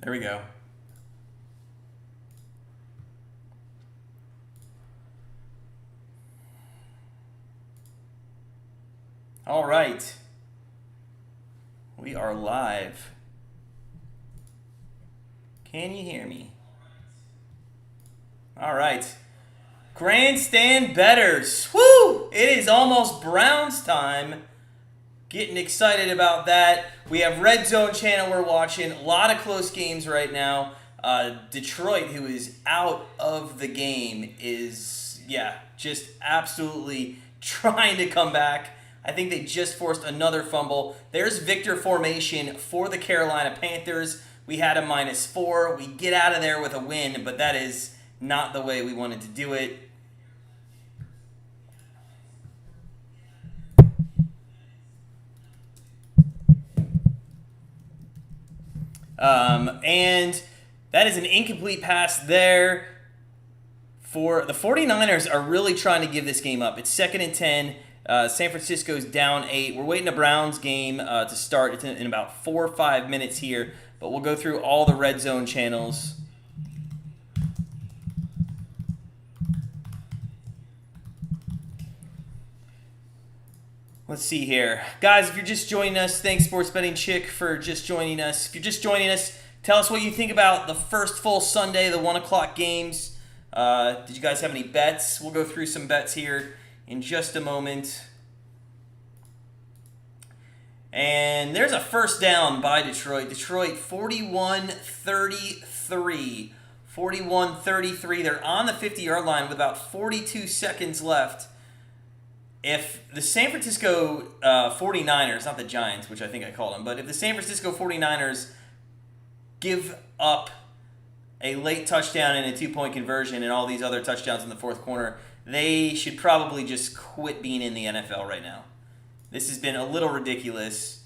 There we go. All right. We are live. Can you hear me? All right. Grandstand Bettors. Woo! It is almost Browns time. Getting excited about that. We have Redzone channel we're watching. A lot of close games right now. Detroit, who is out of the game, is, just absolutely trying to come back. I think they just forced another fumble. There's Victor formation for the Carolina Panthers. We had a -4. We get out of there with a win, but that is not the way we wanted to do it. And that is an incomplete pass there. For the 49ers are really trying to give this game up. It's 2nd and 10. San Francisco's down 8. We're waiting the Browns game to start. It's in about 4 or 5 minutes here, but we'll go through all the red zone channels. Let's see here. Guys, if you're just joining us, thanks Sports Betting Chick for just joining us. If you're just joining us, tell us what you think about the first full Sunday, the 1 o'clock games. Did you guys have any bets? We'll go through some bets here in just a moment. And there's a first down by Detroit. Detroit 41-33. 41-33. They're on the 50-yard line with about 42 seconds left. If the San Francisco 49ers, not the Giants, which I think I called them, but if the San Francisco 49ers give up a late touchdown and a 2-point conversion and all these other touchdowns in the fourth quarter, they should probably just quit being in the NFL right now. This has been a little ridiculous.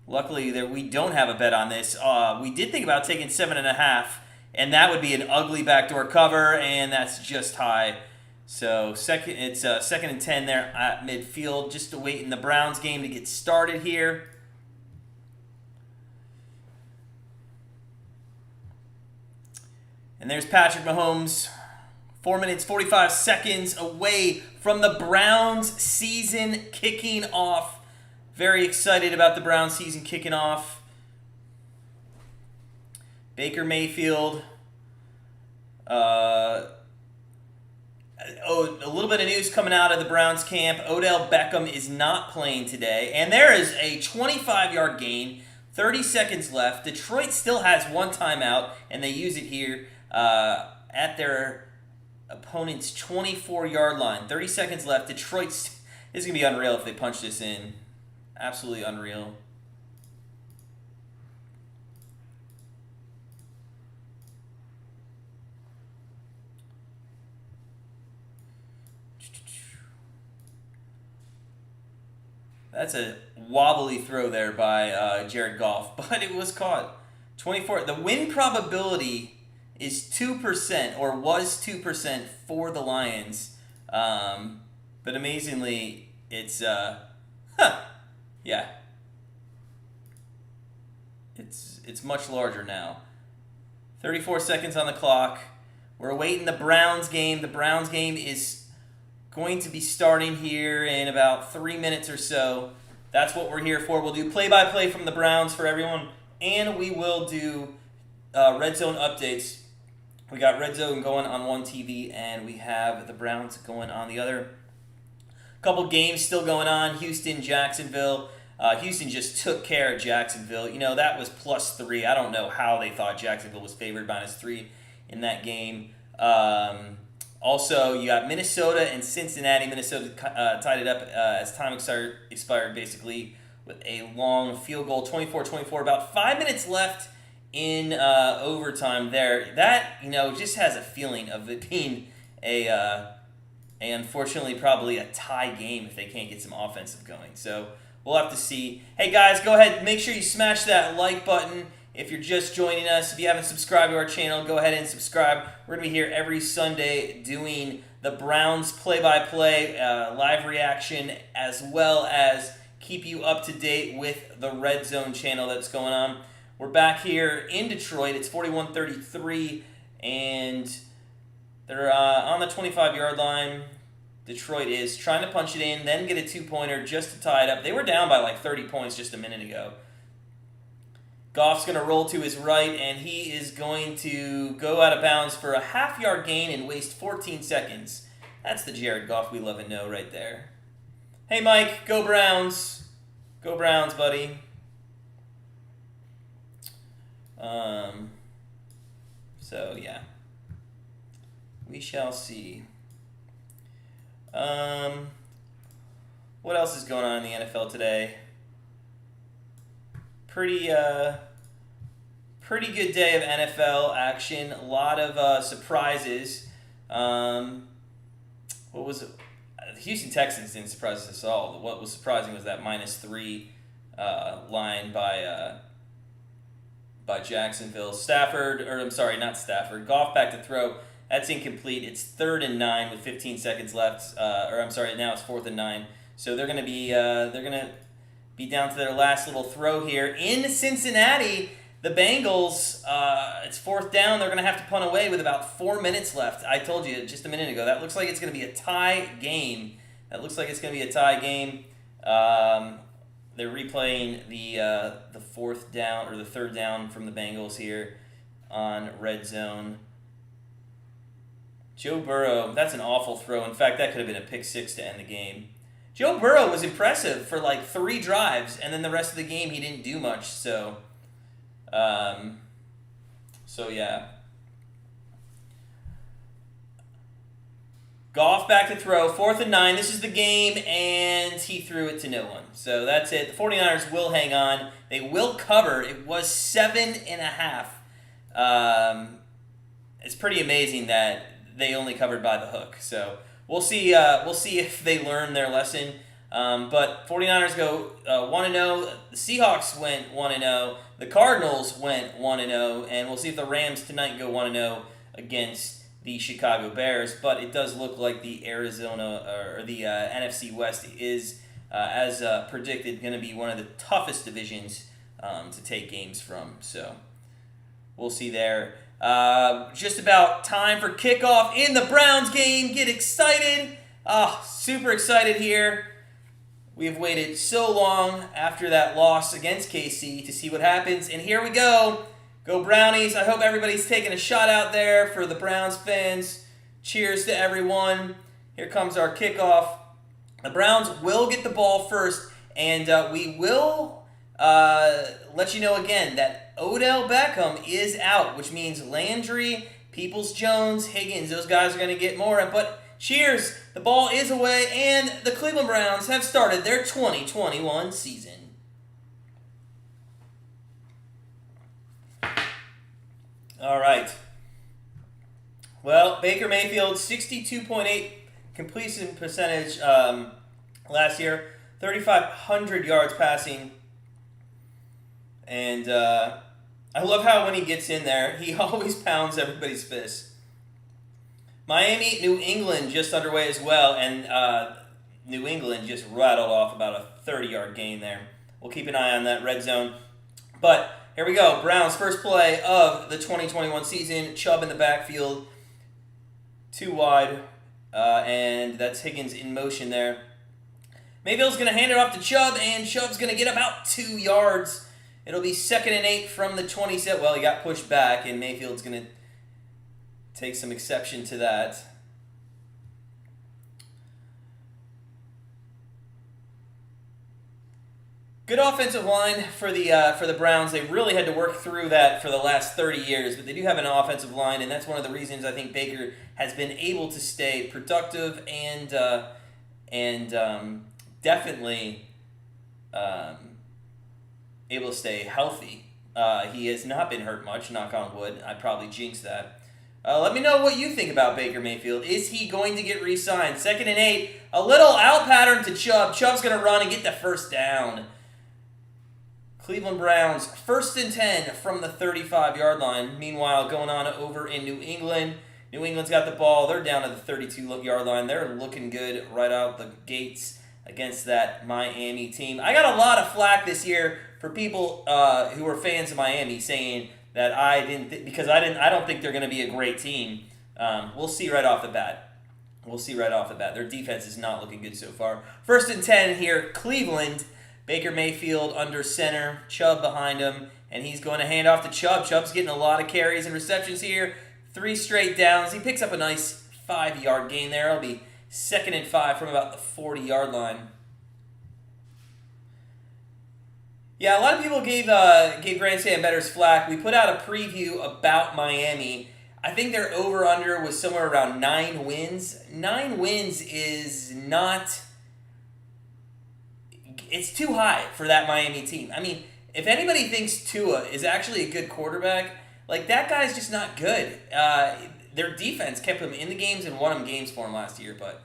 Luckily, we don't have a bet on this. We did think about taking 7.5, and that would be an ugly backdoor cover, and that's just high. So it's 2nd and 10 there at midfield, just awaiting the Browns game to get started here. And there's Patrick Mahomes, 4 minutes, 45 seconds away from the Browns season kicking off. Very excited about the Browns season kicking off. Baker Mayfield. A little bit of news coming out of the Browns camp. Odell Beckham is not playing today. And there is a 25-yard gain. 30 seconds left. Detroit still has one timeout, and they use it here at their opponent's 24-yard line. 30 seconds left. This is going to be unreal if they punch this in. Absolutely unreal. That's a wobbly throw there by Jared Goff, but it was caught. 24. The win probability is 2%, or was 2% for the Lions. But amazingly, it's It's much larger now. 34 seconds on the clock. We're awaiting the Browns game. The Browns game is going to be starting here in about 3 minutes or so. That's what we're here for. We'll do play-by-play from the Browns for everyone, and we will do Red Zone updates. We got Red Zone going on one TV, and we have the Browns going on the other. Couple games still going on. Houston, Jacksonville. Houston just took care of Jacksonville. You know, that was +3. I don't know how they thought Jacksonville was favored -3 in that game. Also, you got Minnesota and Cincinnati. Minnesota tied it up as time expired, basically, with a long field goal, 24-24. About 5 minutes left in overtime there. That, just has a feeling of it being unfortunately, probably a tie game if they can't get some offensive going. So we'll have to see. Hey, guys, go ahead. Make sure you smash that like button. If you're just joining us, if you haven't subscribed to our channel, go ahead and subscribe. We're going to be here every Sunday doing the Browns play-by-play, live reaction, as well as keep you up to date with the Red Zone channel that's going on. We're back here in Detroit. It's 41-33, and they're on the 25-yard line. Detroit is trying to punch it in, then get a two-pointer just to tie it up. They were down by like 30 points just a minute ago. Goff's going to roll to his right, and he is going to go out of bounds for a half-yard gain and waste 14 seconds. That's the Jared Goff we love and know right there. Hey, Mike, go Browns. Go Browns, buddy. So, yeah. We shall see. What else is going on in the NFL today? Pretty good day of NFL action. A lot of surprises. What was it? The Houston Texans didn't surprise us at all. What was surprising was that -3 line by Jacksonville. Goff back to throw. That's incomplete. It's 3rd and 9 with 15 seconds left. Now it's 4th and 9. So they're going to be down to their last little throw here in Cincinnati. The Bengals, it's 4th down. They're going to have to punt away with about 4 minutes left. I told you just a minute ago. That looks like it's going to be a tie game. They're replaying the 4th down or the 3rd down from the Bengals here on Redzone. Joe Burrow, that's an awful throw. In fact, that could have been a pick 6 to end the game. Joe Burrow was impressive for like 3 drives, and then the rest of the game he didn't do much. So yeah. Goff back to throw, 4th and 9. This is the game, and he threw it to no one. So that's it. The 49ers will hang on. They will cover. It was 7.5. It's pretty amazing that they only covered by the hook. So we'll see if they learn their lesson. But 49ers go 1-0. The Seahawks went 1-0. The Cardinals went 1-0. And we'll see if the Rams tonight go 1-0 against the Chicago Bears. But it does look like the NFC West is, as predicted, going to be one of the toughest divisions to take games from. So we'll see there. Just about time for kickoff in the Browns game. Get excited. Super excited here. We have waited so long after that loss against KC to see what happens. And here we go. Go Brownies. I hope everybody's taking a shot out there for the Browns fans. Cheers to everyone. Here comes our kickoff. The Browns will get the ball first. And we will let you know again that Odell Beckham is out, which means Landry, Peoples-Jones, Higgins, those guys are going to get more. But cheers, the ball is away, and the Cleveland Browns have started their 2021 season. All right. Well, Baker Mayfield, 62.8 completion percentage last year, 3,500 yards passing. And I love how when he gets in there, he always pounds everybody's fist. Miami, New England just underway as well, and New England just rattled off about a 30-yard gain there. We'll keep an eye on that red zone. But here we go. Browns' first play of the 2021 season. Chubb in the backfield. 2 wide, and that's Higgins in motion there. Mayfield's going to hand it off to Chubb, and Chubb's going to get about 2 yards. It'll be 2nd and 8 from the 27. Well, he got pushed back, and Mayfield's going to take some exception to that. Good offensive line for the Browns. They really had to work through that for the last 30 years, but they do have an offensive line, and that's one of the reasons I think Baker has been able to stay productive and definitely able to stay healthy. He has not been hurt much, knock on wood. I'd probably jinx that. Let me know what you think about Baker Mayfield. Is he going to get re-signed? 2nd and 8. A little out pattern to Chubb. Chubb's going to run and get the first down. Cleveland Browns, 1st and 10 from the 35-yard line. Meanwhile, going on over in New England. New England's got the ball. They're down to the 32-yard line. They're looking good right out the gates against that Miami team. I got a lot of flack this year for people who are fans of Miami saying that I don't think they're going to be a great team. We'll see right off the bat. Their defense is not looking good so far. 1st and 10 here, Cleveland. Baker Mayfield under center, Chubb behind him, and he's going to hand off to Chubb. Chubb's getting a lot of carries and receptions here. 3 straight downs. He picks up a nice 5-yard gain there. It'll be 2nd and 5 from about the 40-yard line. Yeah, a lot of people gave Grandstand Bettors flack. We put out a preview about Miami. I think their over-under was somewhere around 9 wins. 9 wins is not... It's too high for that Miami team. I mean, if anybody thinks Tua is actually a good quarterback, like, that guy's just not good. Their defense kept him in the games and won him games for him last year. But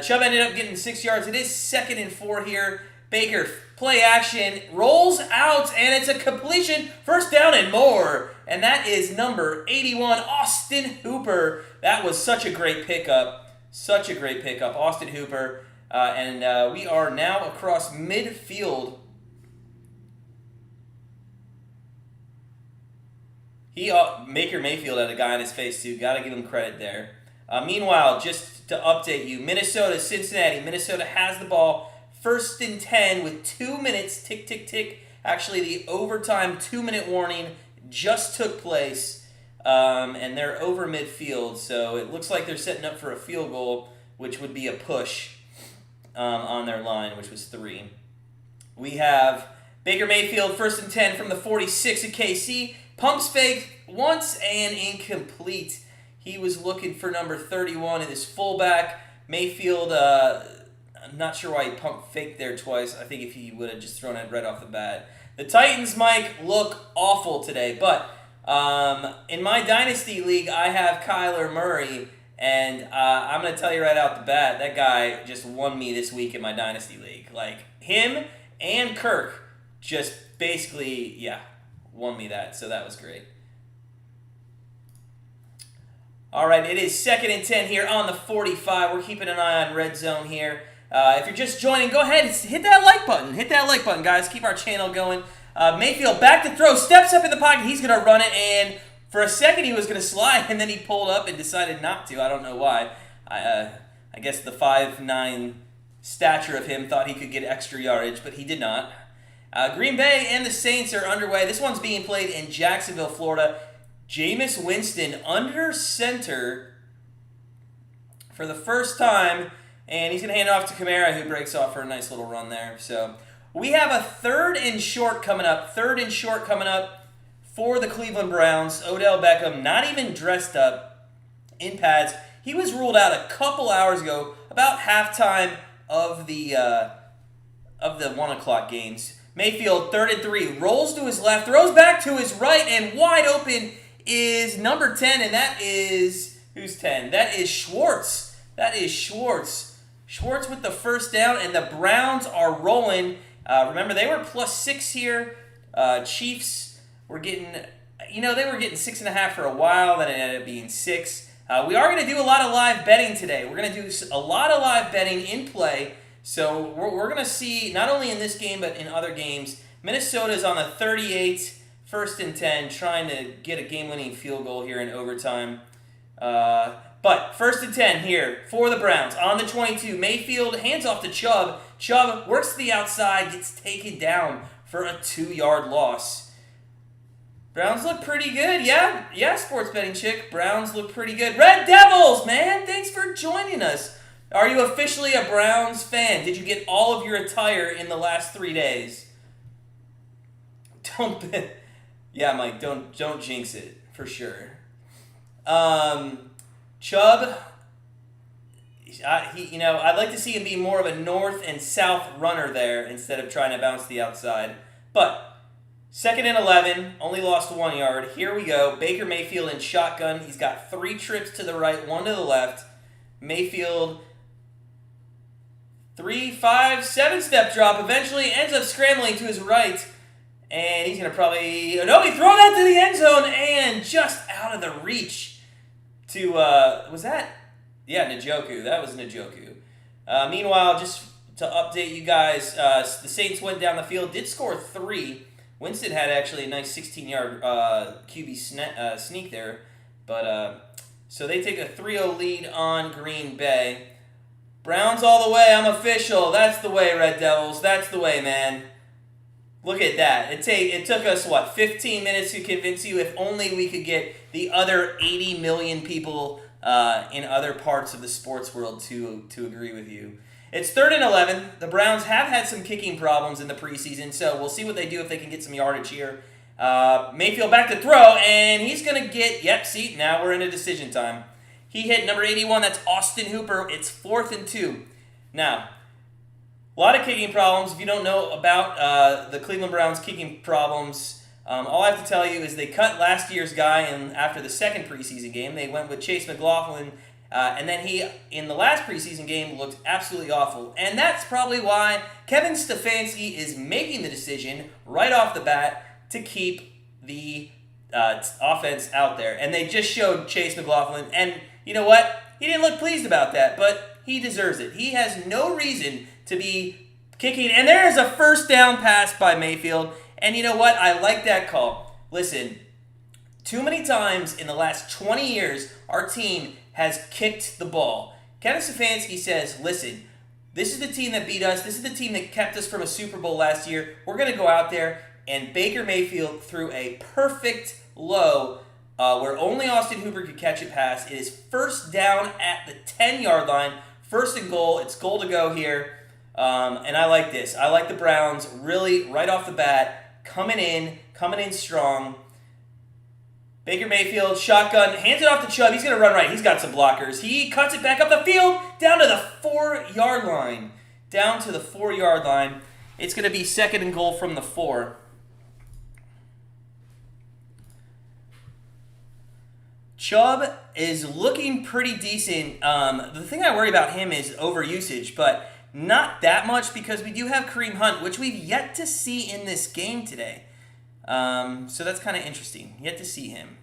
Chubb ended up getting 6 yards. It is 2nd and 4 here. Baker, play action, rolls out, and it's a completion. 1st down and more. And that is number 81, Austin Hooper. That was such a great pickup. Austin Hooper. And we are now across midfield. Baker Mayfield had a guy on his face, too. Got to give him credit there. Meanwhile, just to update you, Minnesota, Cincinnati. Minnesota has the ball. 1st and 10 with 2 minutes. Tick, tick, tick. Actually, the overtime 2-minute warning just took place. And they're over midfield. So it looks like they're setting up for a field goal, which would be a push on their line, which was 3. We have Baker Mayfield, 1st and 10 from the 46 at KC. Pumps fake once and incomplete. He was looking for number 31 in his fullback. Mayfield, I'm not sure why he pumped fake there twice. I think if he would have just thrown it right off the bat. The Titans, Mike, look awful today. But in my Dynasty League, I have Kyler Murray. And I'm going to tell you right out the bat, that guy just won me this week in my Dynasty League. Like, him and Kirk just basically, won me that. So that was great. All right, it is 2nd and 10 here on the 45. We're keeping an eye on Red Zone here. If you're just joining, go ahead and hit that like button. Hit that like button, guys. Keep our channel going. Mayfield back to throw. Steps up in the pocket. He's going to run it, and for a second he was going to slide, and then he pulled up and decided not to. I don't know why. I guess the 5'9" stature of him thought he could get extra yardage, but he did not. Green Bay and the Saints are underway. This one's being played in Jacksonville, Florida. Jameis Winston under center for the first time, and he's going to hand it off to Kamara, who breaks off for a nice little run there. So we have a 3rd and short coming up. For the Cleveland Browns. Odell Beckham, not even dressed up in pads. He was ruled out a couple hours ago, about halftime of the 1 o'clock games. Mayfield, 3rd and 3, rolls to his left, throws back to his right, and wide open is number 10, and that is, who's 10? That is Schwartz. Schwartz with the 1st down, and the Browns are rolling. Remember, they were +6 here. Chiefs were getting, they were getting 6.5 for a while, then it ended up being 6. We are going to do a lot of live betting today. We're going to do a lot of live betting in play. So we're going to see, not only in this game, but in other games, Minnesota's on the 38, 1st and 10, trying to get a game-winning field goal here in overtime. But 1st and 10 here for the Browns. On the 22, Mayfield hands off to Chubb. Chubb works to the outside, gets taken down for a 2-yard loss. Browns look pretty good. Yeah, sports betting chick. Browns look pretty good. Red Devils, man, thanks for joining us. Are you officially a Browns fan? Did you get all of your attire in the last 3 days? Yeah, Mike, don't jinx it, for sure. Chubb, I'd like to see him be more of a north and south runner there instead of trying to bounce the outside. But 2nd and 11, only lost 1 yard. Here we go. Baker Mayfield in shotgun. He's got 3 trips to the right, 1 to the left. Mayfield, 3, 5, 7-step drop. Eventually ends up scrambling to his right. And he's going to probably... No, he throw that to the end zone and just out of the reach to... was that... Yeah, Njoku. That was Njoku. Meanwhile, just to update you guys. The Saints went down the field, did score 3. Winston had actually a nice 16-yard QB sneak there. But so they take a 3-0 lead on Green Bay. Browns all the way. I'm official. That's the way, Red Devils. That's the way, man. Look at that. It took us, 15 minutes to convince you? If only we could get the other 80 million people in other parts of the sports world to agree with you. It's 3rd and 11. The Browns have had some kicking problems in the preseason, so we'll see what they do if they can get some yardage here. Mayfield back to throw, and he's going to get, now we're in a decision time. He hit number 81, that's Austin Hooper. It's 4th and 2. Now, a lot of kicking problems. If you don't know about the Cleveland Browns kicking problems, all I have to tell you is they cut last year's guy after the second preseason game. They went with Chase McLaughlin, and then he, in the last preseason game, looked absolutely awful. And that's probably why Kevin Stefanski is making the decision right off the bat to keep the offense out there. And they just showed Chase McLaughlin, and you know what? He didn't look pleased about that, but he deserves it. He has no reason to be kicking. And there is a first down pass by Mayfield. And you know what? I like that call. Listen, too many times in the last 20 years, our team has kicked the ball. Kevin Stefanski says, listen, this is the team that beat us. This is the team that kept us from a Super Bowl last year. We're going to go out there. And Baker Mayfield threw a perfect low where only Austin Hooper could catch a pass. It is first down at the 10-yard line. 1st and goal. It's goal to go here. And I like this. I like the Browns really right off the bat coming in strong. Baker Mayfield, shotgun, hands it off to Chubb. He's going to run right. He's got some blockers. He cuts it back up the field down to the 4-yard line. Down to the 4-yard line. It's going to be 2nd and goal from the 4. Chubb is looking pretty decent. The thing I worry about him is overusage, but not that much because we do have Kareem Hunt, which we've yet to see in this game today. So that's kind of interesting. Yet to see him.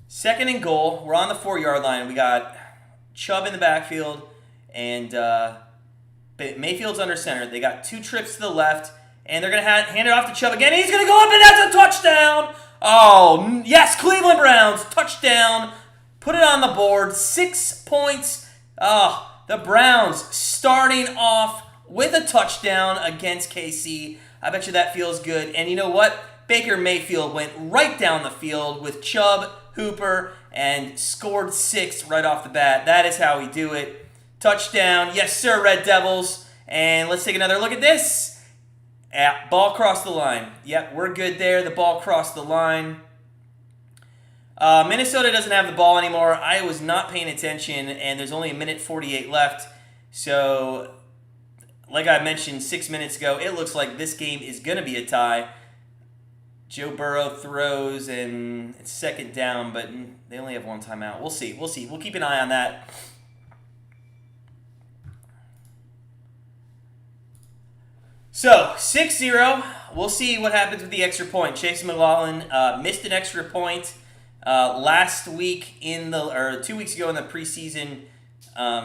2nd and goal. We're on the 4-yard line. We got Chubb in the backfield, and Mayfield's under center. They got 2 trips to the left, and they're going to hand it off to Chubb again. He's going to go up, and that's a touchdown. Oh, yes, Cleveland Browns, touchdown. Put it on the board, 6 points. The Browns starting off with a touchdown against KC. I bet you that feels good. And you know what? Baker Mayfield went right down the field with Chubb, Hooper, and scored 6 right off the bat. That is how we do it. Touchdown. Yes, sir, Red Devils. And let's take another look at this. Ball crossed the line. Yep, we're good there. The ball crossed the line. Minnesota doesn't have the ball anymore. I was not paying attention, and there's only 1:48 left. So, like I mentioned 6 minutes ago, it looks like this game is going to be a tie. Joe Burrow throws, and it's 2nd down, but they only have 1 timeout. We'll see. We'll keep an eye on that. So, 6-0. We'll see what happens with the extra point. Chase McLaughlin missed an extra point last week 2 weeks ago in the preseason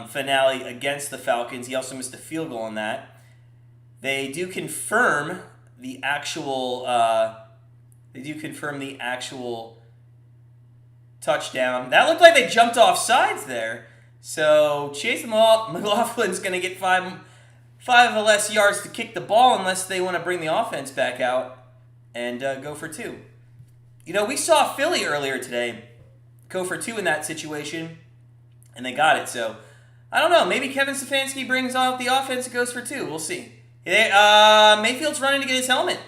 finale against the Falcons. He also missed a field goal on that. They do confirm the actual touchdown. That looked like they jumped off sides there. So Chase McLaughlin's going to get 5 or less yards to kick the ball unless they want to bring the offense back out and go for 2. You know, we saw Philly earlier today go for 2 in that situation, and they got it. So, I don't know. Maybe Kevin Stefanski brings out the offense and goes for 2. We'll see. Mayfield's running to get his helmet.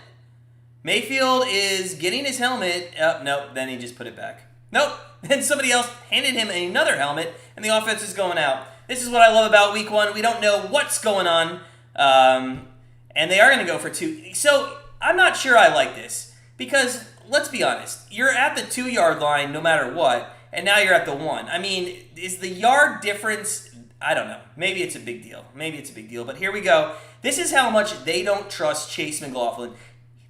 Mayfield is getting his helmet. Nope, then he just put it back. Nope. Then somebody else handed him another helmet, and the offense is going out. This is what I love about week 1. We don't know what's going on, and they are going to go for 2. So, I'm not sure I like this because, let's be honest, you're at the 2-yard line no matter what, and now you're at the 1. I mean, is the yard difference, I don't know. Maybe it's a big deal. But here we go. This is how much they don't trust Chase McLaughlin.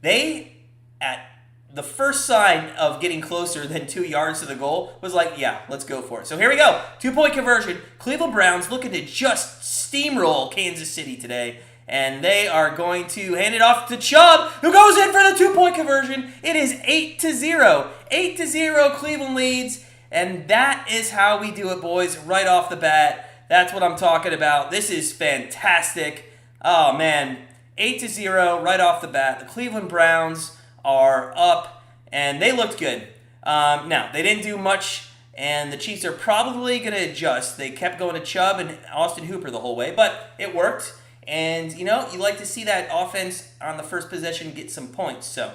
They, at the first sign of getting closer than 2 yards to the goal was like, yeah, let's go for it. So here we go. 2-point conversion. Cleveland Browns looking to just steamroll Kansas City today. And they are going to hand it off to Chubb, who goes in for the 2-point conversion. It is 8-0. 8-0 Cleveland leads. And that is how we do it, boys, right off the bat. That's what I'm talking about. This is fantastic. Oh, man. 8-0 right off the bat. The Cleveland Browns are up, and they looked good. Now, they didn't do much, and the Chiefs are probably going to adjust. They kept going to Chubb and Austin Hooper the whole way, but it worked. And, you like to see that offense on the first possession get some points. So,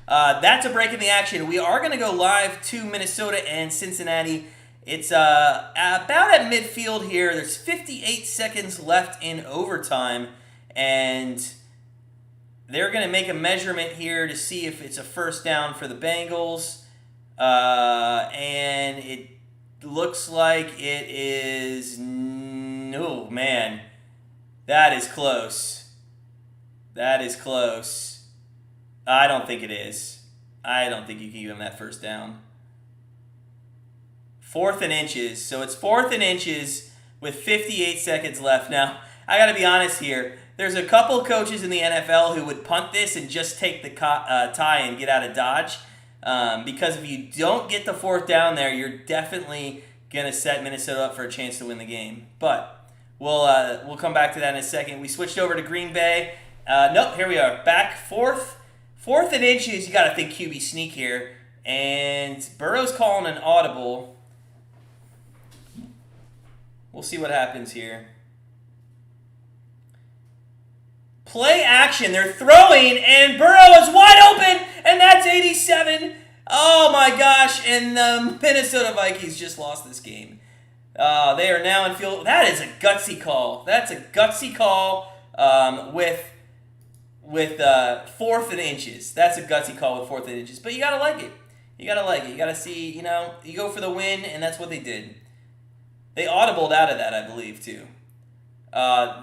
that's a break in the action. We are going to go live to Minnesota and Cincinnati. It's about at midfield here. There's 58 seconds left in overtime. And they're going to make a measurement here to see if it's a first down for the Bengals. And it looks like it is... No, man. That is close. That is close. I don't think it is. I don't think you can give him that first down. 4th and inches. So it's 4th and inches with 58 seconds left. Now, I got to be honest here. There's a couple coaches in the NFL who would punt this and just take the tie and get out of Dodge. Because if you don't get the 4th down there, you're definitely going to set Minnesota up for a chance to win the game. But we'll come back to that in a second. We switched over to Green Bay. Nope, here we are. Back 4th and inches. You got to think QB sneak here. And Burrow's calling an audible. We'll see what happens here. Play action. They're throwing, and Burrow is wide open, and that's 87. Oh, my gosh. And the Minnesota Vikings just lost this game. They are now in field. That is a gutsy call. That's a gutsy call with 4th and inches. That's a gutsy call with 4th and inches. But you got to like it. You got to like it. You got to see, you go for the win, and that's what they did. They audibled out of that, I believe, too.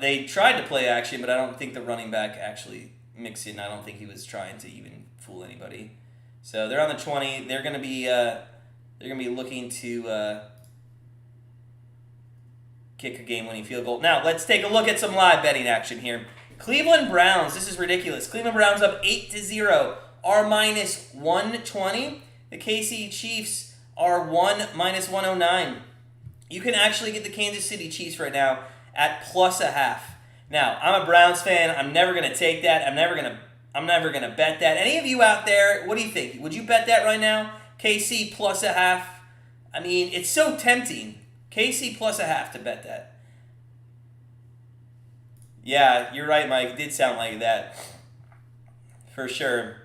They tried to play action, but I don't think the running back actually mixed in. I don't think he was trying to even fool anybody. So they're on the 20. They're going to be looking to kick a game-winning field goal. Now let's take a look at some live betting action here. Cleveland Browns. This is ridiculous. Cleveland Browns up 8-0. Are minus 120. The KC Chiefs are -109. You can actually get the Kansas City Chiefs right now at +0.5. Now, I'm a Browns fan. I'm never going to take that. I'm never going to bet that. Any of you out there, what do you think? Would you bet that right now? KC +0.5. I mean, it's so tempting. KC +0.5 to bet that. Yeah, you're right, Mike. It did sound like that. For sure.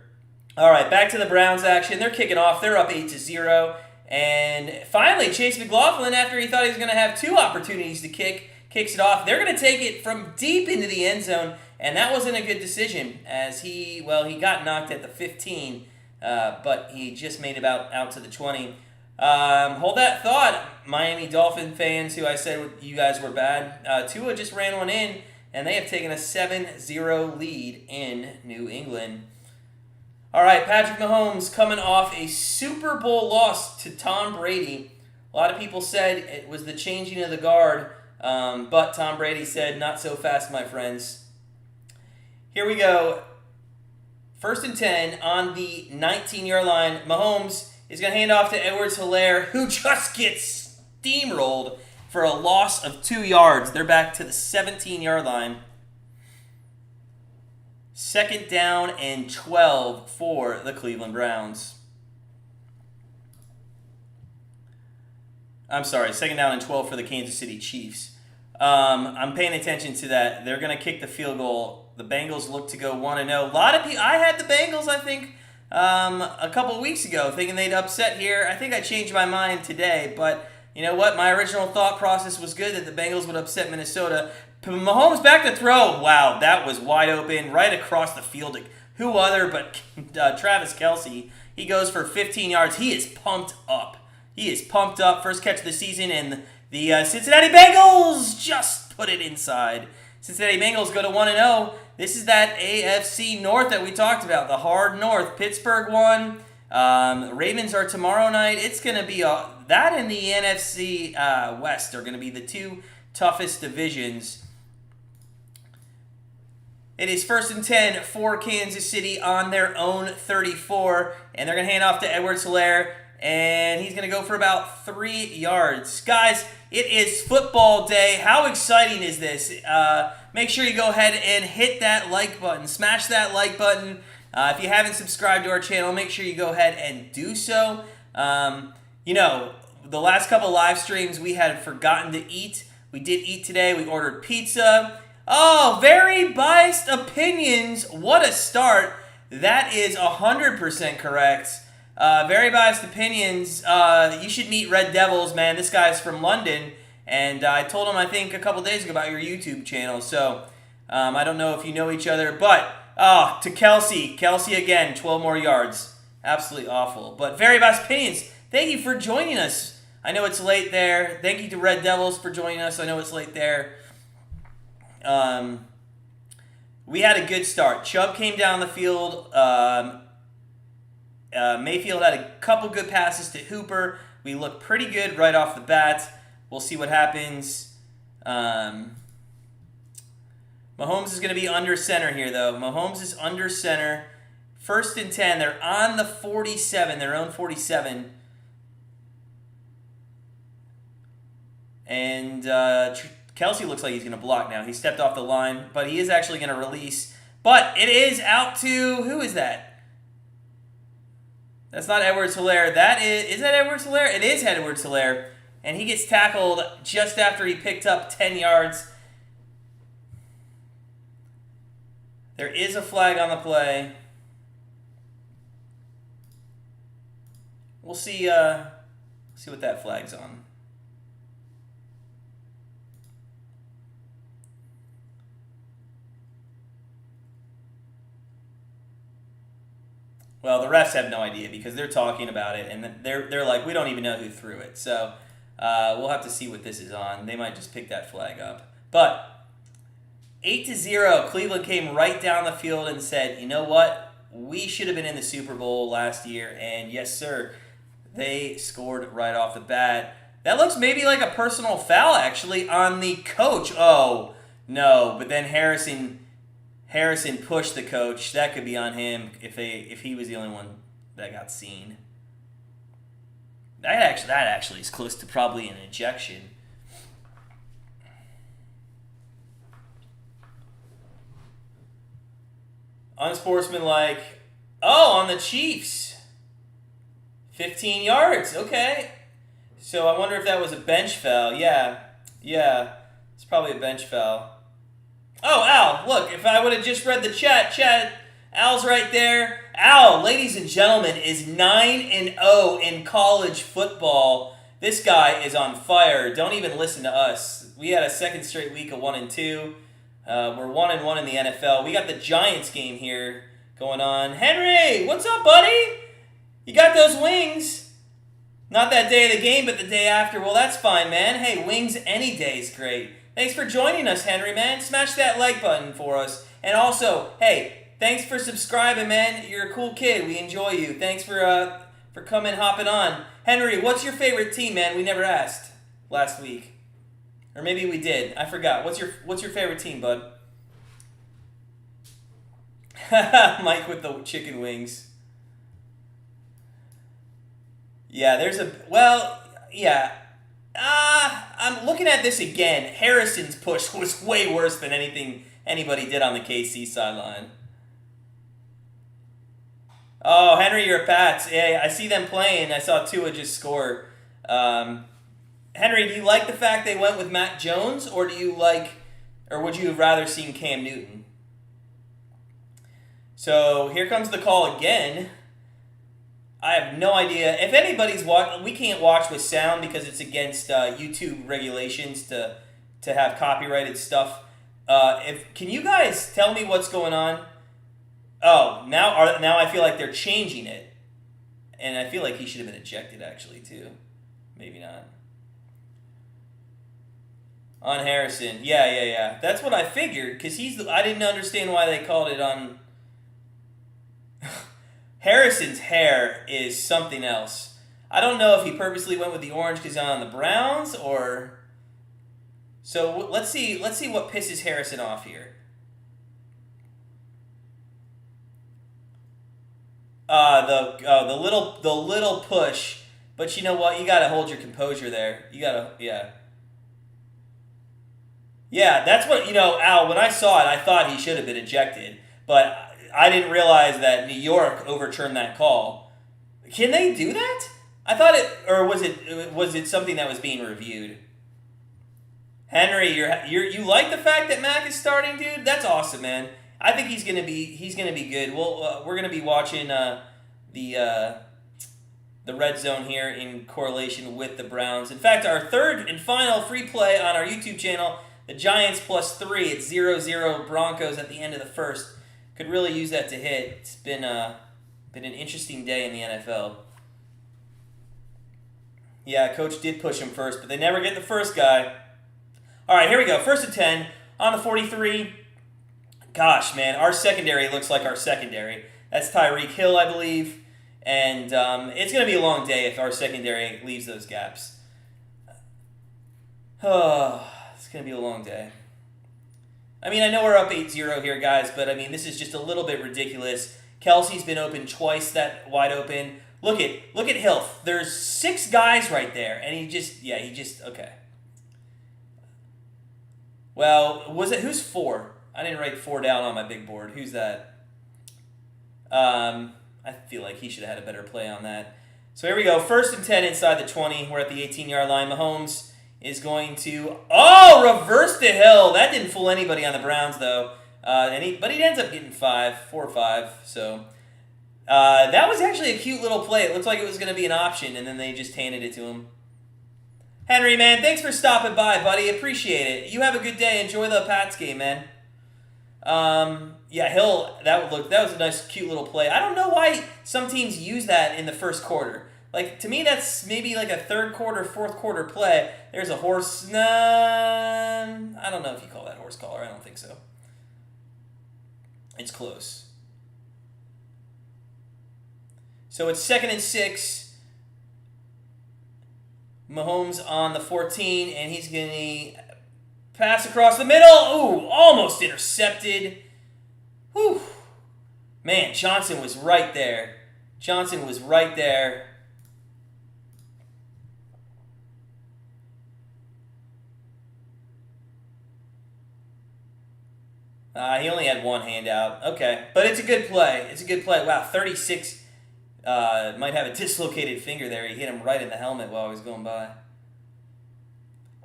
All right, back to the Browns action. They're kicking off. They're up 8-0. And finally, Chase McLaughlin, after he thought he was going to have 2 opportunities to kick, kicks it off. They're going to take it from deep into the end zone, and that wasn't a good decision as he got knocked at the 15, but he just made it out to the 20. Hold that thought, Miami Dolphin fans who I said you guys were bad. Tua just ran one in, and they have taken a 7-0 lead in New England. All right, Patrick Mahomes coming off a Super Bowl loss to Tom Brady. A lot of people said it was the changing of the guard, but Tom Brady said, not so fast, my friends. Here we go. 1st and 10 on the 19-yard line. Mahomes is going to hand off to Edwards-Helaire, who just gets steamrolled for a loss of 2 yards. They're back to the 17-yard line. 2nd down and 12 for the Cleveland Browns. I'm sorry, 2nd down and 12 for the Kansas City Chiefs. I'm paying attention to that. They're going to kick the field goal. The Bengals look to go 1-0. A lot of people, I had the Bengals, I think, a couple weeks ago, thinking they'd upset here. I think I changed my mind today, but you know what? My original thought process was good that the Bengals would upset Minnesota. Mahomes back to throw. Wow, that was wide open, right across the field. Who other but Travis Kelce? He goes for 15 yards. He is pumped up. He is pumped up. First catch of the season, and the Cincinnati Bengals just put it inside. Cincinnati Bengals go to 1-0. this is that AFC North that we talked about, the hard North. Pittsburgh won. Ravens are tomorrow night. It's going to be that and the NFC West are going to be the two toughest divisions. It is 1st and 10 for Kansas City on their own 34, and they're going to hand off to Edwards-Helaire, and he's going to go for about 3 yards. Guys, it is football day. How exciting is this? Make sure you go ahead and hit that like button. Smash that like button. If you haven't subscribed to our channel, make sure you go ahead and do so. The last couple live streams we had forgotten to eat. We did eat today. We ordered pizza. Oh, very biased opinions. What a start. That is 100% correct. Very biased opinions. You should meet Red Devils, man. This guy's from London. And I told him, I think, a couple days ago about your YouTube channel. So, I don't know if you know each other. But, to Kelsey. Kelsey again, 12 more yards. Absolutely awful. But very biased opinions. Thank you for joining us. I know it's late there. Thank you to Red Devils for joining us. I know it's late there. We had a good start. Chubb came down the field. Mayfield had a couple good passes to Hooper. We looked pretty good right off the bat. We'll see what happens. Mahomes is going to be under center here, though. Mahomes is under center. 1st and 10. They're on the 47, their own 47. And Kelsey looks like he's going to block now. He stepped off the line, but he is actually going to release. But it is out to, who is that? That's not Edwards-Helaire. Is that Edwards-Helaire? It is Edwards-Helaire. And he gets tackled just after he picked up 10 yards. There is a flag on the play. We'll see what that flag's on. Well, the refs have no idea because they're talking about it, and they're like, we don't even know who threw it. So we'll have to see what this is on. They might just pick that flag up. But 8-0, Cleveland came right down the field and said, you know what? We should have been in the Super Bowl last year, and yes, sir, they scored right off the bat. That looks maybe like a personal foul, actually, on the coach. Oh, no, but then Harrison pushed the coach. That could be on him if he was the only one that got seen. That actually is close to probably an ejection. Unsportsmanlike. Oh, on the Chiefs. 15 yards. Okay. So I wonder if that was a bench foul. Yeah. It's probably a bench foul. Oh, Al, look, if I would have just read the chat, Al's right there. Al, ladies and gentlemen, is 9-0 in college football. This guy is on fire. Don't even listen to us. We had a second straight week of 1-2. We're 1-1 in the NFL. We got the Giants game here going on. Henry, what's up, buddy? You got those wings. Not that day of the game, but the day after. Well, that's fine, man. Hey, wings any day is great. Thanks for joining us, Henry, man. Smash that like button for us. And also, hey, thanks for subscribing, man. You're a cool kid. We enjoy you. Thanks for hopping on. Henry, what's your favorite team, man? We never asked last week. Or maybe we did. I forgot. What's your favorite team, bud? Mike with the chicken wings. Yeah, I'm looking at this again. Harrison's push was way worse than anything anybody did on the KC sideline. Oh, Henry, you're a Pats. Yeah, I see them playing. I saw Tua just score. Henry, do you like the fact they went with Matt Jones, or would you have rather seen Cam Newton? So here comes the call again. I have no idea. If anybody's we can't watch with sound because it's against YouTube regulations to have copyrighted stuff. Can you guys tell me what's going on? Oh, now I feel like they're changing it, and I feel like he should have been ejected actually too. Maybe not. On Harrison. Yeah. That's what I figured, because I didn't understand why they called it on... Harrison's hair is something else. I don't know if he purposely went with the orange because he's on the Browns, or... So let's see what pisses Harrison off here. The little push, but you know what? You gotta hold your composure there. Yeah, that's what, Al, when I saw it, I thought he should have been ejected, but I didn't realize that New York overturned that call. Can they do that? I thought it, or was it something that was being reviewed? Henry, you like the fact that Mac is starting, dude? That's awesome, man. I think he's gonna be good. We're gonna be watching the Red Zone here in correlation with the Browns. In fact, our third and final free play on our YouTube channel, the Giants +3. It's 0-0 Broncos at the end of the first. Could really use that to hit. It's been an interesting day in the NFL. Yeah, coach did push him first, but they never get the first guy. All right, here we go. 1st and 10 on the 43. Gosh, man, our secondary looks like our secondary. That's Tyreek Hill, I believe. And it's going to be a long day if our secondary leaves those gaps. Oh, it's going to be a long day. I mean, I know we're up 8-0 here, guys, but I mean, this is just a little bit ridiculous. Kelsey's been open twice, that wide open. Look at Hill. There's 6 guys right there, and he just okay. Well, who's 4? I didn't write 4 down on my big board. Who's that? I feel like he should have had a better play on that. So here we go. 1st and 10 inside the 20. We're at the 18-yard line. Mahomes is going to... Oh, reverse to Hill. That didn't fool anybody on the Browns, though. But he ends up getting 4 or 5. So that was actually a cute little play. It looked like it was going to be an option, and then they just handed it to him. Henry, man, thanks for stopping by, buddy. Appreciate it. You have a good day. Enjoy the Pats game, man. Yeah, Hill, that was a nice, cute little play. I don't know why some teams use that in the first quarter. Like, to me, that's maybe like a 3rd quarter, 4th quarter play. There's a horse. Nah, I don't know if you call that horse collar. I don't think so. It's close. So it's 2nd and 6. Mahomes on the 14, and he's going to pass across the middle. Ooh, almost intercepted. Whew. Man, Johnson was right there. He only had 1 handout. Okay, but it's a good play. Wow, 36 might have a dislocated finger there. He hit him right in the helmet while I was going by.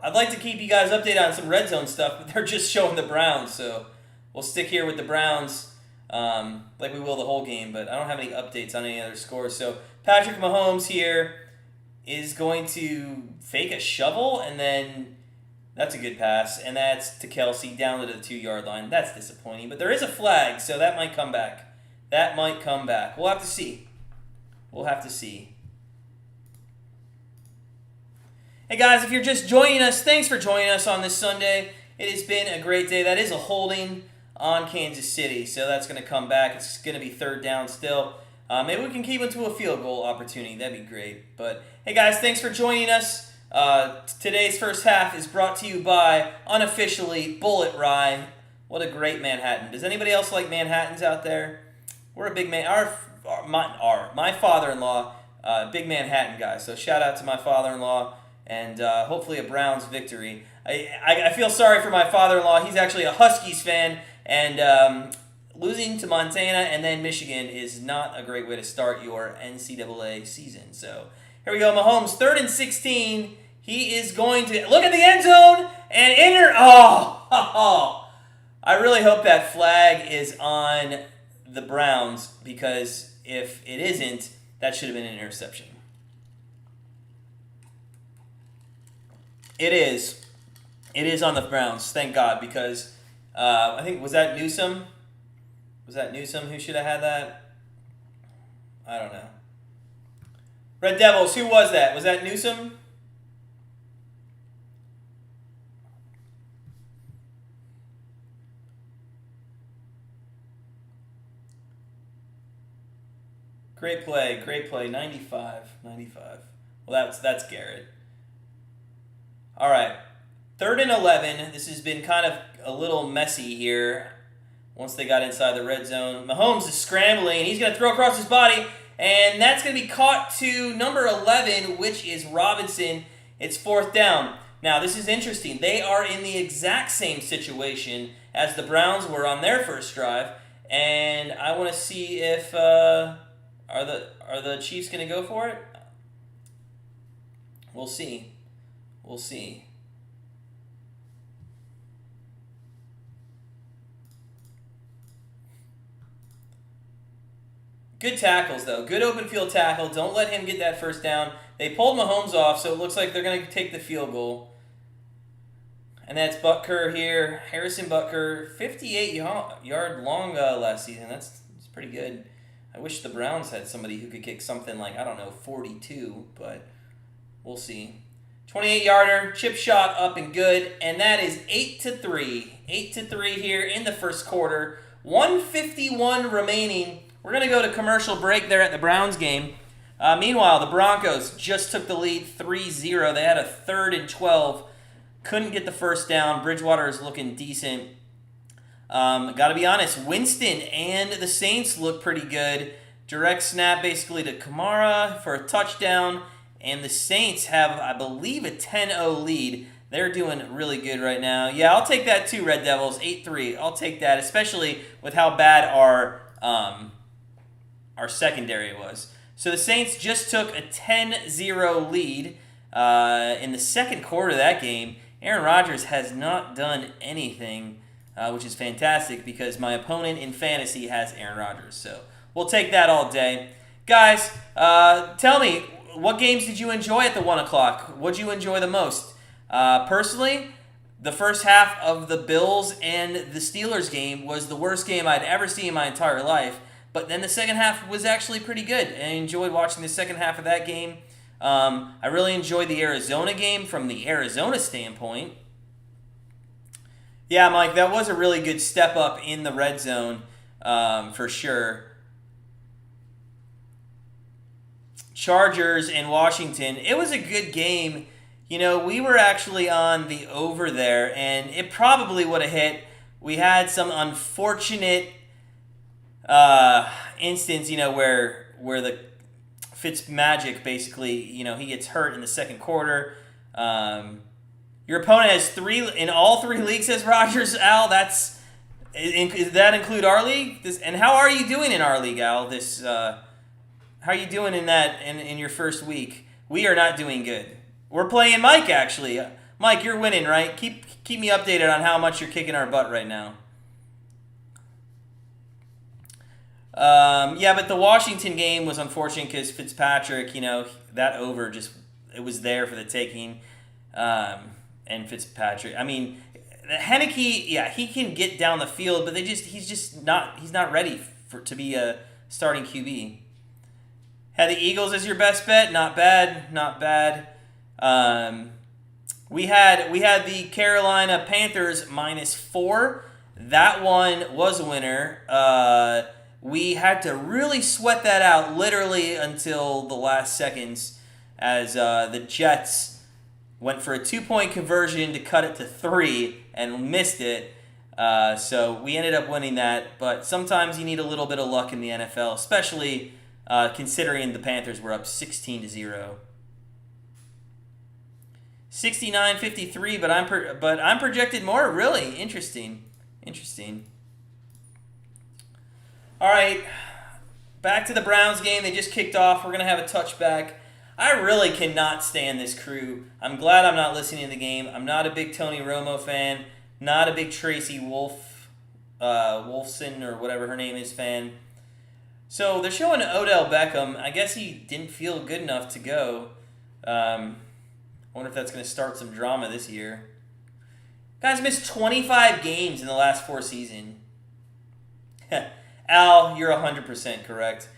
I'd like to keep you guys updated on some red zone stuff, but they're just showing the Browns, so we'll stick here with the Browns like we will the whole game, but I don't have any updates on any other scores. So Patrick Mahomes here is going to fake a shovel, and then that's a good pass, and that's to Kelsey down to the 2-yard line. That's disappointing, but there is a flag, so that might come back. We'll have to see. Hey guys, if you're just joining us, thanks for joining us on this Sunday. It has been a great day. That is a holding on Kansas City, so that's going to come back. It's going to be 3rd down still. Maybe we can keep it to a field goal opportunity. That'd be great. But hey guys, thanks for joining us. Today's first half is brought to you by, unofficially, Bullet Rye. What a great Manhattan. Does anybody else like Manhattans out there? We're a big man. My father-in-law, big Manhattan guy. So shout out to my father-in-law, and hopefully a Browns victory. I feel sorry for my father-in-law. He's actually a Huskies fan, and losing to Montana and then Michigan is not a great way to start your NCAA season. So here we go. Mahomes, 3rd and 16. He is going to look at the end zone and enter. Oh. I really hope that flag is on the Browns, because if it isn't, that should have been an interception. It is. It is on the Browns, thank God, because I think, was that Newsom? Who should have had that? I don't know. Red Devils, who was that? Was that Newsom? Great play. 95. Well, that's Garrett. All right. 3rd and 11. This has been kind of a little messy here once they got inside the red zone. Mahomes is scrambling. He's going to throw across his body, and that's going to be caught to number 11, which is Robinson. It's 4th down. Now, this is interesting. They are in the exact same situation as the Browns were on their first drive, and I want to see if are the Chiefs going to go for it? We'll see. Good tackles, though. Good open field tackle. Don't let him get that first down. They pulled Mahomes off, so it looks like they're going to take the field goal. And that's Butker here. Harrison Butker, 58-yard long last season. That's pretty good. I wish the Browns had somebody who could kick something like, 42, but we'll see. 28-yarder, chip shot up and good, and that is 8-3. 8-3 here in the first quarter. 1:51 remaining. We're going to go to commercial break there at the Browns game. Meanwhile, the Broncos just took the lead 3-0. They had a 3rd and 12. Couldn't get the first down. Bridgewater is looking decent. Got to be honest, Winston and the Saints look pretty good. Direct snap basically to Kamara for a touchdown. And the Saints have, I believe, a 10-0 lead. They're doing really good right now. Yeah, I'll take that too, Red Devils. 8-3. I'll take that, especially with how bad our secondary was. So the Saints just took a 10-0 lead in the second quarter of that game. Aaron Rodgers has not done anything, which is fantastic because my opponent in fantasy has Aaron Rodgers. So we'll take that all day. Guys, tell me, what games did you enjoy at the 1 o'clock? What did you enjoy the most? Personally, the first half of the Bills and the Steelers game was the worst game I'd ever seen in my entire life. But then the second half was actually pretty good. I enjoyed watching the second half of that game. I really enjoyed the Arizona game from the Arizona standpoint. Yeah, Mike, that was a really good step up in the red zone for sure. Chargers and Washington. It was a good game. You know, we were actually on the over there, and it probably would have hit. We had some unfortunate instance, where the Fitzmagic basically, he gets hurt in the second quarter. Your opponent has 3 in all 3 leagues, says Rogers. Al, does that include our league? And how are you doing in our league, Al? How are you doing in that in your first week? We are not doing good. We're playing Mike, actually. Mike, you're winning, right? Keep me updated on how much you're kicking our butt right now. Yeah, but the Washington game was unfortunate because Fitzpatrick, that over it was there for the taking. And Fitzpatrick, Henneke, yeah, he can get down the field, but he's not ready to be a starting QB. Had the Eagles as your best bet, not bad. We had the Carolina Panthers -4. That one was a winner. We had to really sweat that out literally until the last seconds as the Jets went for a 2-point conversion to cut it to 3 and missed it. So we ended up winning that. But sometimes you need a little bit of luck in the NFL, especially considering the Panthers were up 16-0. 69-53, but I'm projected more. Really interesting. All right, back to the Browns game. They just kicked off. We're gonna have a touchback. I really cannot stand this crew. I'm glad I'm not listening to the game. I'm not a big Tony Romo fan. Not a big Tracy Wolfson or whatever her name is fan. So they're showing Odell Beckham. I guess he didn't feel good enough to go. I wonder if that's going to start some drama this year. Guys missed 25 games in the last 4 seasons. Al, you're 100% correct.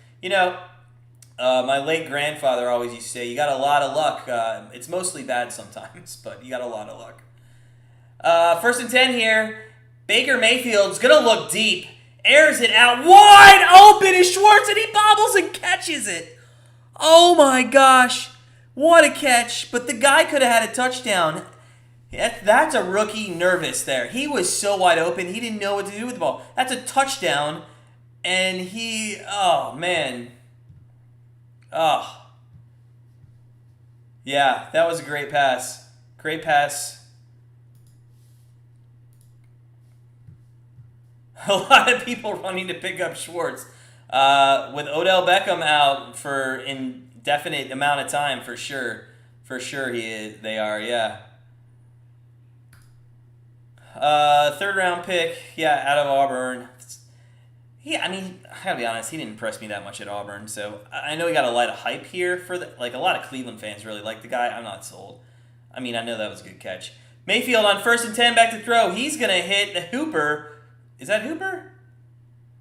My late grandfather always used to say, you got a lot of luck. It's mostly bad sometimes, but you got a lot of luck. 1st and 10 here. Baker Mayfield's going to look deep. Airs it out wide open is Schwartz, and he bobbles and catches catches it. Oh my gosh. What a catch. But the guy could have had a touchdown. That's a rookie nervous there. He was so wide open. He didn't know what to do with the ball. That's a touchdown. And oh, man. Oh. Yeah, that was a great pass. Great pass. A lot of people running to pick up Schwartz. With Odell Beckham out for indefinite amount of time, for sure. For sure they are, yeah. Third round pick, yeah, out of Auburn. I gotta be honest, he didn't impress me that much at Auburn. So I know he got a lot of hype here for a lot of Cleveland fans really like the guy. I'm not sold. I know that was a good catch. Mayfield on 1st and 10, back to throw. He's gonna hit the Hooper. Is that Hooper?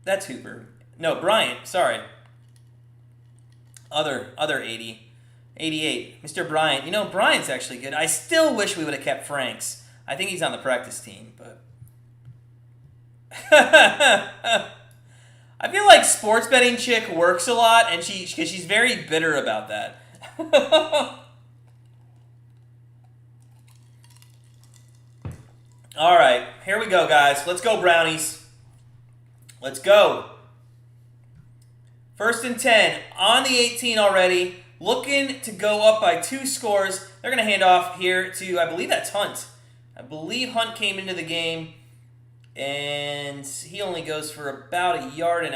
That's Hooper. No, Bryant. Sorry. Other 88. Mr. Bryant. Bryant's actually good. I still wish we would have kept Franks. I think he's on the practice team, but I feel like sports betting chick works a lot, and because she's very bitter about that. All right, here we go, guys. Let's go, Brownies. Let's go. 1st and 10 on the 18 already. Looking to go up by 2 scores. They're going to hand off here to, I believe that's Hunt. I believe Hunt came into the game, and he only goes for about 1.5 yards.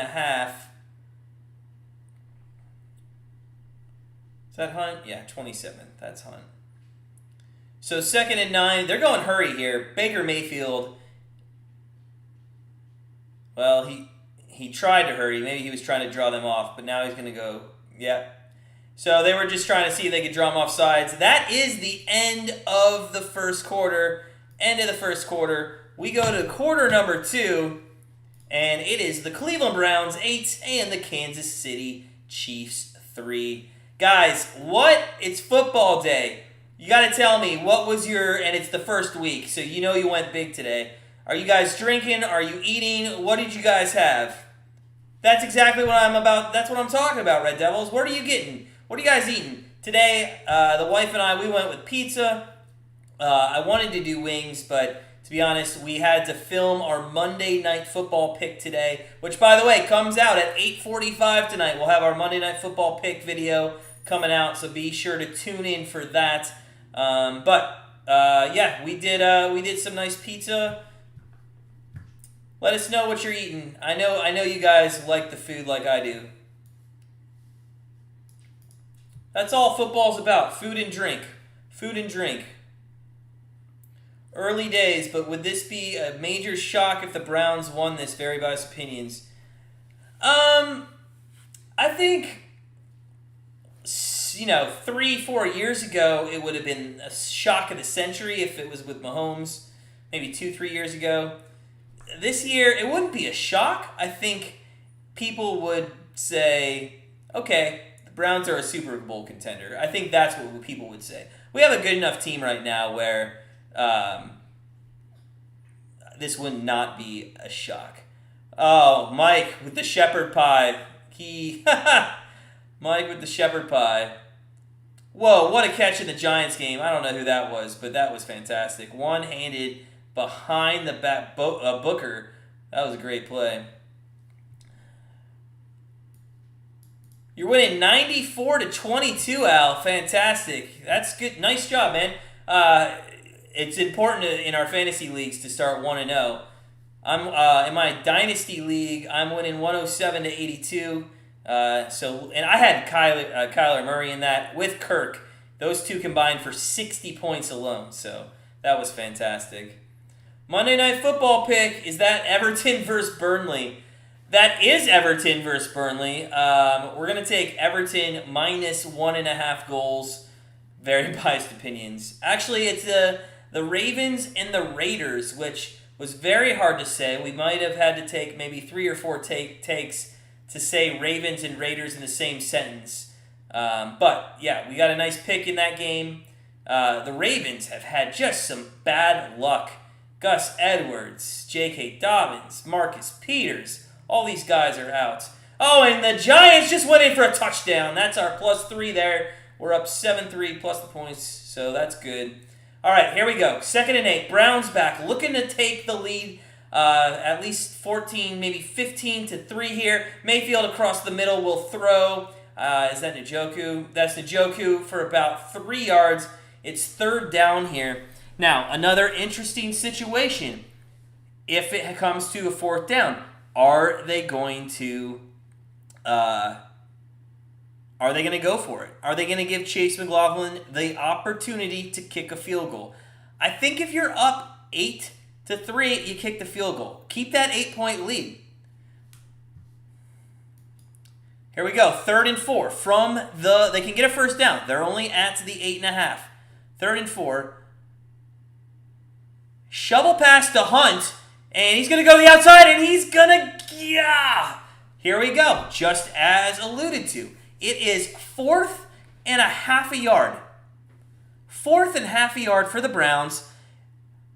Is that Hunt? Yeah, 27. That's Hunt. So 2nd and 9. They're going hurry here. Baker Mayfield. Well, he tried to hurry. Maybe he was trying to draw them off, but now he's going to go, yeah. So they were just trying to see if they could draw them off sides. That is the end of the first quarter. End of the first quarter. We go to quarter number 2, and it is the Cleveland Browns 8 and the Kansas City Chiefs 3. Guys, it's football day. You got to tell me, what was and it's the first week, so you went big today. Are you guys drinking? Are you eating? What did you guys have? That's exactly what I'm about. That's what I'm talking about, Red Devils. What are you getting? What are you guys eating? Today, the wife and I, we went with pizza. I wanted to do wings, but to be honest, we had to film our Monday Night Football pick today, which, by the way, comes out at 8:45 tonight. We'll have our Monday Night Football pick video coming out, so be sure to tune in for that. Yeah, we did some nice pizza. Let us know what you're eating. I know you guys like the food like I do. That's all football's about, food and drink. Food and drink. Early days, but would this be a major shock if the Browns won this? Very biased opinions. I think, 3-4 years ago, it would have been a shock of the century if it was with Mahomes. Maybe 2-3 years ago. This year, it wouldn't be a shock. I think people would say, okay, the Browns are a Super Bowl contender. I think that's what people would say. We have a good enough team right now where this would not be a shock. Oh, Mike with the shepherd pie. Mike with the shepherd pie. Whoa, what a catch in the Giants game. I don't know who that was, but that was fantastic. One-handed behind the back, Booker. That was a great play. You're winning 94-22, Al. Fantastic. That's good. Nice job, man. It's important in our fantasy leagues to start 1-0. I'm in my dynasty league. I'm winning 107-82. And I had Kyler Murray in that with Kirk. Those two combined for 60 points alone. So that was fantastic. Monday Night Football pick, is that Everton versus Burnley? That is Everton versus Burnley. We're going to take Everton minus 1.5 goals. Very biased opinions. Actually, it's the Ravens and the Raiders, which was very hard to say. We might have had to take maybe 3 or 4 takes to say Ravens and Raiders in the same sentence. But, yeah, we got a nice pick in that game. The Ravens have had just some bad luck. Gus Edwards, J.K. Dobbins, Marcus Peters, all these guys are out. Oh, and the Giants just went in for a touchdown. That's our +3 there. We're up 7-3 plus the points, so that's good. All right, here we go. 2nd and 8. Browns back, looking to take the lead. At least 14, maybe 15-3 here. Mayfield across the middle will throw. Is that Njoku? That's Njoku for about 3 yards. It's 3rd down here. Now, another interesting situation. If it comes to a 4th down, are they going to go for it? Are they going to give Chase McLaughlin the opportunity to kick a field goal? I think if you're up 8-3, you kick the field goal. Keep that 8-point lead. Here we go. 3rd and 4 they can get a 1st down. They're only at the 8.5. 3rd and 4. Shovel pass to Hunt, and he's going to go to the outside, and he's going to, Here we go. Just as alluded to. It is 4th and a half a yard. 4th and half a yard for the Browns.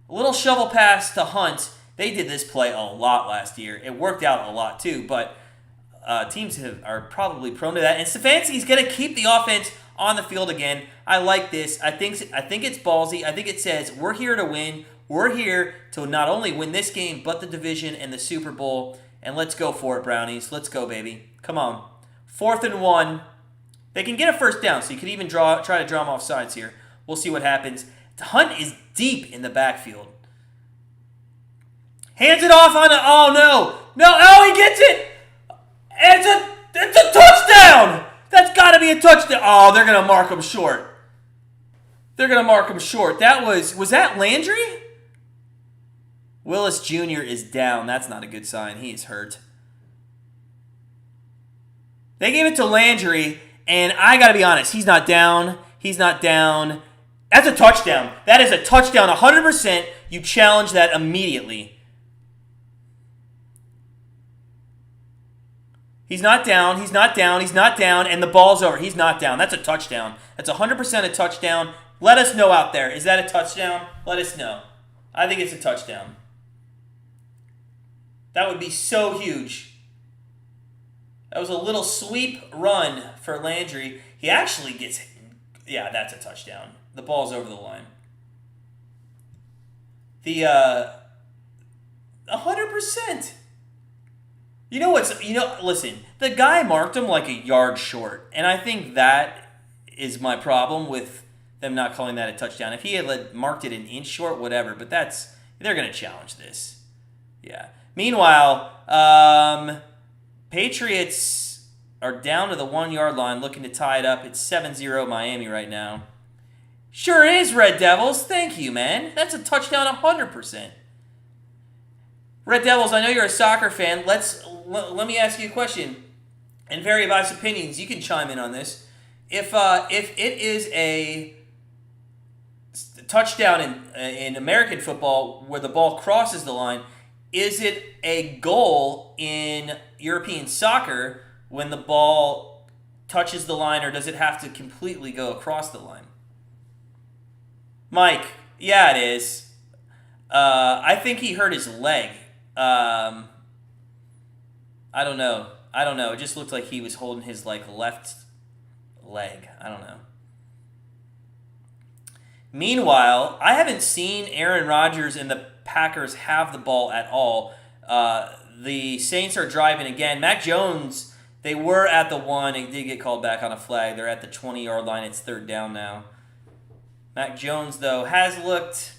A little shovel pass to Hunt. They did this play a lot last year. It worked out a lot too, but teams are probably prone to that. And Stefanski's going to keep the offense on the field again. I like this. I think it's ballsy. I think it says we're here to win. We're here to not only win this game, but the division and the Super Bowl. And let's go for it, Brownies. Let's go, baby. Come on. 4th and 1. They can get a 1st down, so you could even try to draw them off sides here. We'll see what happens. Hunt is deep in the backfield. Hands it off on oh no, he gets it. It's a touchdown. That's got to be a touchdown. Oh, they're gonna mark him short. That was that Landry? Willis Jr. is down. That's not a good sign. He is hurt. They gave it to Landry, and I got to be honest, he's not down. That's a touchdown. That is a touchdown, 100%. You challenge that immediately. He's not down, and the ball's over. He's not down. That's a touchdown. That's 100% a touchdown. Let us know out there. Is that a touchdown? Let us know. I think it's a touchdown. That would be so huge. That was a little sweep run for Landry. He actually gets... Yeah, that's a touchdown. The ball's over the line. The 100%. Listen, the guy marked him like a yard short, and I think that is my problem with them not calling that a touchdown. If he had marked it an inch short, whatever, but they're going to challenge this. Yeah. Meanwhile, Patriots are down to the 1-yard line looking to tie it up. It's 7-0 Miami right now. Sure is, Red Devils. Thank you, man. That's a touchdown 100%. Red Devils, I know you're a soccer fan. Let me ask you a question. And very biased opinions, you can chime in on this. If it is a touchdown in American football where the ball crosses the line, is it a goal in European soccer when the ball touches the line, or does it have to completely go across the line? Mike, yeah, it is. I think he hurt his leg. I don't know. It just looked like he was holding his left leg. I don't know. Meanwhile, I haven't seen Aaron Rodgers and the Packers have the ball at all. The Saints are driving again. Mac Jones, they were at the 1. He did get called back on a flag. They're at the 20-yard line. It's 3rd down now. Mac Jones, though, has looked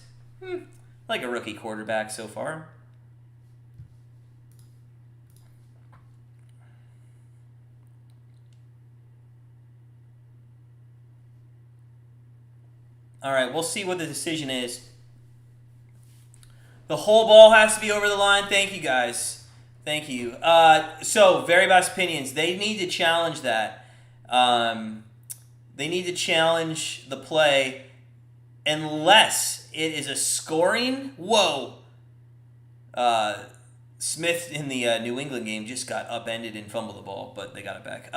like a rookie quarterback so far. All right, we'll see what the decision is. The whole ball has to be over the line. Thank you, guys. Thank you. So, very biased opinions. They need to challenge that. They need to challenge the play unless it is a scoring. Whoa. Smith in the New England game just got upended and fumbled the ball, but they got it back.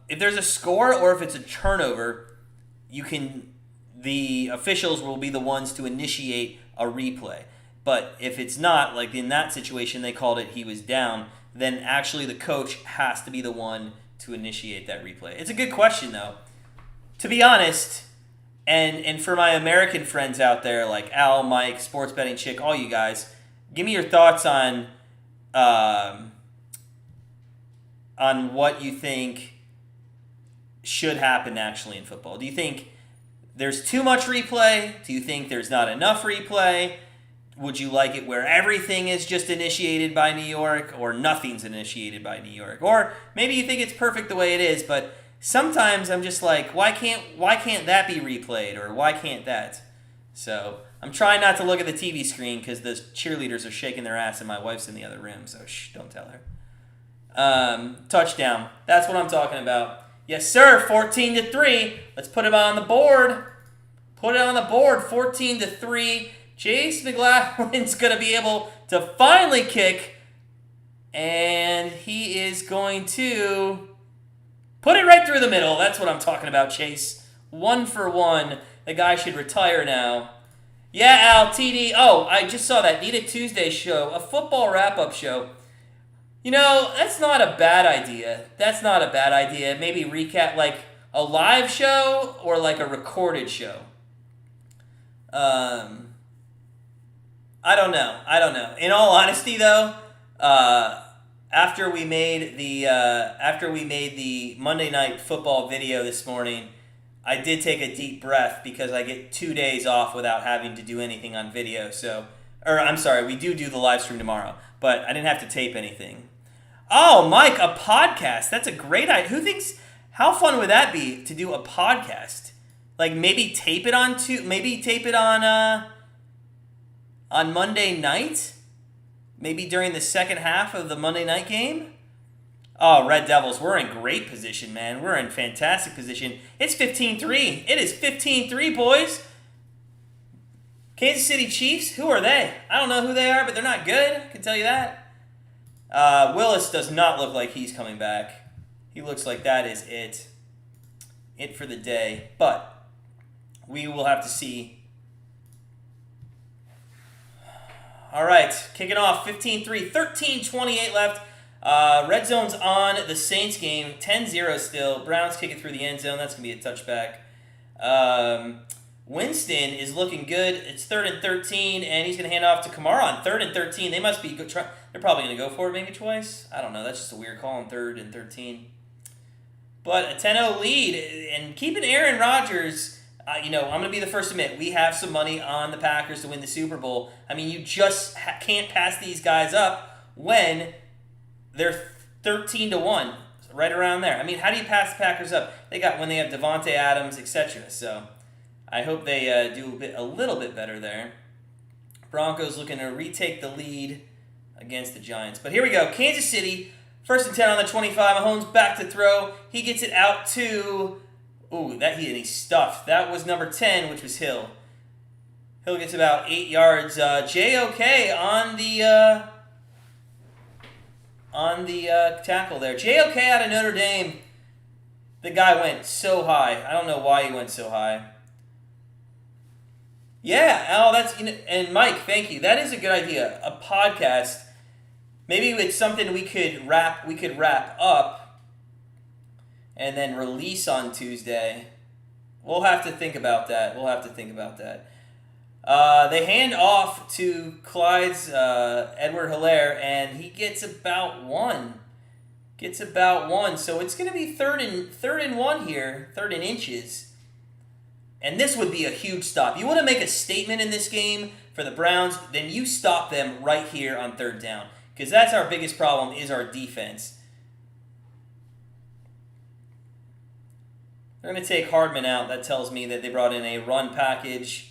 If there's a score or if it's a turnover, the officials will be the ones to initiate a replay. But if it's not, like in that situation, they called it he was down, then actually the coach has to be the one to initiate that replay. It's a good question, though. To be honest, and for my American friends out there, like Al, Mike, Sports Betting Chick, all you guys, give me your thoughts on what you think should happen actually in football. Do you think there's too much replay? Do you think there's not enough replay? Would you like it where everything is just initiated by New York or nothing's initiated by New York? Or maybe you think it's perfect the way it is, but sometimes I'm just like, why can't that be replayed, or why can't that? So I'm trying not to look at the TV screen because the cheerleaders are shaking their ass and my wife's in the other room, so shh, don't tell her. Touchdown. That's what I'm talking about. Yes, sir. 14-3. Let's put it on the board. Put it on the board. 14-3. Chase McLaughlin's going to be able to finally kick, and he is going to put it right through the middle. That's what I'm talking about, Chase. 1 for 1. The guy should retire now. Yeah, Al, TD. Oh, I just saw that. Need a Tuesday show, a football wrap-up show. You know, that's not a bad idea. Maybe recap, like a live show or like a recorded show. I don't know. In all honesty, though, after we made the Monday Night Football video this morning, I did take a deep breath because I get 2 days off without having to do anything on video. We do the live stream tomorrow, but I didn't have to tape anything. Oh, Mike, a podcast. That's a great idea. How fun would that be to do a podcast? Like maybe tape it on Monday night? Maybe during the second half of the Monday night game? Oh, Red Devils, we're in great position, man. We're in fantastic position. It's 15-3. It is 15-3, boys. Kansas City Chiefs, who are they? I don't know who they are, but they're not good. I can tell you that. Willis does not look like he's coming back. He looks like that is it. It for the day. But we will have to see. All right, kicking off 15-3, 13:28 left. Red Zone's on the Saints game, 10-0 still. Browns kicking through the end zone. That's going to be a touchback. Winston is looking good. It's 3rd and 13, and he's going to hand off to Kamara on 3rd and 13. They must be good. They're probably going to go for it maybe twice. I don't know. That's just a weird call on 3rd and 13. But a 10-0 lead, and keeping Aaron Rodgers, I'm going to be the first to admit, we have some money on the Packers to win the Super Bowl. I mean, you just can't pass these guys up when they're 13-1, right around there. I mean, how do you pass the Packers up? When they have Devontae Adams, etc. So I hope they do a little bit better there. Broncos looking to retake the lead against the Giants. But here we go. Kansas City, 1st and 10 on the 25. Mahomes back to throw. He gets it out to... Ooh, he stuffed. That was number 10, which was Hill. Hill gets about 8 yards. J.O.K. on the tackle there. J.O.K. out of Notre Dame. The guy went so high. I don't know why he went so high. Yeah, Al, and Mike, thank you. That is a good idea. A podcast. Maybe it's something we could wrap up and then release on Tuesday. We'll have to think about that. They hand off to Clyde's Edward Hilaire, and he gets about one. So it's going to be third and 1 here, 3rd and inches. And this would be a huge stop. You want to make a statement in this game for the Browns, then you stop them right here on 3rd down. Because that's our biggest problem is our defense. They're going to take Hardman out. That tells me that they brought in a run package.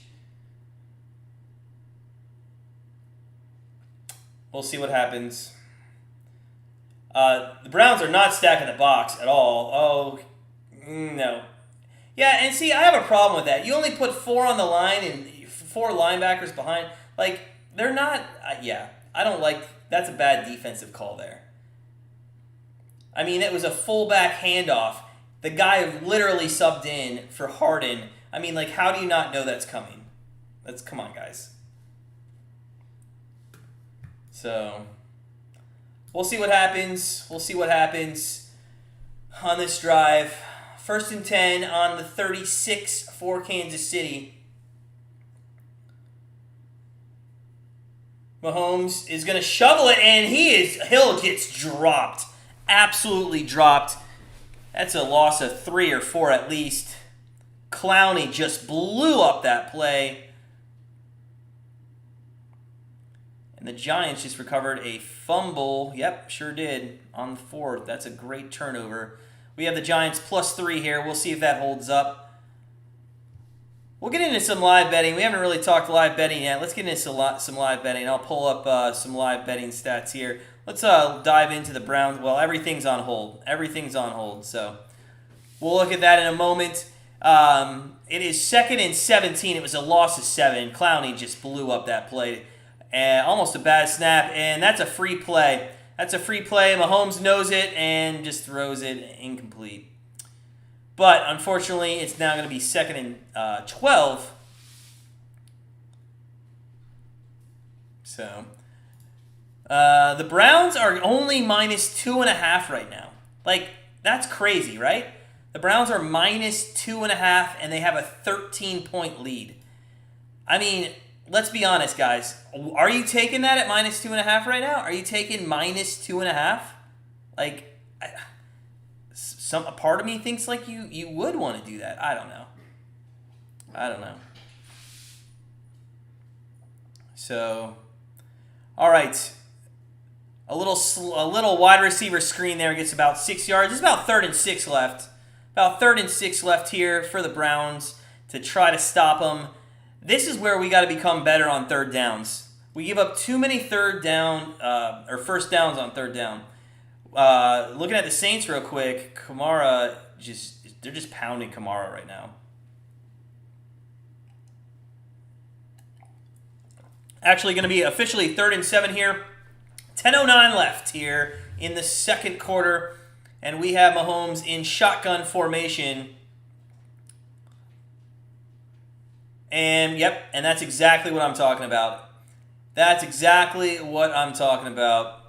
We'll see what happens. The Browns are not stacking the box at all. Oh, no. Yeah, and see, I have a problem with that. You only put 4 on the line and 4 linebackers behind. Like, they're not... I don't like... That's a bad defensive call there. I mean, it was a fullback handoff. The guy literally subbed in for Harden. I mean, like, how do you not know that's coming? Come on, guys. So we'll see what happens. We'll see what happens on this drive. 1st and 10 on the 36 for Kansas City. Mahomes is going to shovel it, and Hill gets dropped. Absolutely dropped. That's a loss of 3 or 4 at least. Clowney just blew up that play. And the Giants just recovered a fumble. Yep, sure did. On the 4th. That's a great turnover. We have the Giants +3 here. We'll see if that holds up. We'll get into some live betting. We haven't really talked live betting yet. Let's get into some live betting. I'll pull up some live betting stats here. Let's dive into the Browns. Well, everything's on hold. Everything's on hold. So we'll look at that in a moment. It is 2nd and 17. It was a loss of 7. Clowney just blew up that play. Almost a bad snap, and that's a free play. That's a free play. Mahomes knows it and just throws it incomplete. But unfortunately, it's now going to be 2nd and 12. So the Browns are only -2.5 right now. Like, that's crazy, right? The Browns are -2.5, and they have a 13-point lead. I mean, let's be honest, guys. Are you taking that at -2.5 right now? Are you taking -2.5? Like, a part of me thinks like you would want to do that. I don't know. So, all right. A little wide receiver screen there gets about 6 yards. It's about 3rd and 6 left. About 3rd and 6 left here for the Browns to try to stop them. This is where we got to become better on 3rd downs. We give up too many first downs on 3rd down. Looking at the Saints real quick, Kamara they're just pounding Kamara right now. Actually going to be officially 3rd and 7 here. 10:09 left here in the 2nd quarter, and we have Mahomes in shotgun formation. And and that's exactly what I'm talking about. That's exactly what I'm talking about.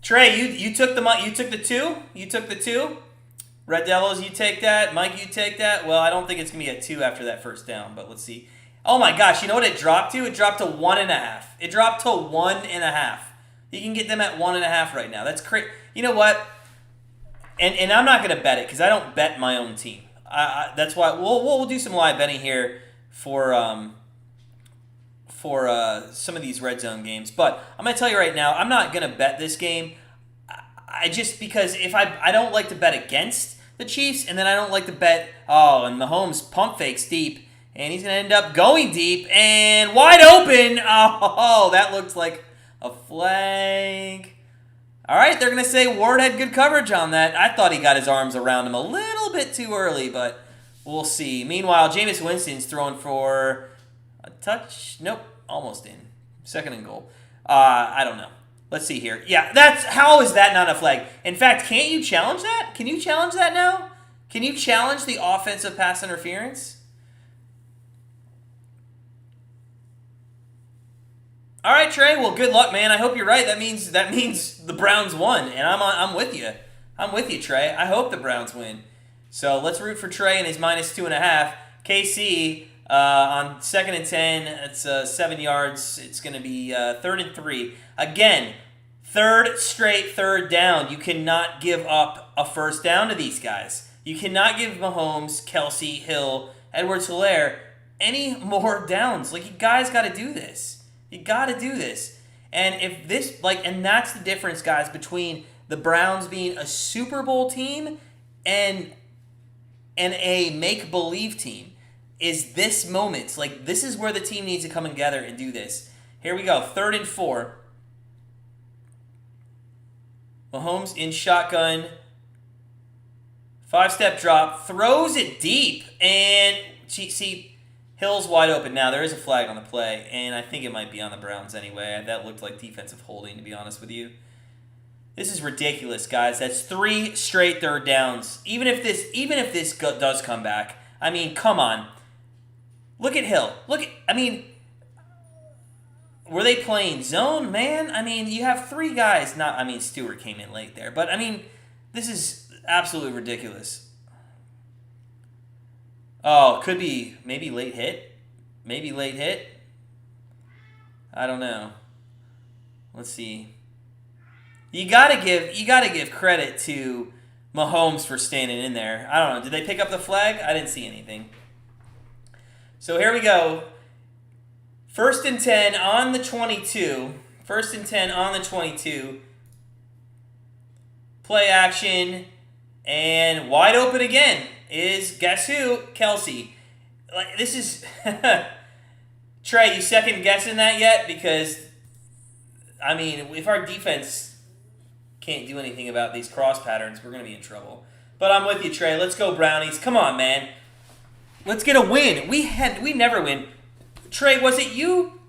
Trey, you took the 2? You took the 2? Red Devils, you take that. Mike, you take that. Well, I don't think it's going to be a 2 after that 1st down, but let's see. Oh my gosh, you know what it dropped to? It dropped to 1.5. It dropped to 1.5. You can get them at 1.5 right now. That's crazy. You know what? And I'm not going to bet it because I don't bet my own team. That's why we'll do some live betting here for some of these red zone games. But I'm going to tell you right now, I'm not going to bet this game. Because if I don't like to bet against the Chiefs, and then I don't like to bet, and Mahomes pump fakes deep, and he's going to end up going deep and wide open. Oh, that looks like a flag. All right, they're going to say Ward had good coverage on that. I thought he got his arms around him a little bit too early, but we'll see. Meanwhile, Jameis Winston's throwing for a touch. Nope, almost in. 2nd and goal. I don't know. Let's see here. Yeah, how is that not a flag? In fact, can't you challenge that? Can you challenge that now? Can you challenge the offensive pass interference? All right, Trey. Well, good luck, man. I hope you're right. That means the Browns won, and I'm with you. I'm with you, Trey. I hope the Browns win. So let's root for Trey and his -2.5. KC on 2nd and 10. It's 7 yards. It's going to be 3rd and 3. Again, 3rd straight 3rd down. You cannot give up a 1st down to these guys. You cannot give Mahomes, Kelsey, Hill, Edwards-Helaire any more downs. Like, you guys got to do this. You got to do this. And if this, and that's the difference, guys, between the Browns being a Super Bowl team and a make-believe team, is this moment. Like, this is where the team needs to come together and do this. Here we go, 3rd and 4. Mahomes in shotgun. 5-step drop. Throws it deep. And, see, Hill's wide open now. There is a flag on the play, and I think it might be on the Browns anyway. That looked like defensive holding, to be honest with you. This is ridiculous, guys. That's 3 straight 3rd downs. Even if this does come back, I mean, come on. Look at Hill. were they playing zone, man? I mean, you have three guys. Stewart came in late there, but I mean, this is absolutely ridiculous. Oh, could be maybe late hit. Maybe late hit. I don't know. Let's see. You gotta give credit to Mahomes for standing in there. I don't know. Did they pick up the flag? I didn't see anything. So here we go. 1st and 10 on the 22. 1st and 10 on the 22. Play action. And wide open again is, guess who? Kelsey. Like, this is... Trey, you second guessing that yet? Because, I mean, if our defense can't do anything about these cross patterns, we're going to be in trouble. But I'm with you, Trey. Let's go, Brownies. Come on, man. Let's get a win. We never win. Trey, was it you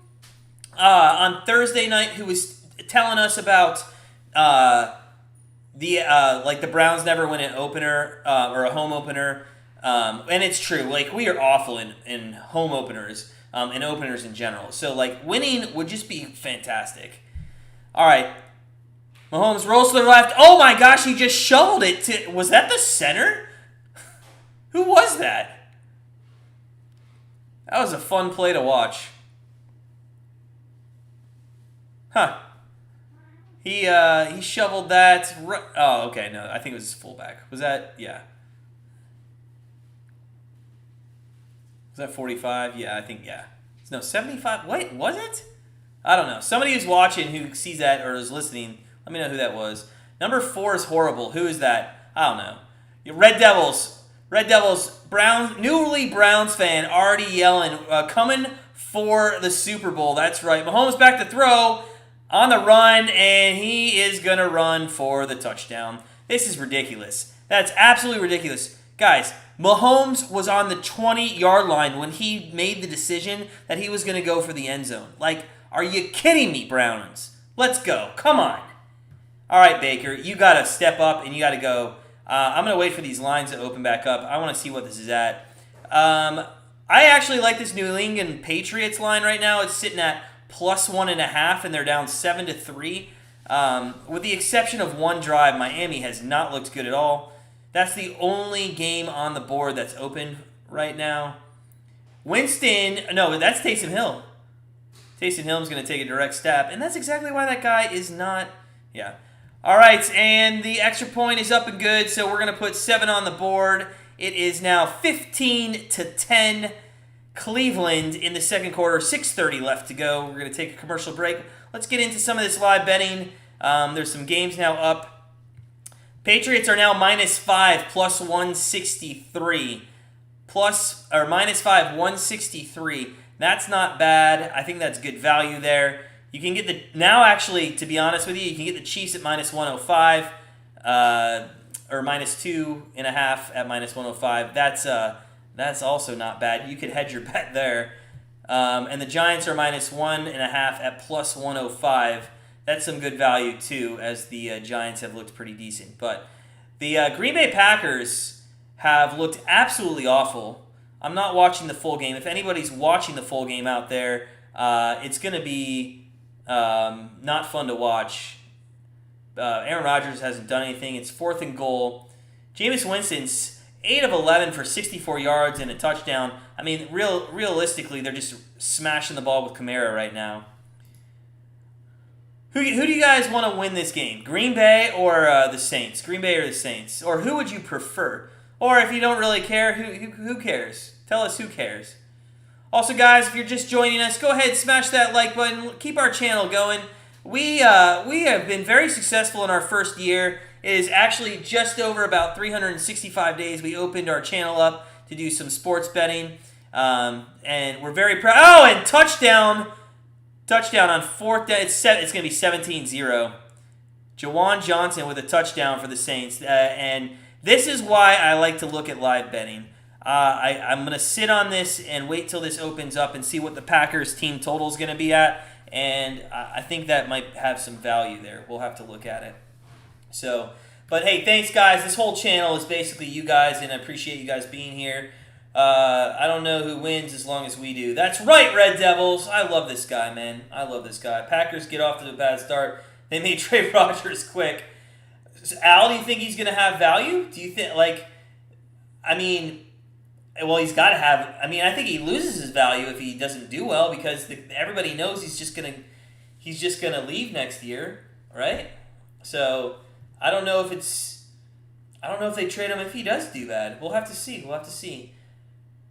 on Thursday night who was telling us about the Browns never win an opener or a home opener? And it's true. Like, we are awful in home openers and openers in general. So, like, winning would just be fantastic. All right. Mahomes rolls to the left. Oh, my gosh, he just shoveled it to... Was that the center? Who was that? That was a fun play to watch. Huh. He shoveled that... Oh, okay, no, I think it was his fullback. Was that... Yeah. Was that 45? Yeah, I think, yeah. No, 75? Wait, was it? I don't know. Somebody who's watching who sees that or is listening, let me know who that was. Number 4 is horrible. Who is that? I don't know. Red Devils. Newly Browns fan already yelling, coming for the Super Bowl. That's right. Mahomes back to throw on the run, and he is going to run for the touchdown. This is ridiculous. That's absolutely ridiculous. Guys, Mahomes was on the 20-yard line when he made the decision that he was going to go for the end zone. Like, are you kidding me, Browns? Let's go. Come on. All right, Baker, you got to step up and you got to go. I'm going to wait for these lines to open back up. I want to see what this is at. I actually like this New England Patriots line right now. It's sitting at +1.5, and they're down 7-3. With the exception of one drive, Miami has not looked good at all. That's the only game on the board that's open right now. Winston, no, that's Taysom Hill. Taysom Hill's going to take a direct step, and that's exactly why that guy is not, yeah. All right, and the extra point is up and good, so we're going to put 7 on the board. It is now 15-10 Cleveland in the second quarter. 6:30 left to go. We're going to take a commercial break. Let's get into some of this live betting. There's some games now up. Patriots are now -5, +163. -5, 163. That's not bad. I think that's good value there. You can get actually, to be honest with you can get the Chiefs at -105, or -2.5 at -105. That's also not bad. You could hedge your bet there. And the Giants are -1.5 at +105. That's some good value too, as the Giants have looked pretty decent. But the Green Bay Packers have looked absolutely awful. I'm not watching the full game. If anybody's watching the full game out there, it's going to be not fun to watch. Aaron Rodgers hasn't done anything. It's 4th and goal. Jameis Winston's 8 of 11 for 64 yards and a touchdown. I mean, realistically, they're just smashing the ball with Kamara right now. Who do you guys want to win this game? Green Bay or the Saints? Green Bay or the Saints? Or who would you prefer? Or if you don't really care, who cares? Tell us who cares. Also, guys, if you're just joining us, go ahead and smash that like button. Keep our channel going. We have been very successful in our first year. It is actually just over about 365 days we opened our channel up to do some sports betting. And we're very proud. Oh, and touchdown. Touchdown on 4th down. It's going to be 17-0. Jawan Johnson with a touchdown for the Saints. And this is why I like to look at live betting. I'm going to sit on this and wait till this opens up and see what the Packers team total is going to be at. And I think that might have some value there. We'll have to look at it. So, but hey, thanks, guys. This whole channel is basically you guys, and I appreciate you guys being here. I don't know who wins as long as we do. That's right, Red Devils. I love this guy, man. I love this guy. Packers get off to a bad start. They made Trey Rogers quick. Al, do you think he's going to have value? Do you think, well, he's got to have. I think he loses his value if he doesn't do well because everybody knows he's just gonna leave next year, right? So I don't know if they trade him if he does do bad. We'll have to see.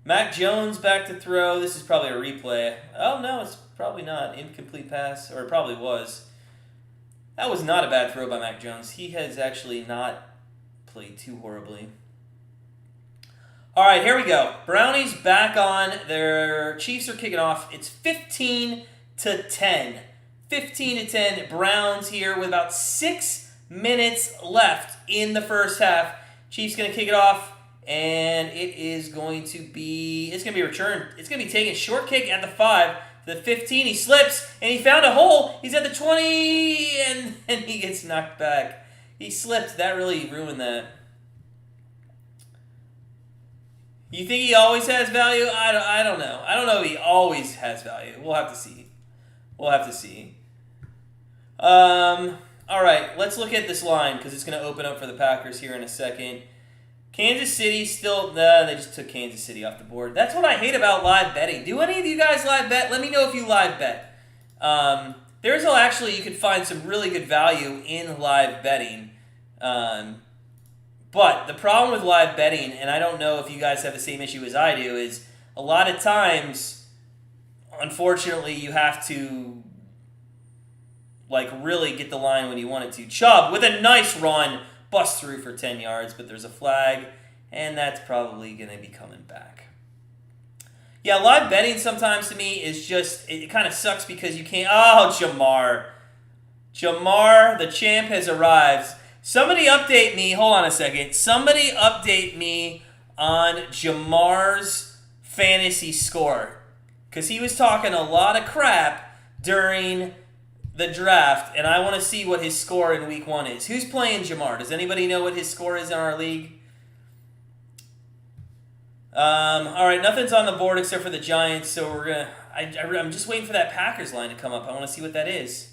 Mac Jones back to throw. This is probably a replay. Oh no, it's probably not. Incomplete pass, or it probably was. That was not a bad throw by Mac Jones. He has actually not played too horribly. All right, here we go. Brownies back on. Their Chiefs are kicking off. It's 15-10. 15-10. Browns here with about 6 minutes left in the first half. Chiefs going to kick it off, and it's going to be returned. It's going to be taken. Short kick at the 5. The 15, he slips, and he found a hole. He's at the 20, and he gets knocked back. He slipped. That really ruined that. You think he always has value? I don't know. I don't know if he always has value. We'll have to see. All right, let's look at this line because it's going to open up for the Packers here in a second. Kansas City still... they just took Kansas City off the board. That's what I hate about live betting. Do any of you guys live bet? Let me know if you live bet. You could find some really good value in live betting. But the problem with live betting, and I don't know if you guys have the same issue as I do, is a lot of times, unfortunately, you have to really get the line when you want it to. Chubb with a nice run, bust through for 10 yards, but there's a flag, and that's probably going to be coming back. Yeah, live betting sometimes to me is just, it kind of sucks because you can't, Jamar, the champ has arrived. Somebody update me. Hold on a second. Somebody update me on Jamar's fantasy score. Because he was talking a lot of crap during the draft, and I want to see what his score in week 1 is. Who's playing Jamar? Does anybody know what his score is in our league? All right, nothing's on the board except for the Giants, so I'm just waiting for that Packers line to come up. I want to see what that is.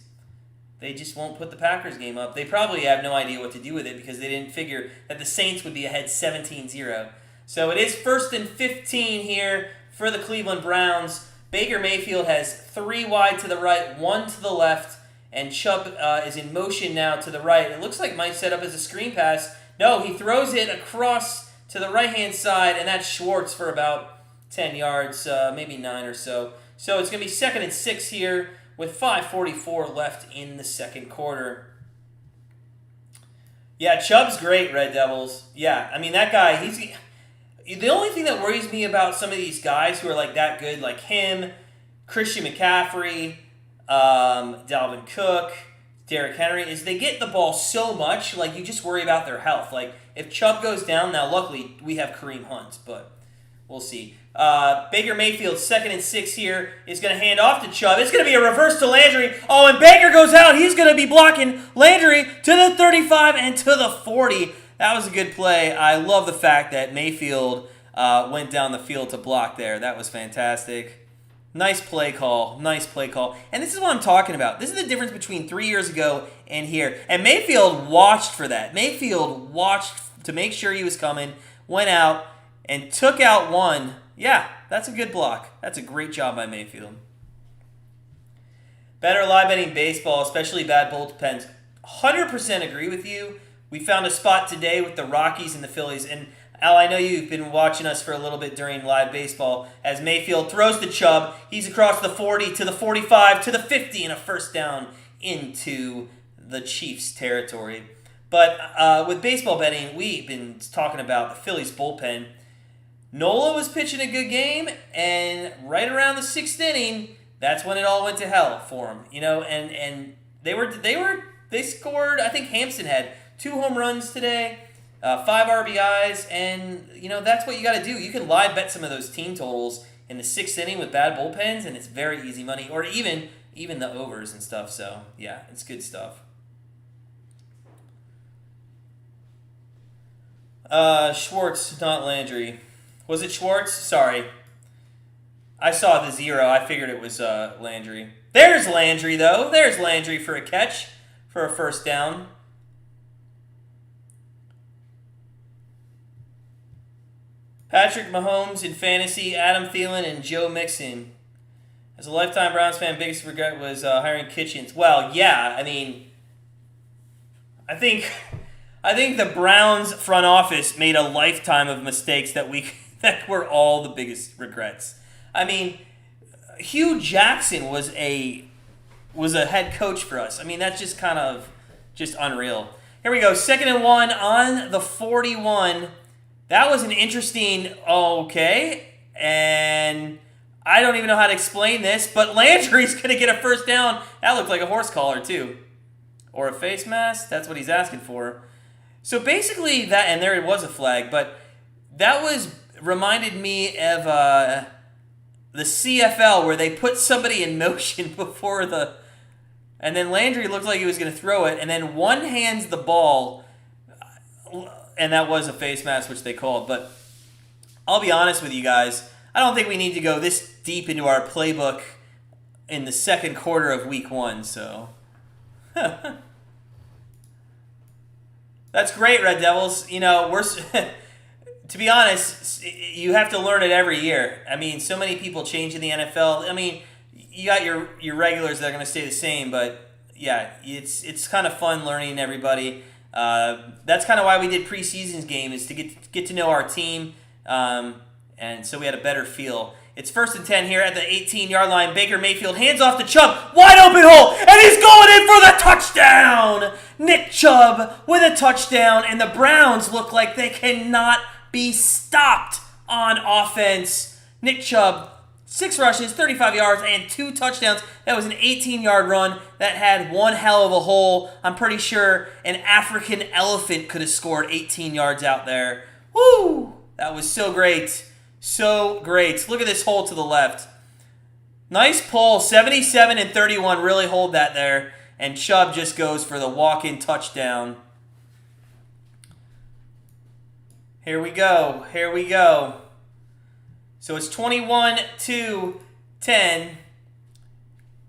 They just won't put the Packers game up. They probably have no idea what to do with it because they didn't figure that the Saints would be ahead 17-0. So it is 1st and 15 here for the Cleveland Browns. Baker Mayfield has 3 wide to the right, 1 to the left, and Chubb is in motion now to the right. It looks like might set up as a screen pass. No, he throws it across to the right-hand side, and that's Schwartz for about 10 yards, maybe 9 or so. So it's going to be 2nd and 6 here, with 5:44 left in the second quarter. Yeah, Chubb's great, Red Devils. Yeah, that guy, the only thing that worries me about some of these guys who are that good, like him, Christian McCaffrey, Dalvin Cook, Derrick Henry, is they get the ball so much, you just worry about their health. If Chubb goes down, now luckily we have Kareem Hunt, but we'll see. Baker Mayfield, 2nd and 6 here, is going to hand off to Chubb. It's going to be a reverse to Landry. Oh, and Baker goes out. He's going to be blocking Landry to the 35 and to the 40. That was a good play. I love the fact that Mayfield went down the field to block there. That was fantastic. Nice play call. And this is what I'm talking about. This is the difference between 3 years ago and here. And Mayfield watched for that. Mayfield watched to make sure he was coming, went out, and took out one. Yeah, that's a good block. That's a great job by Mayfield. Better live betting baseball, especially bad bullpens. 100% agree with you. We found a spot today with the Rockies and the Phillies. And Al, I know you've been watching us for a little bit during live baseball as Mayfield throws to Chubb. He's across the 40 to the 45 to the 50 and a first down into the Chiefs' territory. But with baseball betting, we've been talking about the Phillies' bullpen. Nola was pitching a good game, and right around the 6th inning, that's when it all went to hell for him. And they scored. I think Hampson had 2 home runs today, 5 RBIs, and that's what you got to do. You can live bet some of those team totals in the 6th inning with bad bullpens, and it's very easy money, or even the overs and stuff. So yeah, it's good stuff. Schwartz, not Landry. Was it Schwartz? Sorry. I saw the 0. I figured it was Landry. There's Landry, though. There's Landry for a catch for a first down. Patrick Mahomes in fantasy, Adam Thielen, and Joe Mixon. As a lifetime Browns fan, biggest regret was hiring Kitchens. Well, yeah, I mean, I think the Browns front office made a lifetime of mistakes that were all the biggest regrets. I mean, Hugh Jackson was a head coach for us. I mean, that's just kind of just unreal. Here we go, 2nd and 1 on the 41. That was an interesting and I don't even know how to explain this, but Landry's going to get a first down. That looked like a horse collar too, or a face mask. That's what he's asking for. So basically that, and there it was a flag, but that reminded me of the CFL where they put somebody in motion before and then Landry looked like he was going to throw it, and then one hands the ball, and that was a face mask, which they called. But I'll be honest with you guys, I don't think we need to go this deep into our playbook in the second quarter of week 1, so. That's great, Red Devils. You know, to be honest, you have to learn it every year. I mean, so many people change in the NFL. I mean, you got your regulars that are going to stay the same, but yeah, it's kind of fun learning everybody. That's kind of why we did preseason game, is to get to know our team, and so we had a better feel. It's 1st and 10 here at the 18-yard line. Baker Mayfield hands off to Chubb, wide open hole, and he's going in for the touchdown. Nick Chubb with a touchdown, and the Browns look like they cannot be stopped on offense. Nick Chubb, 6 rushes, 35 yards, and 2 touchdowns. That was an 18-yard run that had one hell of a hole. I'm pretty sure an African elephant could have scored 18 yards out there. Woo! That was so great. So great. Look at this hole to the left. Nice pull. 77 and 31. Really hold that there. And Chubb just goes for the walk-in touchdown. Here we go. Here we go. So it's 21-10.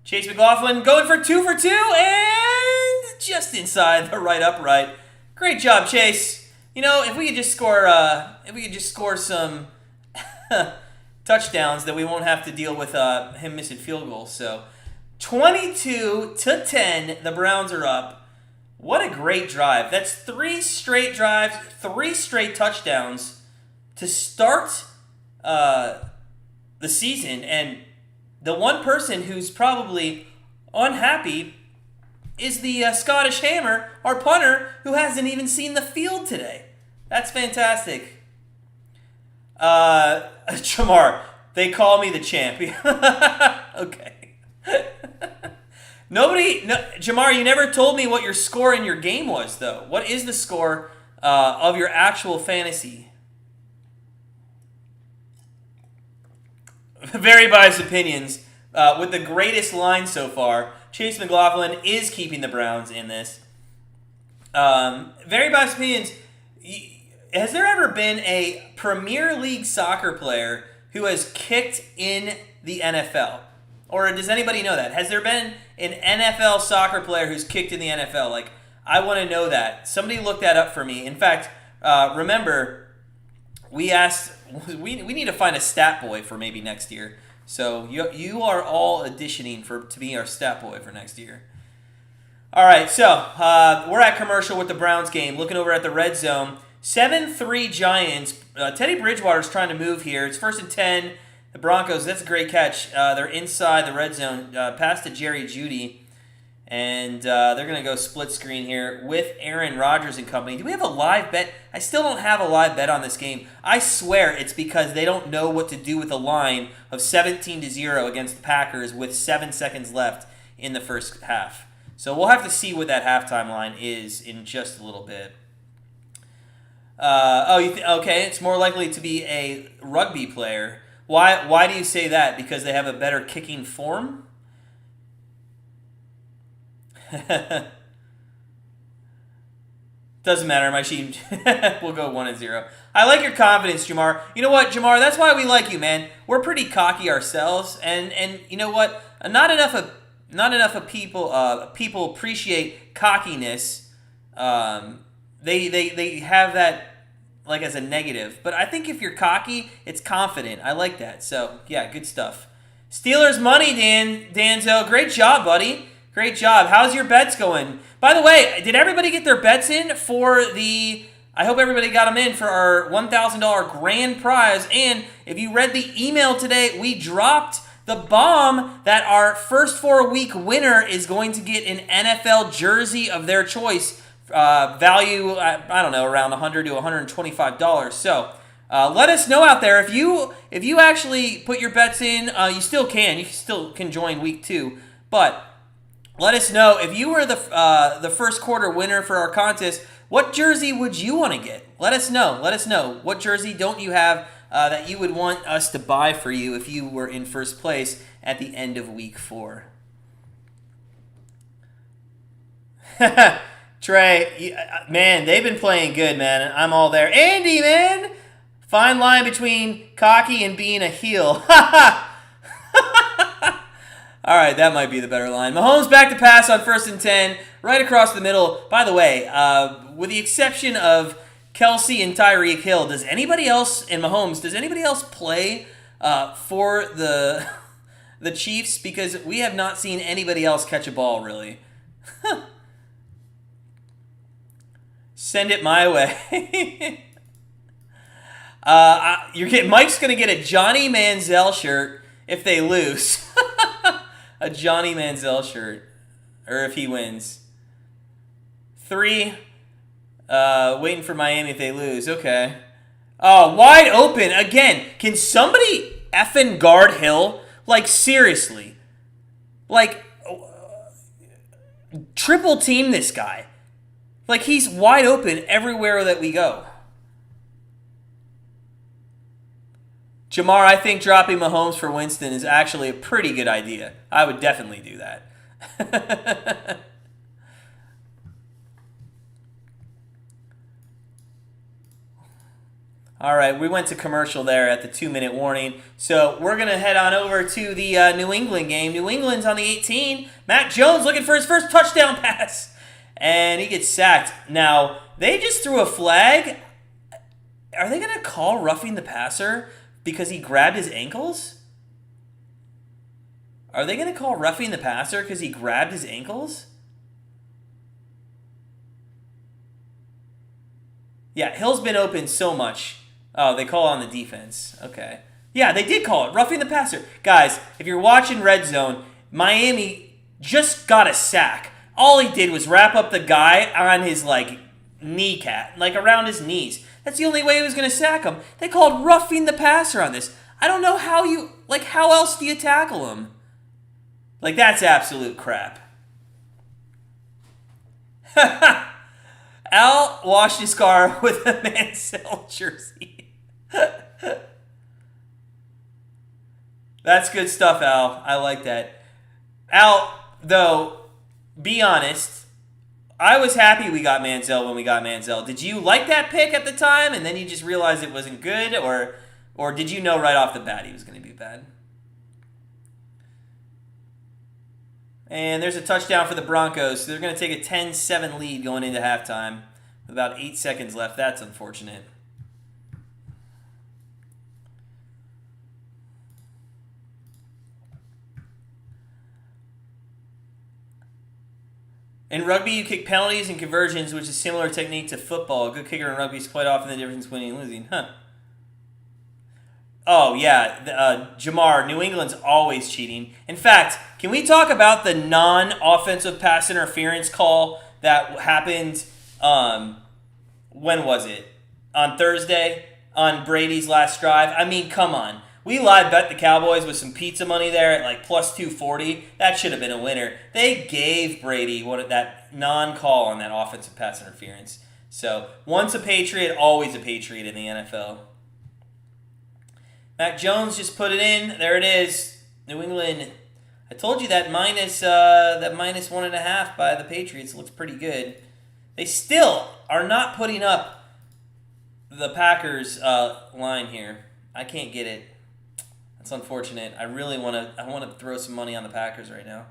Chase McLaughlin going for 2 for 2 and just inside the right upright. Great job, Chase. You know, if we could just score some touchdowns, that we won't have to deal with him missing field goals. So 22-10, the Browns are up. What a great drive. That's 3 straight drives, 3 straight touchdowns to start the season. And the one person who's probably unhappy is the Scottish Hammer, our punter, who hasn't even seen the field today. That's fantastic. Jamar, they call me the champion. Okay. Jamar, you never told me what your score in your game was, though. What is the score of your actual fantasy? Very biased opinions. With the greatest line so far, Chase McLaughlin is keeping the Browns in this. Very biased opinions. Has there ever been a Premier League soccer player who has kicked in the NFL? Or does anybody know that? Has there been an NFL soccer player who's kicked in the NFL? Like, I want to know that. Somebody look that up for me. In fact, remember, we asked, we need to find a stat boy for maybe next year. So you are all auditioning to be our stat boy for next year. All right, so we're at commercial with the Browns game, looking over at the red zone. 7-3 Giants. Teddy Bridgewater's trying to move here. It's 1st and 10. The Broncos, that's a great catch. They're inside the red zone. Pass to Jerry Jeudy. And they're going to go split screen here with Aaron Rodgers and company. Do we have a live bet? I still don't have a live bet on this game. I swear it's because they don't know what to do with a line of 17-0 against the Packers with 7 seconds left in the first half. So we'll have to see what that halftime line is in just a little bit. Okay, it's more likely to be a rugby player. Why do you say that? Because they have a better kicking form? Doesn't matter. My sheet will go 1-0. I like your confidence, Jamar. You know what, Jamar? That's why we like you, man. We're pretty cocky ourselves, and you know what? Not enough of people appreciate cockiness. They have that like as a negative, but I think if you're cocky, it's confident. I like that. So yeah, good stuff. Steelers money, Danzo. Great job, buddy. Great job. How's your bets going? By the way, did everybody get their bets in for the... I hope everybody got them in for our $1,000 grand prize. And if you read the email today, we dropped the bomb that our first 4-week winner is going to get an NFL jersey of their choice. Value, I don't know, around $100 to $125. So let us know out there. If you actually put your bets in, you still can. You still can join week 2. But... let us know if you were the first quarter winner for our contest. What jersey would you want to get? Let us know. Let us know. What jersey don't you have that you would want us to buy for you if you were in first place at the end of week 4? Trey, man, they've been playing good, man. I'm all there. Andy, man, fine line between cocky and being a heel. All right, that might be the better line. Mahomes back to pass on 1st and 10, right across the middle. By the way, with the exception of Kelsey and Tyreek Hill, does anybody else, and Mahomes, does anybody else play for the Chiefs? Because we have not seen anybody else catch a ball, really. Send it my way. Mike's going to get a Johnny Manziel shirt if they lose. A Johnny Manziel shirt. Or if he wins. 3. Waiting for Miami if they lose. Okay. Oh, wide open. Again, can somebody effing guard Hill? Like, seriously. Like, triple team this guy. Like, he's wide open everywhere that we go. Jamar, I think dropping Mahomes for Winston is actually a pretty good idea. I would definitely do that. All right, we went to commercial there at the 2-minute warning. So we're going to head on over to the New England game. New England's on the 18. Mac Jones looking for his first touchdown pass. And he gets sacked. Now, they just threw a flag. Are they going to call roughing the passer because he grabbed his ankles? Are they going to call roughing the passer because he grabbed his ankles? Yeah, Hill's been open so much. Oh, they call on the defense. Okay. Yeah, they did call it. Roughing the passer. Guys, if you're watching Red Zone, Miami just got a sack. All he did was wrap up the guy on his, kneecap, around his knees. That's the only way he was going to sack him. They called roughing the passer on this. I don't know how how else do you tackle him? That's absolute crap. Al washed his car with a Mansell jersey. That's good stuff, Al. I like that. Al, though, be honest, I was happy we got Manziel when we got Manziel. Did you like that pick at the time and then you just realized it wasn't good? Or did you know right off the bat he was going to be bad? And there's a touchdown for the Broncos. So they're going to take a 10-7 lead going into halftime with about 8 seconds left. That's unfortunate. In rugby, you kick penalties and conversions, which is a similar technique to football. A good kicker in rugby is quite often the difference between winning and losing. Huh. Oh, yeah. Jamar, New England's always cheating. In fact, can we talk about the non-offensive pass interference call that happened, when was it? On Thursday? On Brady's last drive? I mean, come on. We live bet the Cowboys with some pizza money there at plus 240. That should have been a winner. They gave Brady that non-call on that offensive pass interference. So, once a Patriot, always a Patriot in the NFL. Mac Jones just put it in. There it is. New England. I told you that minus 1.5 by the Patriots looks pretty good. They still are not putting up the Packers line here. I can't get it. That's unfortunate. I really want to throw some money on the Packers right now.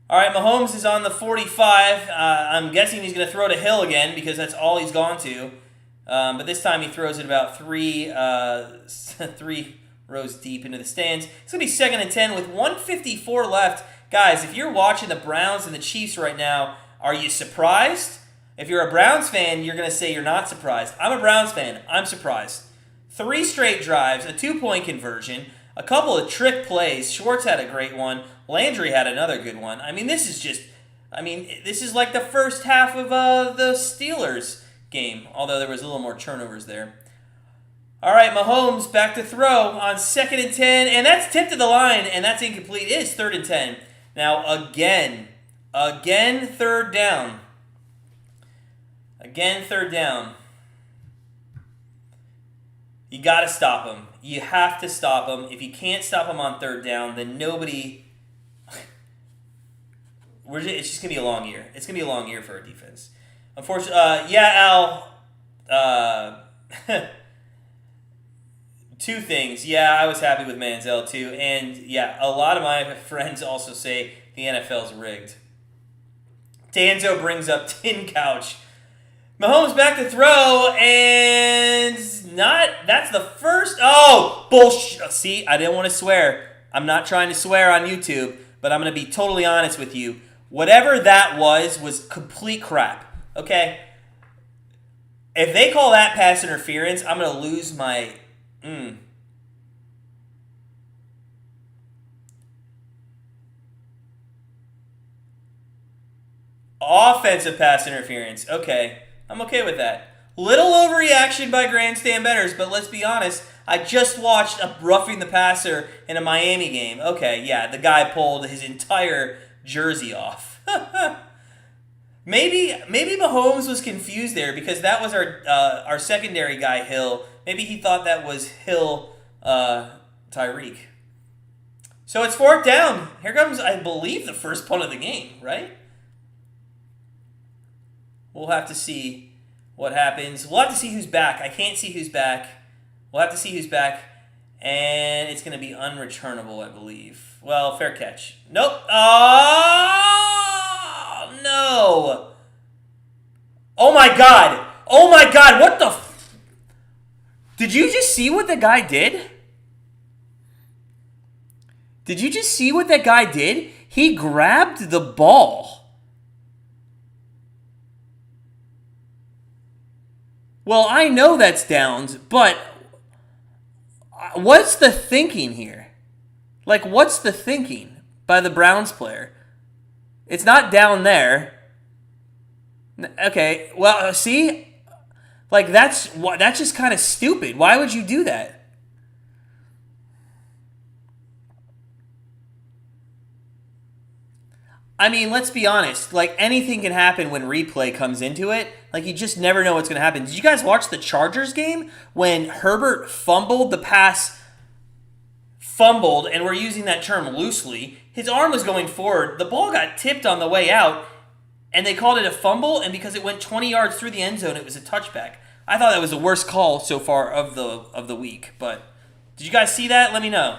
All right, Mahomes is on the 45. I'm guessing he's going to throw to Hill again because that's all he's gone to. But this time he throws it about three rows deep into the stands. It's going to be 2nd and 10 with 1:54 left. Guys, if you're watching the Browns and the Chiefs right now, are you surprised? If you're a Browns fan, you're going to say you're not surprised. I'm a Browns fan. I'm surprised. 3 straight drives, a 2-point conversion, a couple of trick plays. Schwartz had a great one. Landry had another good one. This is like the first half of the Steelers game, although there was a little more turnovers there. All right, Mahomes back to throw on 2nd and 10, and that's tipped to the line, and that's incomplete. It is 3rd and 10. Now, again, 3rd down. Again, 3rd down. You got to stop him. You have to stop him. If you can't stop him on 3rd down, then nobody... It's just going to be a long year. It's going to be a long year for our defense. Unfortunately, Al... 2 things. Yeah, I was happy with Manziel too. And yeah, a lot of my friends also say the NFL's rigged. Danzo brings up Tin Couch. Mahomes back to throw, and that's the first. Oh, bullshit. See, I didn't want to swear. I'm not trying to swear on YouTube, but I'm going to be totally honest with you. Whatever that was complete crap. Okay? If they call that pass interference, I'm going to lose my... Offensive pass interference. Okay. I'm okay with that. Little overreaction by Grandstand Bettors, but let's be honest. I just watched a roughing the passer in a Miami game. Okay, yeah, the guy pulled his entire jersey off. Maybe Mahomes was confused there because that was our secondary guy, Hill. Maybe he thought that was Hill Tyreek. So it's 4th down. Here comes, I believe, the first punt of the game, right? We'll have to see what happens. We'll have to see who's back. I can't see who's back. We'll have to see who's back. And it's going to be unreturnable, I believe. Well, fair catch. Nope. Oh, no. Oh, my God. Oh, my God. What the... Did you just see what the guy did? Did you just see what that guy did? He grabbed the ball. Well, I know that's downs, but what's the thinking here? Like, what's the thinking by the Browns player? It's not down there. Okay, well, see? Like, that's just kind of stupid. Why would you do that? Let's be honest. Like, anything can happen when replay comes into it. Like, you just never know what's going to happen. Did you guys watch the Chargers game when Herbert fumbled the pass? Fumbled, and we're using that term loosely. His arm was going forward. The ball got tipped on the way out, and they called it a fumble, and because it went 20 yards through the end zone, it was a touchback. I thought that was the worst call so far of the week. But did you guys see that? Let me know.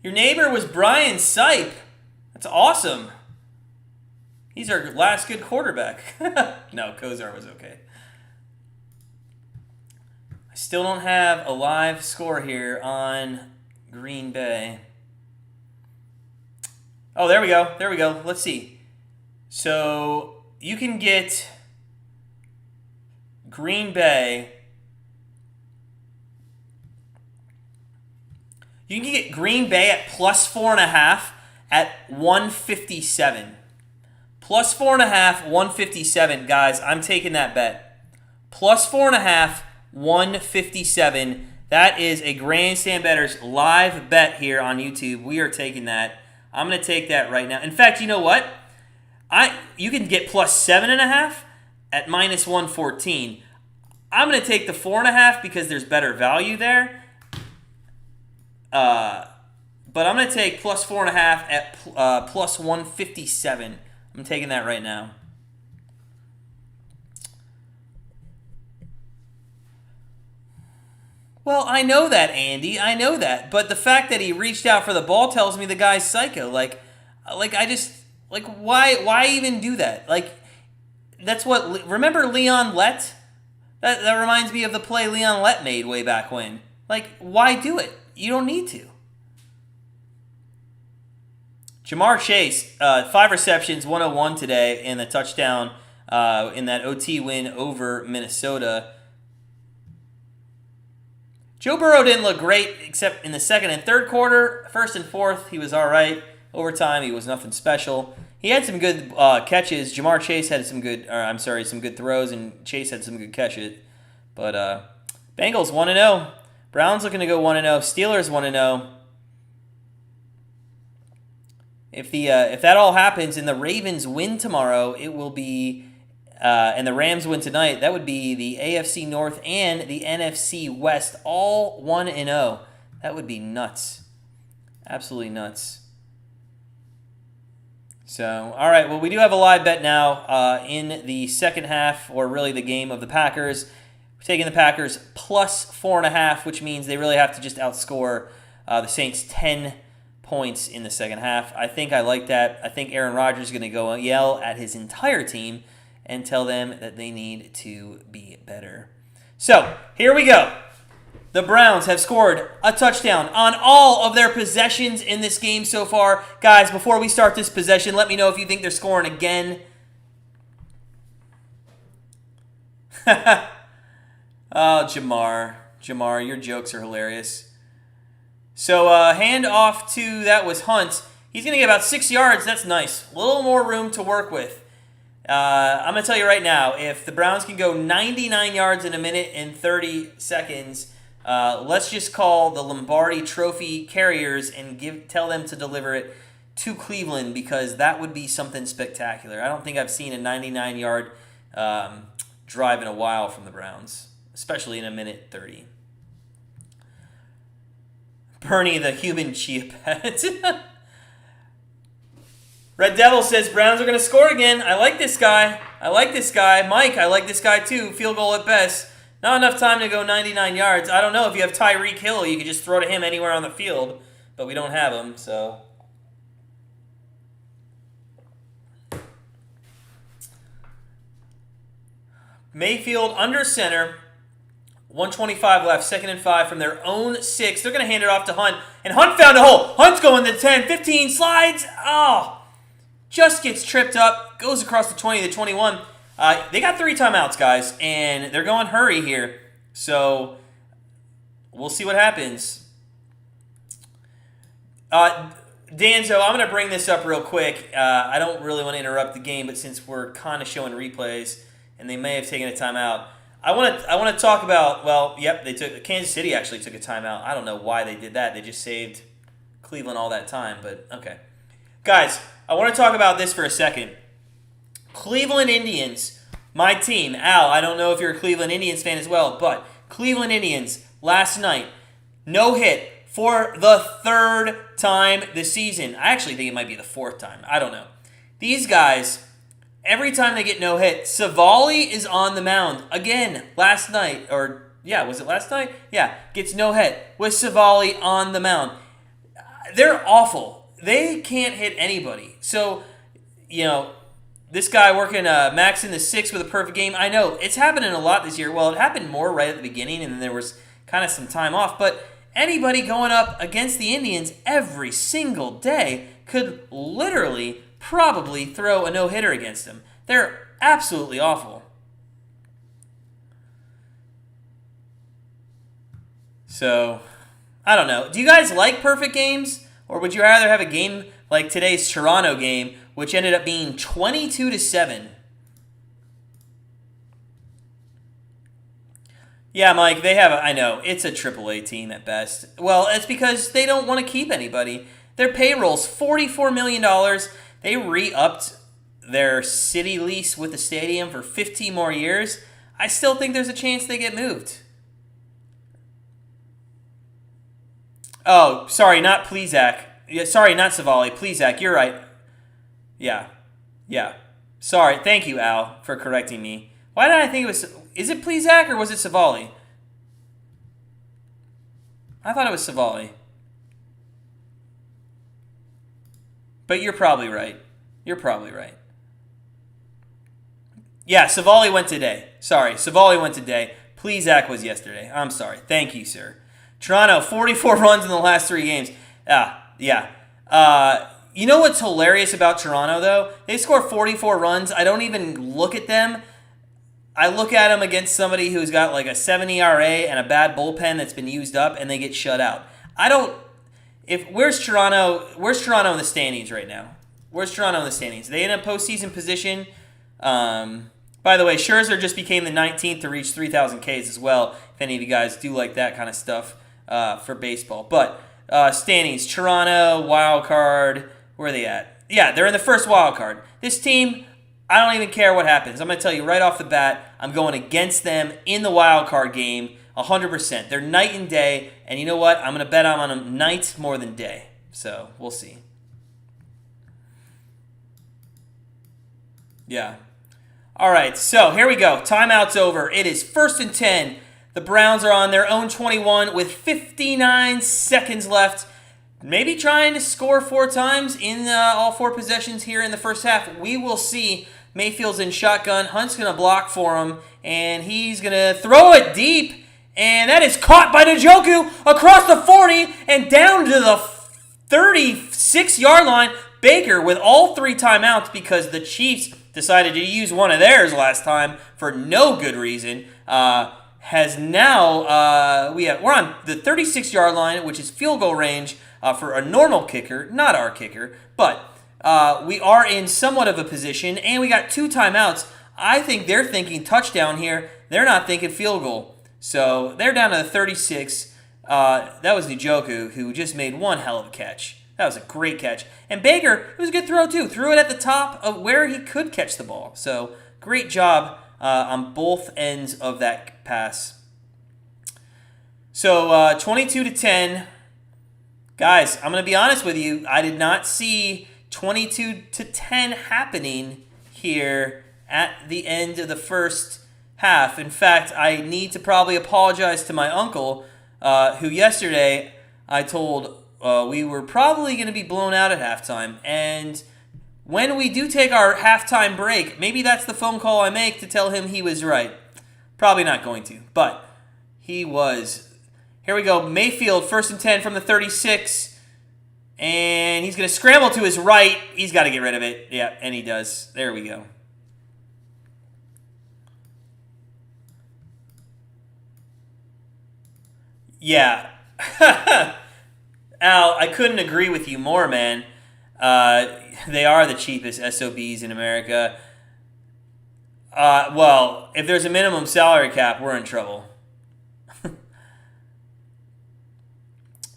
Your neighbor was Brian Sipe. That's awesome. He's our last good quarterback. No, Kozar was okay. I still don't have a live score here on Green Bay. Oh, there we go. Let's see. So you can get Green Bay. You can get Green Bay at plus 4.5 at 157. Plus 4.5, 157. Guys, I'm taking that bet. Plus 4.5, 157. That is a Grandstand Bettors live bet here on YouTube. We are taking that. I'm going to take that right now. In fact, you know what? You can get plus 7.5 at minus 114. I'm going to take the 4.5 because there's better value there. But I'm going to take plus 4.5 at plus 157. I'm taking that right now. Well, I know that, Andy. I know that. But the fact that he reached out for the ball tells me the guy's psycho. Why even do that? That's what. Remember Leon Lett? That reminds me of the play Leon Lett made way back when. Why do it? You don't need to. Jamar Chase, 5 receptions, 101 today, and a touchdown in that OT win over Minnesota. Joe Burrow didn't look great except in the second and third quarter. First and fourth, he was all right. Overtime, he was nothing special. He had some good catches. Jamar Chase had some good throws, and Chase had some good catches. But Bengals 1-0. Browns looking to go 1-0. Steelers 1-0. If that all happens and the Ravens win tomorrow, it will be, and the Rams win tonight, that would be the AFC North and the NFC West all 1-0. That would be nuts. Absolutely nuts. So, all right, well, we do have a live bet now in the second half, or really the game of the Packers. We're taking the Packers plus 4.5, which means they really have to just outscore the Saints 10 points in the second half. I think I like that. I think Aaron Rodgers is going to go yell at his entire team and tell them that they need to be better. So, here we go. The Browns have scored a touchdown on all of their possessions in this game so far. Guys, before we start this possession, let me know if you think they're scoring again. Oh, Jamar. Jamar, your jokes are hilarious. So, hand off to, that was Hunt. He's going to get about 6 yards. That's nice. A little more room to work with. I'm going to tell you right now, if the Browns can go 99 yards in a minute and 30 seconds, let's just call the Lombardi Trophy carriers and tell them to deliver it to Cleveland, because that would be something spectacular. I don't think I've seen a 99-yard drive in a while from the Browns, especially in a minute 30. Bernie, the human chia pet. Red Devil says Browns are going to score again. I like this guy. Mike, I like this guy too. Field goal at best. Not enough time to go 99 yards. I don't know. If you have Tyreek Hill, you could just throw to him anywhere on the field. But we don't have him, so. Mayfield under center. 1:25 left, 2nd and 5 from their own 6. They're going to hand it off to Hunt. And Hunt found a hole. Hunt's going to 10, 15, slides. Oh, just gets tripped up. Goes across the 20, the 21. They got 3 timeouts, guys, and they're going hurry here. So we'll see what happens. Danzo, I'm going to bring this up real quick. I don't really want to interrupt the game, but since we're kind of showing replays, and they may have taken a timeout, I want to talk about, well, yep, Kansas City actually took a timeout. I don't know why they did that. They just saved Cleveland all that time, but okay. Guys, I want to talk about this for a second. Cleveland Indians, my team. Al, I don't know if you're a Cleveland Indians fan as well, but Cleveland Indians, last night, no hit for the 3rd time this season. I actually think it might be the 4th time. I don't know. These guys, every time they get no hit, Savali is on the mound. Again, last night, was it last night? Yeah, gets no hit with Savali on the mound. They're awful. They can't hit anybody. So, this guy working Max in the 6th with a perfect game. I know, it's happening a lot this year. Well, it happened more right at the beginning, and then there was kind of some time off. But anybody going up against the Indians every single day could literally probably throw a no-hitter against them. They're absolutely awful. So, I don't know. Do you guys like perfect games? Or would you rather have a game like today's Toronto game, which ended up being 22-7? Yeah, Mike, I know, it's a AAA team at best. Well, it's because they don't want to keep anybody. Their payroll's $44 million. They re-upped their city lease with the stadium for 15 more years. I still think there's a chance they get moved. Oh, sorry, not Plezak. Yeah, sorry, not Savali. Plezak, you're right. Yeah. Yeah. Sorry. Thank you, Al, for correcting me. Why did I think it was... Is it Plezak or was it Savali? I thought it was Savali. But you're probably right. You're probably right. Yeah, Savali went today. Sorry, Savali went today. Plezak was yesterday. I'm sorry. Thank you, sir. Toronto, 44 runs in the last 3 games. Yeah. You know what's hilarious about Toronto, though? They score 44 runs. I don't even look at them. I look at them against somebody who's got like a 7 ERA and a bad bullpen that's been used up, and they get shut out. Where's Toronto in the standings right now? Where's Toronto in the standings? Are they in a postseason position? By the way, Scherzer just became the 19th to reach 3,000 Ks as well, if any of you guys do like that kind of stuff for baseball. But standings, Toronto, wild card, where are they at? Yeah, they're in the first wild card. This team, I don't even care what happens. I'm going to tell you right off the bat, I'm going against them in the wild card game 100%. They're night and day, and you know what? I'm going to bet on them night more than day. So, we'll see. Yeah. All right, so here we go. Timeout's over. It is 1st and 10. The Browns are on their own 21 with 59 seconds left. Maybe trying to score 4 times in all 4 possessions here in the first half. We will see. Mayfield's in shotgun. Hunt's going to block for him, and he's going to throw it deep. And that is caught by Njoku across the 40 and down to the 36-yard line. Baker with all 3 timeouts because the Chiefs decided to use one of theirs last time for no good reason. Has now we're on the 36-yard line, which is field goal range for a normal kicker, not our kicker, but we are in somewhat of a position, and we got 2 timeouts. I think they're thinking touchdown here. They're not thinking field goal. So they're down to the 36. That was Njoku, who just made one hell of a catch. That was a great catch. And Baker, it was a good throw too. Threw it at the top of where he could catch the ball. So great job on both ends of that pass. So 22-10. Guys, I'm going to be honest with you. I did not see 22-10 happening here at the end of the first half. In fact, I need to probably apologize to my uncle, who yesterday I told we were probably going to be blown out at halftime. And when we do take our halftime break, maybe that's the phone call I make to tell him he was right. Probably not going to, but he was. Here we go. Mayfield, 1st and 10 from the 36. And he's going to scramble to his right. He's got to get rid of it. Yeah, and he does. There we go. Yeah. Al, I couldn't agree with you more, man. They are the cheapest SOBs in America. Well, if there's a minimum salary cap, we're in trouble.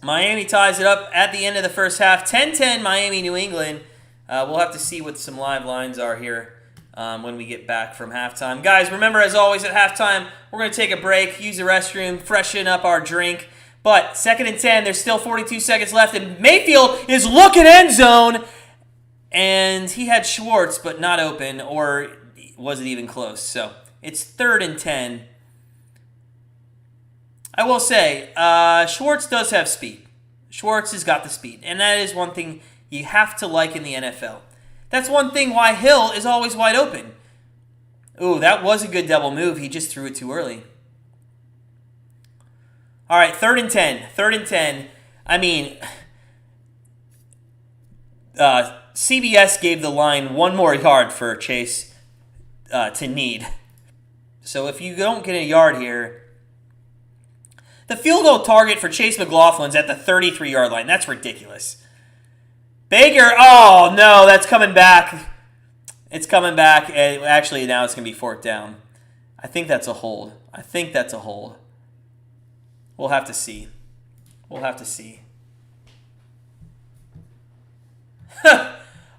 Miami ties it up at the end of the first half. 10-10 Miami, New England. We'll have to see what some live lines are here when we get back from halftime. Guys, remember, as always, at halftime, we're going to take a break, use the restroom, freshen up our drink. But 2nd and 10, there's still 42 seconds left, and Mayfield is looking end zone. And he had Schwartz, but not open, or was it even close? So it's 3rd and 10. I will say, Schwartz does have speed. Schwartz has got the speed, and that is one thing you have to like in the NFL. That's one thing why Hill is always wide open. Ooh, that was a good double move. He just threw it too early. All right, 3rd and 10. 3rd and 10. I mean, CBS gave the line 1 more yard for Chase to need. So if you don't get a yard here, the field goal target for Chase McLaughlin's at the 33-yard line. That's ridiculous. Baker, oh no, that's coming back. It's coming back. Actually, now it's going to be 4th down. I think that's a hold. We'll have to see.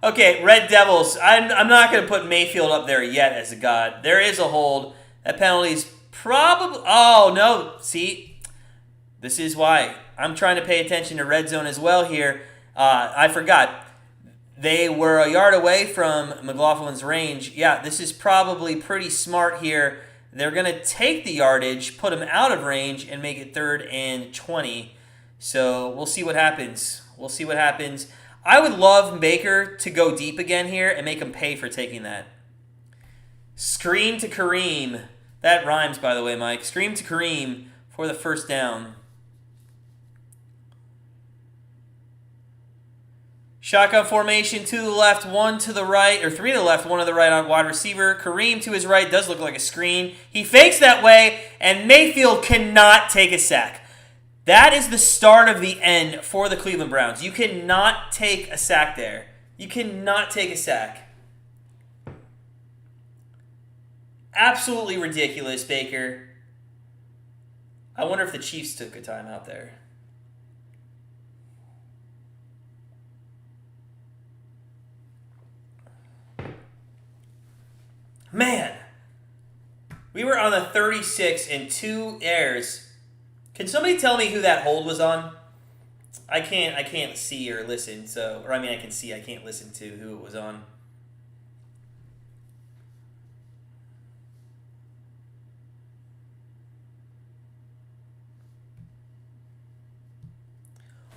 Okay, Red Devils. I'm not going to put Mayfield up there yet as a god. There is a hold. That penalty's probably... Oh, no. See? This is why I'm trying to pay attention to Red Zone as well here. I forgot. They were a yard away from McLaughlin's range. Yeah, this is probably pretty smart here. They're going to take the yardage, put him out of range, and make it 3rd and 20. So we'll see what happens. We'll see what happens. I would love Baker to go deep again here and make him pay for taking that. Screen to Kareem. That rhymes, by the way, Mike. Scream to Kareem for the first down. Shotgun formation, 2 to the left, 1 to the right, or 3 to the left, 1 to the right on wide receiver. Kareem to his right does look like a screen. He fakes that way, and Mayfield cannot take a sack. That is the start of the end for the Cleveland Browns. You cannot take a sack there. You cannot take a sack. Absolutely ridiculous, Baker. I wonder if the Chiefs took a timeout there. Man, we were on the 36 and 2 errors. Can somebody tell me who that hold was on? I can't see or listen, I can see, I can't listen to who it was on.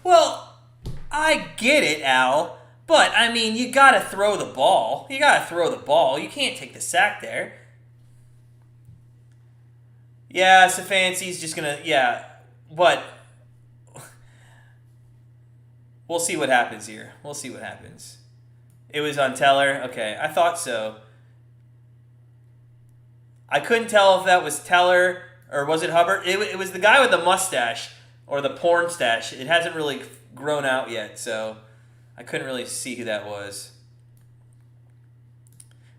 Well, I get it, Al. But, I mean, you got to throw the ball. You got to throw the ball. You can't take the sack there. Yeah, Stefanski's just going to, yeah. But we'll see what happens here. We'll see what happens. It was on Teller. Okay, I thought so. I couldn't tell if that was Teller or was it Hubbard. It was the guy with the mustache or the porn stash. It hasn't really grown out yet, so I couldn't really see who that was.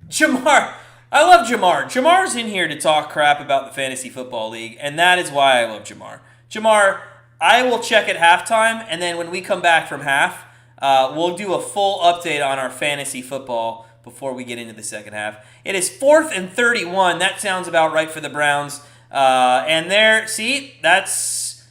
Jamar. I love Jamar. Jamar's in here to talk crap about the Fantasy Football League, and that is why I love Jamar. Jamar, I will check at halftime, and then when we come back from half, we'll do a full update on our fantasy football before we get into the second half. It is 4th and 31. That sounds about right for the Browns. And there, see, that's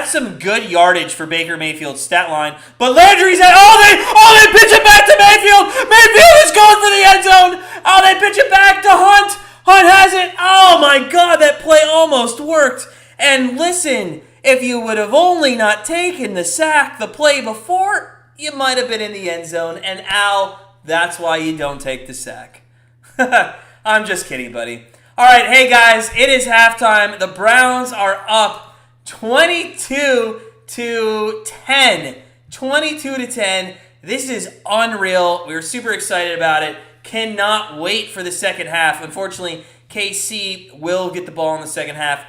some good yardage for Baker Mayfield's stat line. But Landry's at, they pitch it back to Mayfield. Mayfield is going for the end zone. Oh, they pitch it back to Hunt. Hunt has it. Oh my God, that play almost worked. And listen, if you would have only not taken the sack the play before, you might have been in the end zone. And Al, that's why you don't take the sack. I'm just kidding, buddy. All right, hey guys, it is halftime. The Browns are up 22 to 10. 22 to 10. This is unreal. We're super excited about it. Cannot wait for the second half. Unfortunately, KC will get the ball in the second half.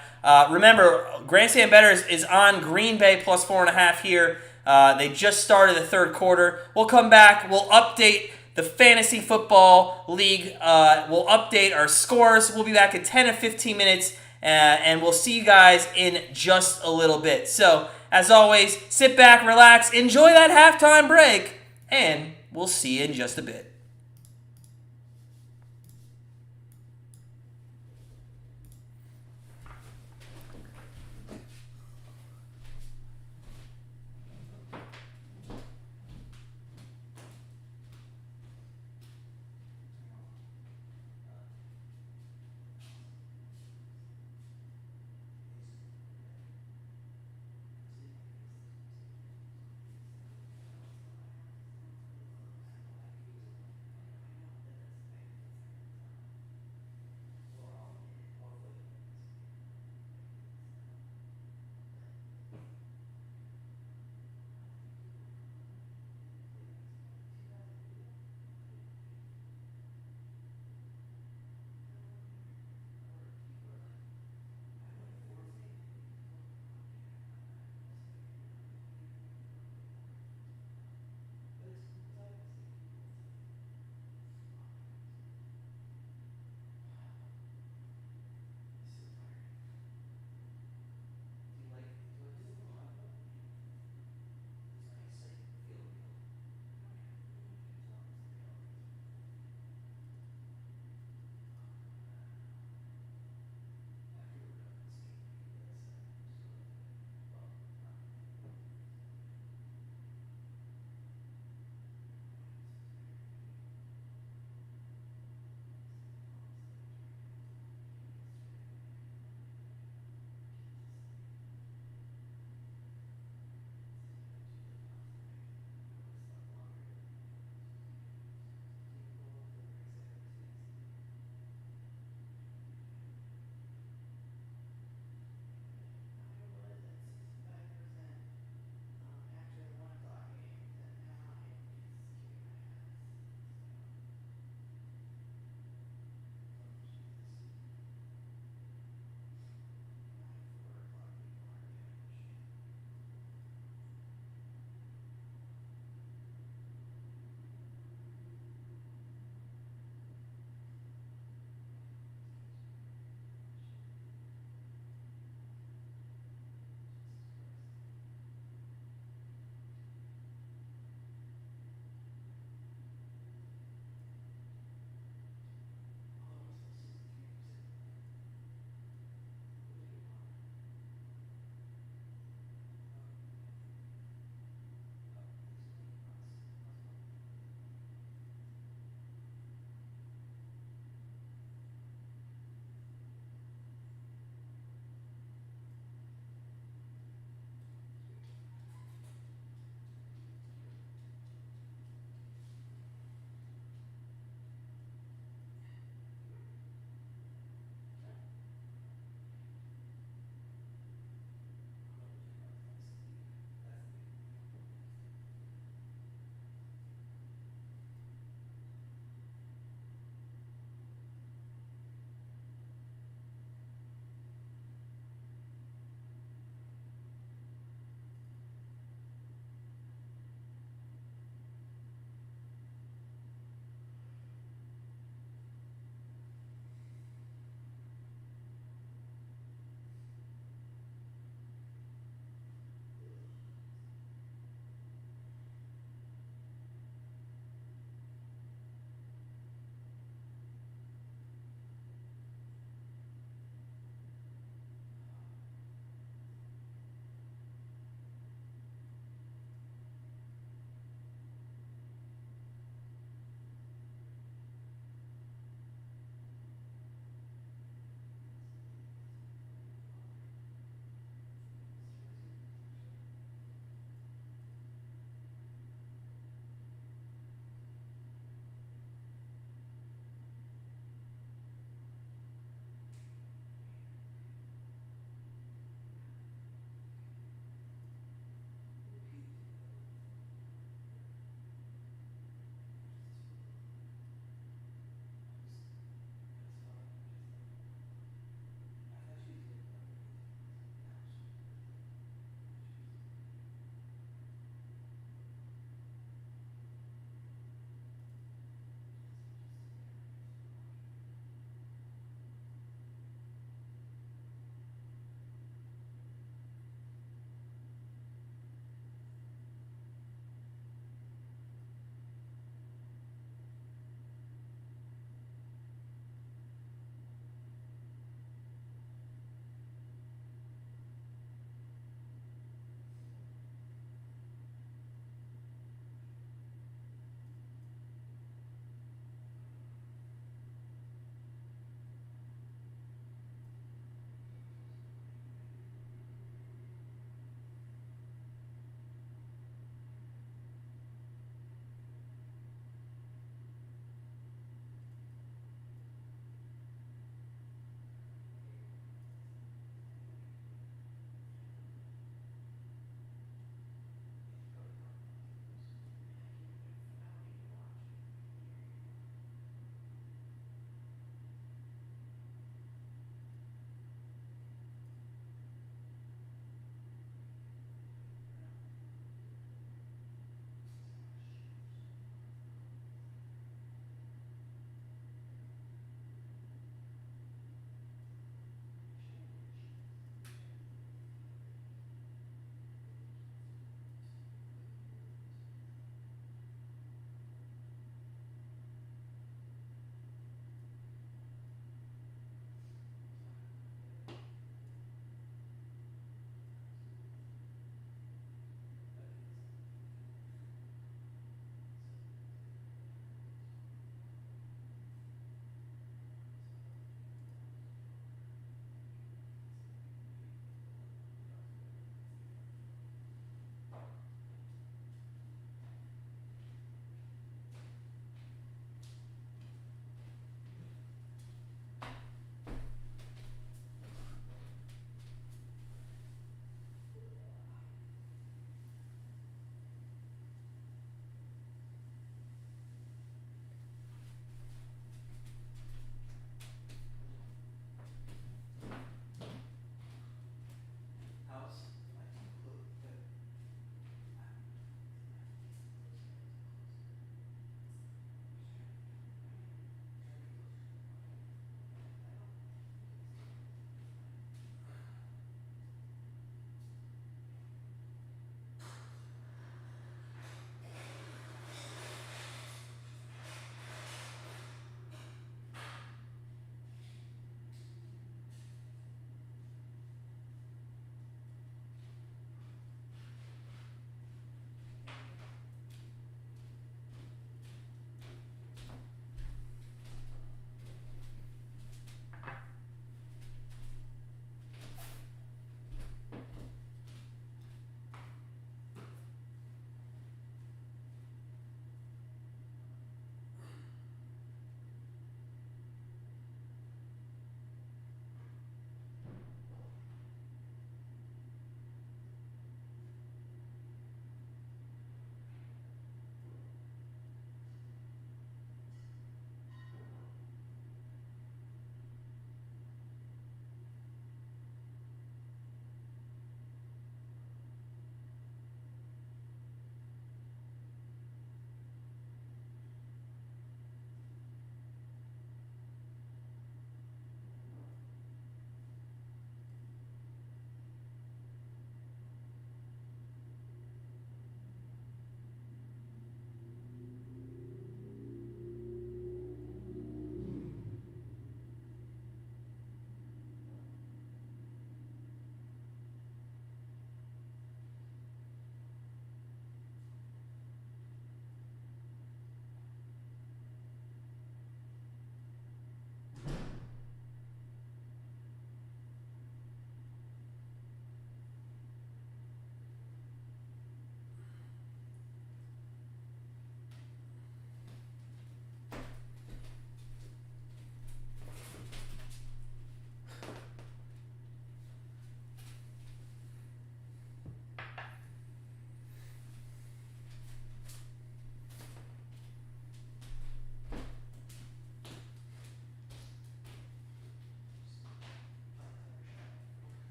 Remember, Grandstand Bettors is on Green Bay plus 4.5 here. They just started the third quarter. We'll come back. We'll update the Fantasy Football League. We'll update our scores. We'll be back in 10 to 15 minutes, and we'll see you guys in just a little bit. So, as always, sit back, relax, enjoy that halftime break, and we'll see you in just a bit.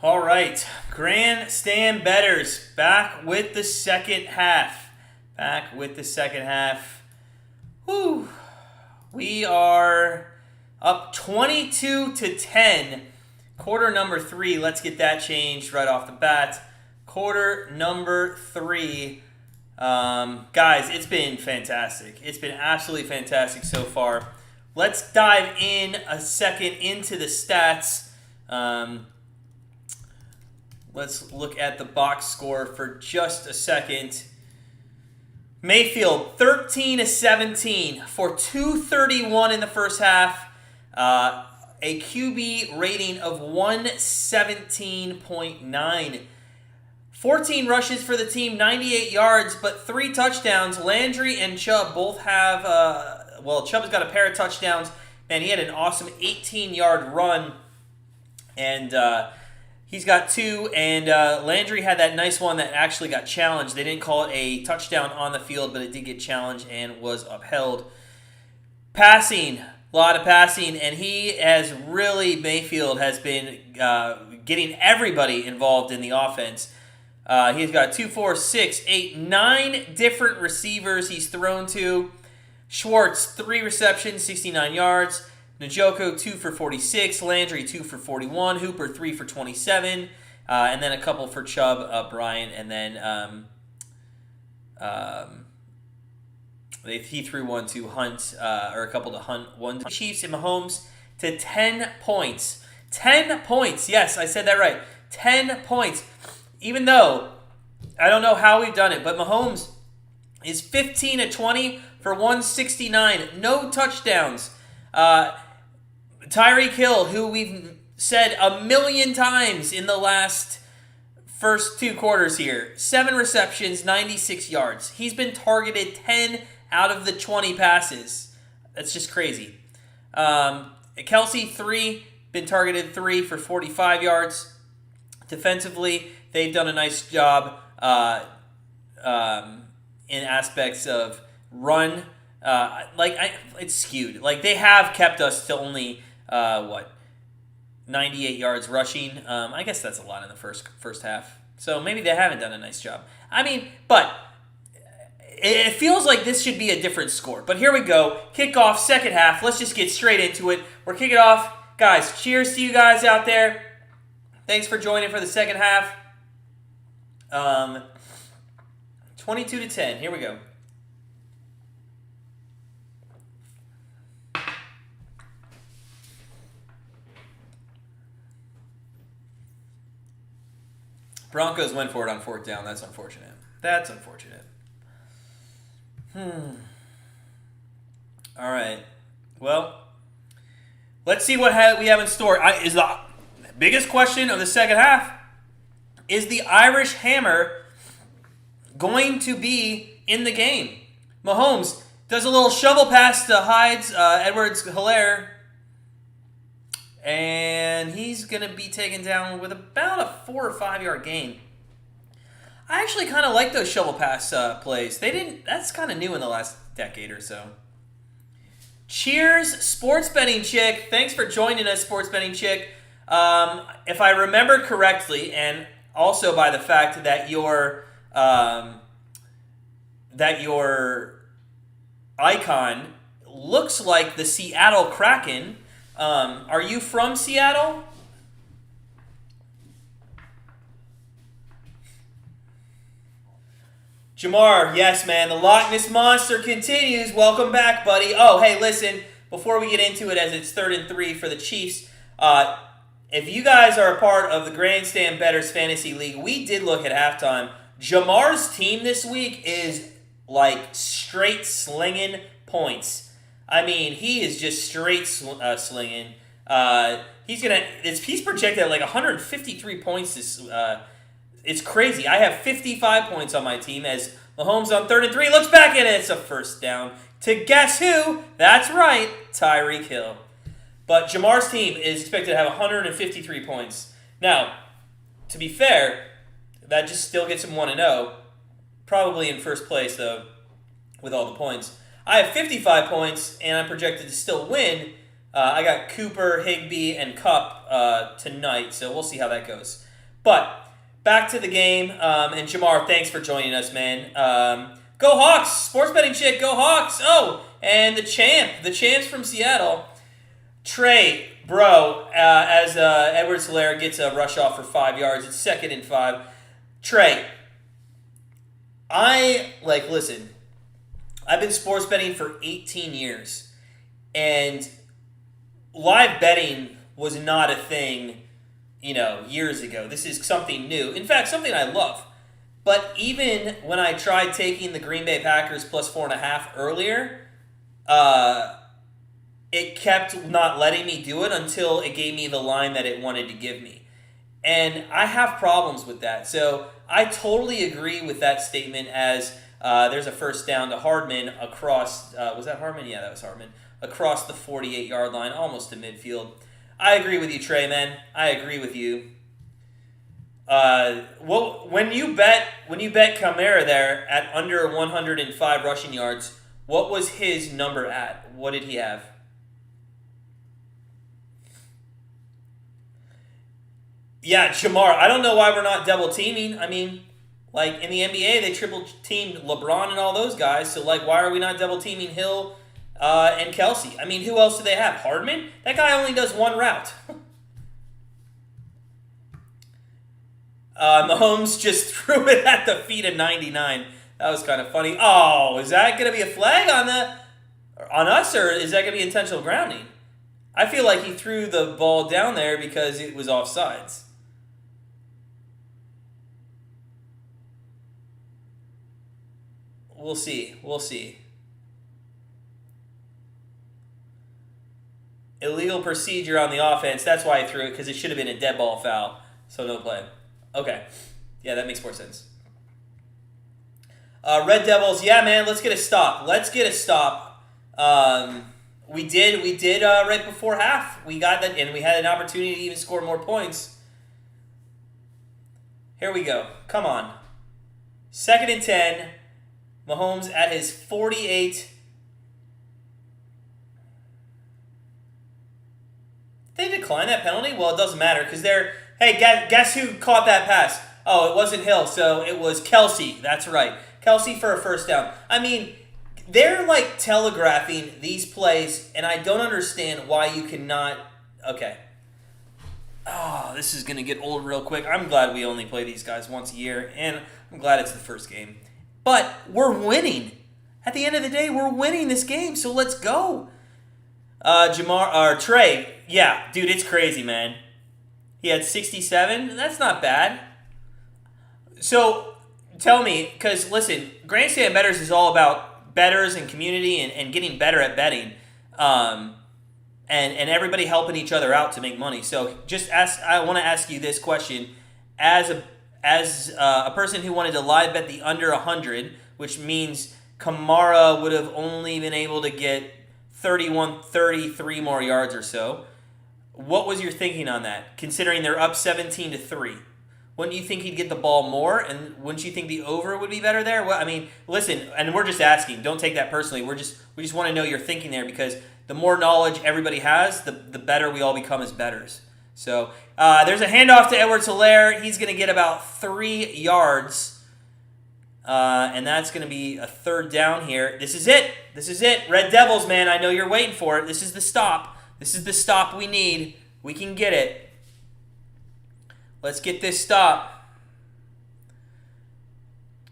All right, Grandstand Bettors back with the second half. Whew. We are up 22-10. Quarter number 3. Let's get that changed right off the bat. Quarter number 3. Guys, it's been fantastic. It's been absolutely fantastic so far. Let's dive in a second into the stats. Let's look at the box score for just a second. Mayfield, 13-17 for 231 in the first half. A QB rating of 117.9. 14 rushes for the team, 98 yards, but 3 touchdowns. Landry and Chubb both have, Chubb's got a pair of touchdowns. Man, he had an awesome 18-yard run, and he's got 2, and Landry had that nice one that actually got challenged. They didn't call it a touchdown on the field, but it did get challenged and was upheld. Passing, a lot of passing, and Mayfield has been getting everybody involved in the offense. He's got 2, 4, 6, 8, 9 different receivers he's thrown to. Schwartz, 3 receptions, 69 yards. Njoku, 2 for 46. Landry, 2 for 41. Hooper, 3 for 27. And then a couple for Chubb, Bryant, and then he threw one to Hunt, or a couple to Hunt. One to Chiefs and Mahomes to 10 points. 10 points. Yes, I said that right. 10 points. Even though, I don't know how we've done it, but Mahomes is 15-20 for 169. No touchdowns. Tyreek Hill, who we've said a million times in the last first 2 quarters here, 7 receptions, 96 yards. He's been targeted 10 out of the 20 passes. That's just crazy. Kelsey, 3, been targeted 3 for 45 yards. Defensively, they've done a nice job in aspects of run. It's skewed. Like, they have kept us to only 98 yards rushing. I guess that's a lot in the first half. So maybe they haven't done a nice job. I mean, but it feels like this should be a different score. But here we go. Kickoff, second half. Let's just get straight into it. We're kicking off. Guys, cheers to you guys out there. Thanks for joining for the second half. 22-10. Here we go. Broncos went for it on 4th down. That's unfortunate. All right. Well, let's see what we have in store. Is the biggest question of the second half, is the Irish Hammer going to be in the game? Mahomes does a little shovel pass to Edwards-Helaire, and he's going to be taken down with about a 4 or 5 yard gain. I actually kind of like those shovel pass plays. That's kind of new in the last decade or so. Cheers, Sports Betting Chick. Thanks for joining us, Sports Betting Chick. If I remember correctly, and also by the fact that your icon looks like the Seattle Kraken. Are you from Seattle? Jamar, yes, man. The Loch Ness Monster continues. Welcome back, buddy. Oh, hey, listen. Before we get into it, as it's 3rd and 3 for the Chiefs, if you guys are a part of the Grandstand Bettors Fantasy League, we did look at halftime. Jamar's team this week is like straight slinging points. I mean, he is just straight slinging. He's projected at like 153 points. It's crazy. I have 55 points on my team as Mahomes on 3rd and 3 looks back at it. It's a first down to guess who? That's right, Tyreek Hill. But Jamar's team is expected to have 153 points. Now, to be fair, that just still gets him 1-0. Probably in first place, though, with all the points. I have 55 points, and I'm projected to still win. I got Cooper, Higbee, and Kupp tonight, so we'll see how that goes. But back to the game, and Jamar, thanks for joining us, man. Go Hawks! Sports betting shit, go Hawks! Oh, and the champs from Seattle, Trey, bro, as Edwards-Helaire gets a rush off for 5 yards, it's 2nd and 5. Trey, listen, I've been sports betting for 18 years, and live betting was not a thing, years ago. This is something new. In fact, something I love. But even when I tried taking the Green Bay Packers plus 4.5 earlier, it kept not letting me do it until it gave me the line that it wanted to give me. And I have problems with that. So I totally agree with that statement as there's a first down to Hardman across, was that Hardman? Yeah, that was Hardman. Across the 48-yard line, almost to midfield. I agree with you, Trey, man. I agree with you. When you bet Kamara there at under 105 rushing yards, what was his number at? What did he have? Yeah, Jamar, I don't know why we're not double teaming. I mean, in the NBA, they triple teamed LeBron and all those guys. So, why are we not double teaming Hill and Kelsey? I mean, who else do they have? Hardman? That guy only does one route. Mahomes just threw it at the feet of 99. That was kind of funny. Oh, is that going to be a flag on us, or is that going to be intentional grounding? I feel like he threw the ball down there because it was offsides. We'll see. Illegal procedure on the offense. That's why I threw it, because it should have been a dead ball foul. So no play. Okay. Yeah, that makes more sense. Red Devils. Yeah, man, let's get a stop. We did right before half. We got that, and we had an opportunity to even score more points. Here we go. Come on. 2nd and 10. Mahomes at his 48. Did they decline that penalty? Well, it doesn't matter because they're... Hey, guess who caught that pass? Oh, it wasn't Hill, so it was Kelsey. That's right. Kelsey for a first down. I mean, they're telegraphing these plays, and I don't understand why you cannot... Okay. Oh, this is going to get old real quick. I'm glad we only play these guys once a year, and I'm glad it's the first game. But we're winning. At the end of the day, we're winning this game, so let's go. Trey, yeah, dude, it's crazy, man. He had 67. That's not bad. So, tell me, because, listen, Grandstand Bettors is all about bettors and community and getting better at betting. And everybody helping each other out to make money. So, I want to ask you this question. As a person who wanted to live bet the under 100, which means Kamara would have only been able to get 33 more yards or so. What was your thinking on that, considering they're up 17-3? Wouldn't you think he'd get the ball more, and wouldn't you think the over would be better there? Well, I mean, listen, and we're just asking. Don't take that personally. We just want to know your thinking there, because the more knowledge everybody has, the better we all become as bettors. So there's a handoff to Edwards-Helaire. He's going to get about 3 yards, and that's going to be a 3rd down here. This is it. Red Devils, man, I know you're waiting for it. This is the stop. This is the stop we need. We can get it. Let's get this stop.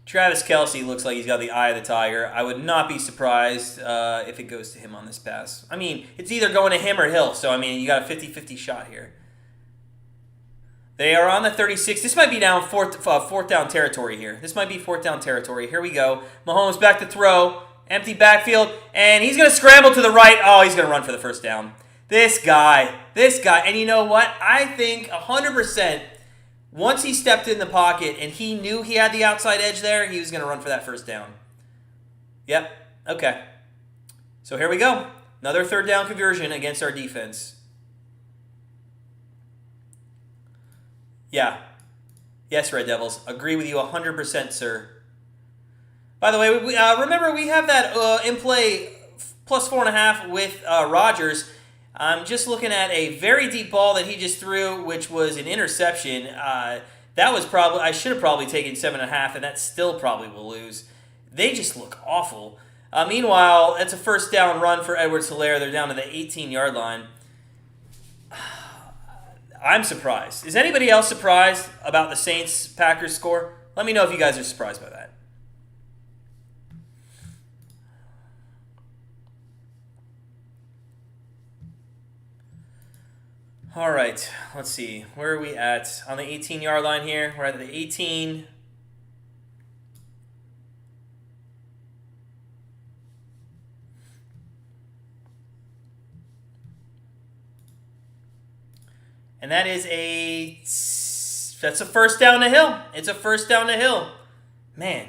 Travis Kelce looks like he's got the eye of the tiger. I would not be surprised if it goes to him on this pass. I mean, it's either going to him or Hill, so, I mean, you got a 50-50 shot here. They are on the 36. This might be down fourth down territory here. This might be 4th down territory. Here we go. Mahomes back to throw. Empty backfield. And he's going to scramble to the right. Oh, he's going to run for the first down. This guy. And you know what? I think 100%, once he stepped in the pocket and he knew he had the outside edge there, he was going to run for that first down. Yep. Okay. So here we go. Another 3rd down conversion against our defense. Yeah. Yes, Red Devils. Agree with you 100%, sir. By the way, remember we have that in play plus 4.5 with Rodgers. I'm just looking at a very deep ball that he just threw, which was an interception. That was probably, I should have probably taken 7.5, and that still probably will lose. They just look awful. Meanwhile, it's a first down run for Edwards-Helaire. They're down to the 18-yard line. I'm surprised. Is anybody else surprised about the Saints-Packers score? Let me know if you guys are surprised by that. All right, let's see. Where are we at? On the 18-yard line here. We're at the 18. And that is that's a first down the hill. It's a first down the hill. Man.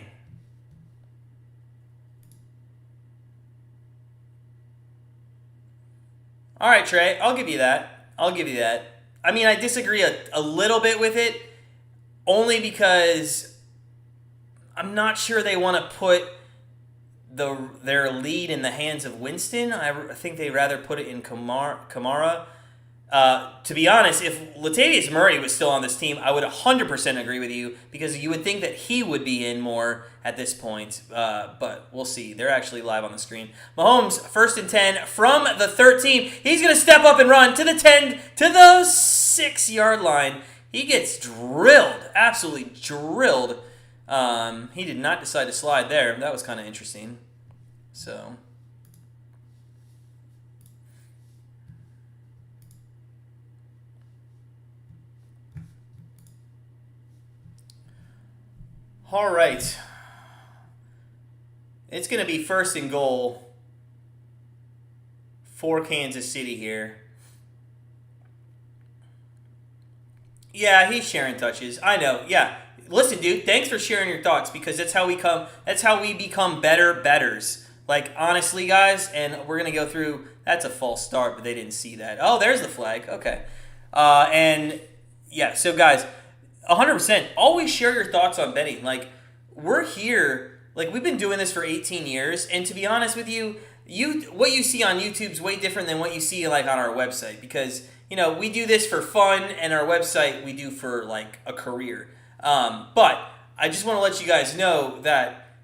All right, Trey, I'll give you that. I mean, I disagree a little bit with it, only because I'm not sure they want to put their lead in the hands of Winston. I think they'd rather put it in Kamara. To be honest, if Latavius Murray was still on this team, I would 100% agree with you, because you would think that he would be in more at this point. But we'll see. They're actually live on the screen. Mahomes, 1st and 10 from the 13. He's going to step up and run to the 10, to the 6-yard line. He gets drilled, absolutely drilled. He did not decide to slide there. That was kind of interesting. So... All right. It's going to be 1st and goal for Kansas City here. Yeah, he's sharing touches. I know. Yeah. Listen, dude, thanks for sharing your thoughts, because that's how we become better bettors. Like, honestly, guys, and we're going to go through, that's a false start, but they didn't see that. Oh, there's the flag. Okay. And yeah, so guys, 100%. Always share your thoughts on betting. Like, we're here. Like, we've been doing this for 18 years, and to be honest with you, what you see on YouTube is way different than what you see like on our website, because we do this for fun, and our website we do for like a career. But I just want to let you guys know that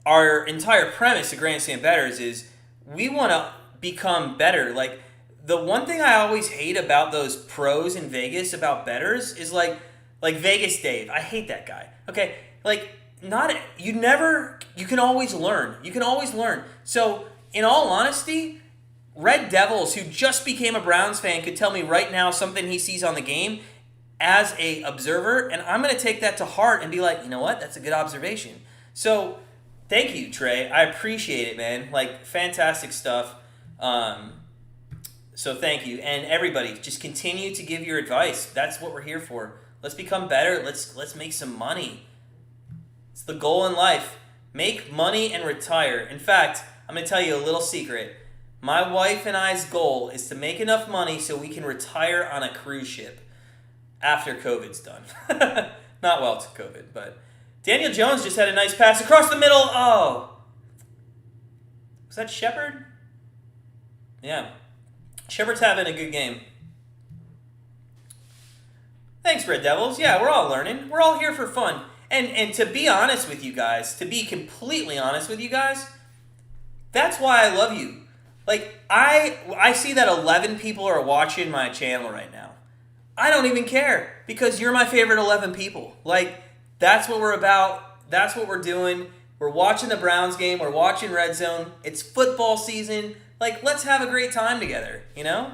our entire premise of Grandstand Bettors is we want to become better. Like, the one thing I always hate about those pros in Vegas about bettors is like Vegas Dave. I hate that guy. Okay, like you can always learn. You can always learn. So, in all honesty, Red Devils, who just became a Browns fan, could tell me right now something he sees on the game as a observer, and I'm going to take that to heart and be like, you know what? That's a good observation. So, thank you, Trey. I appreciate it, man. Like, fantastic stuff. So thank you. And everybody, just continue to give your advice. That's what we're here for. Let's become better. Let's make some money. It's the goal in life. Make money and retire. In fact, I'm going to tell you a little secret. My wife and I's goal is to make enough money so we can retire on a cruise ship after COVID's done. Not well to COVID, but Daniel Jones just had a nice pass across the middle. Oh. Was that Shepard? Yeah. Shepard's having a good game. Thanks, Red Devils. Yeah, we're all learning. We're all here for fun. And to be honest with you guys, to be completely honest with you guys, that's why I love you. Like, I see that 11 people are watching my channel right now. I don't even care, because you're my favorite 11 people. Like, that's what we're about. That's what we're doing. We're watching the Browns game. We're watching Redzone. It's football season. Like, let's have a great time together, you know?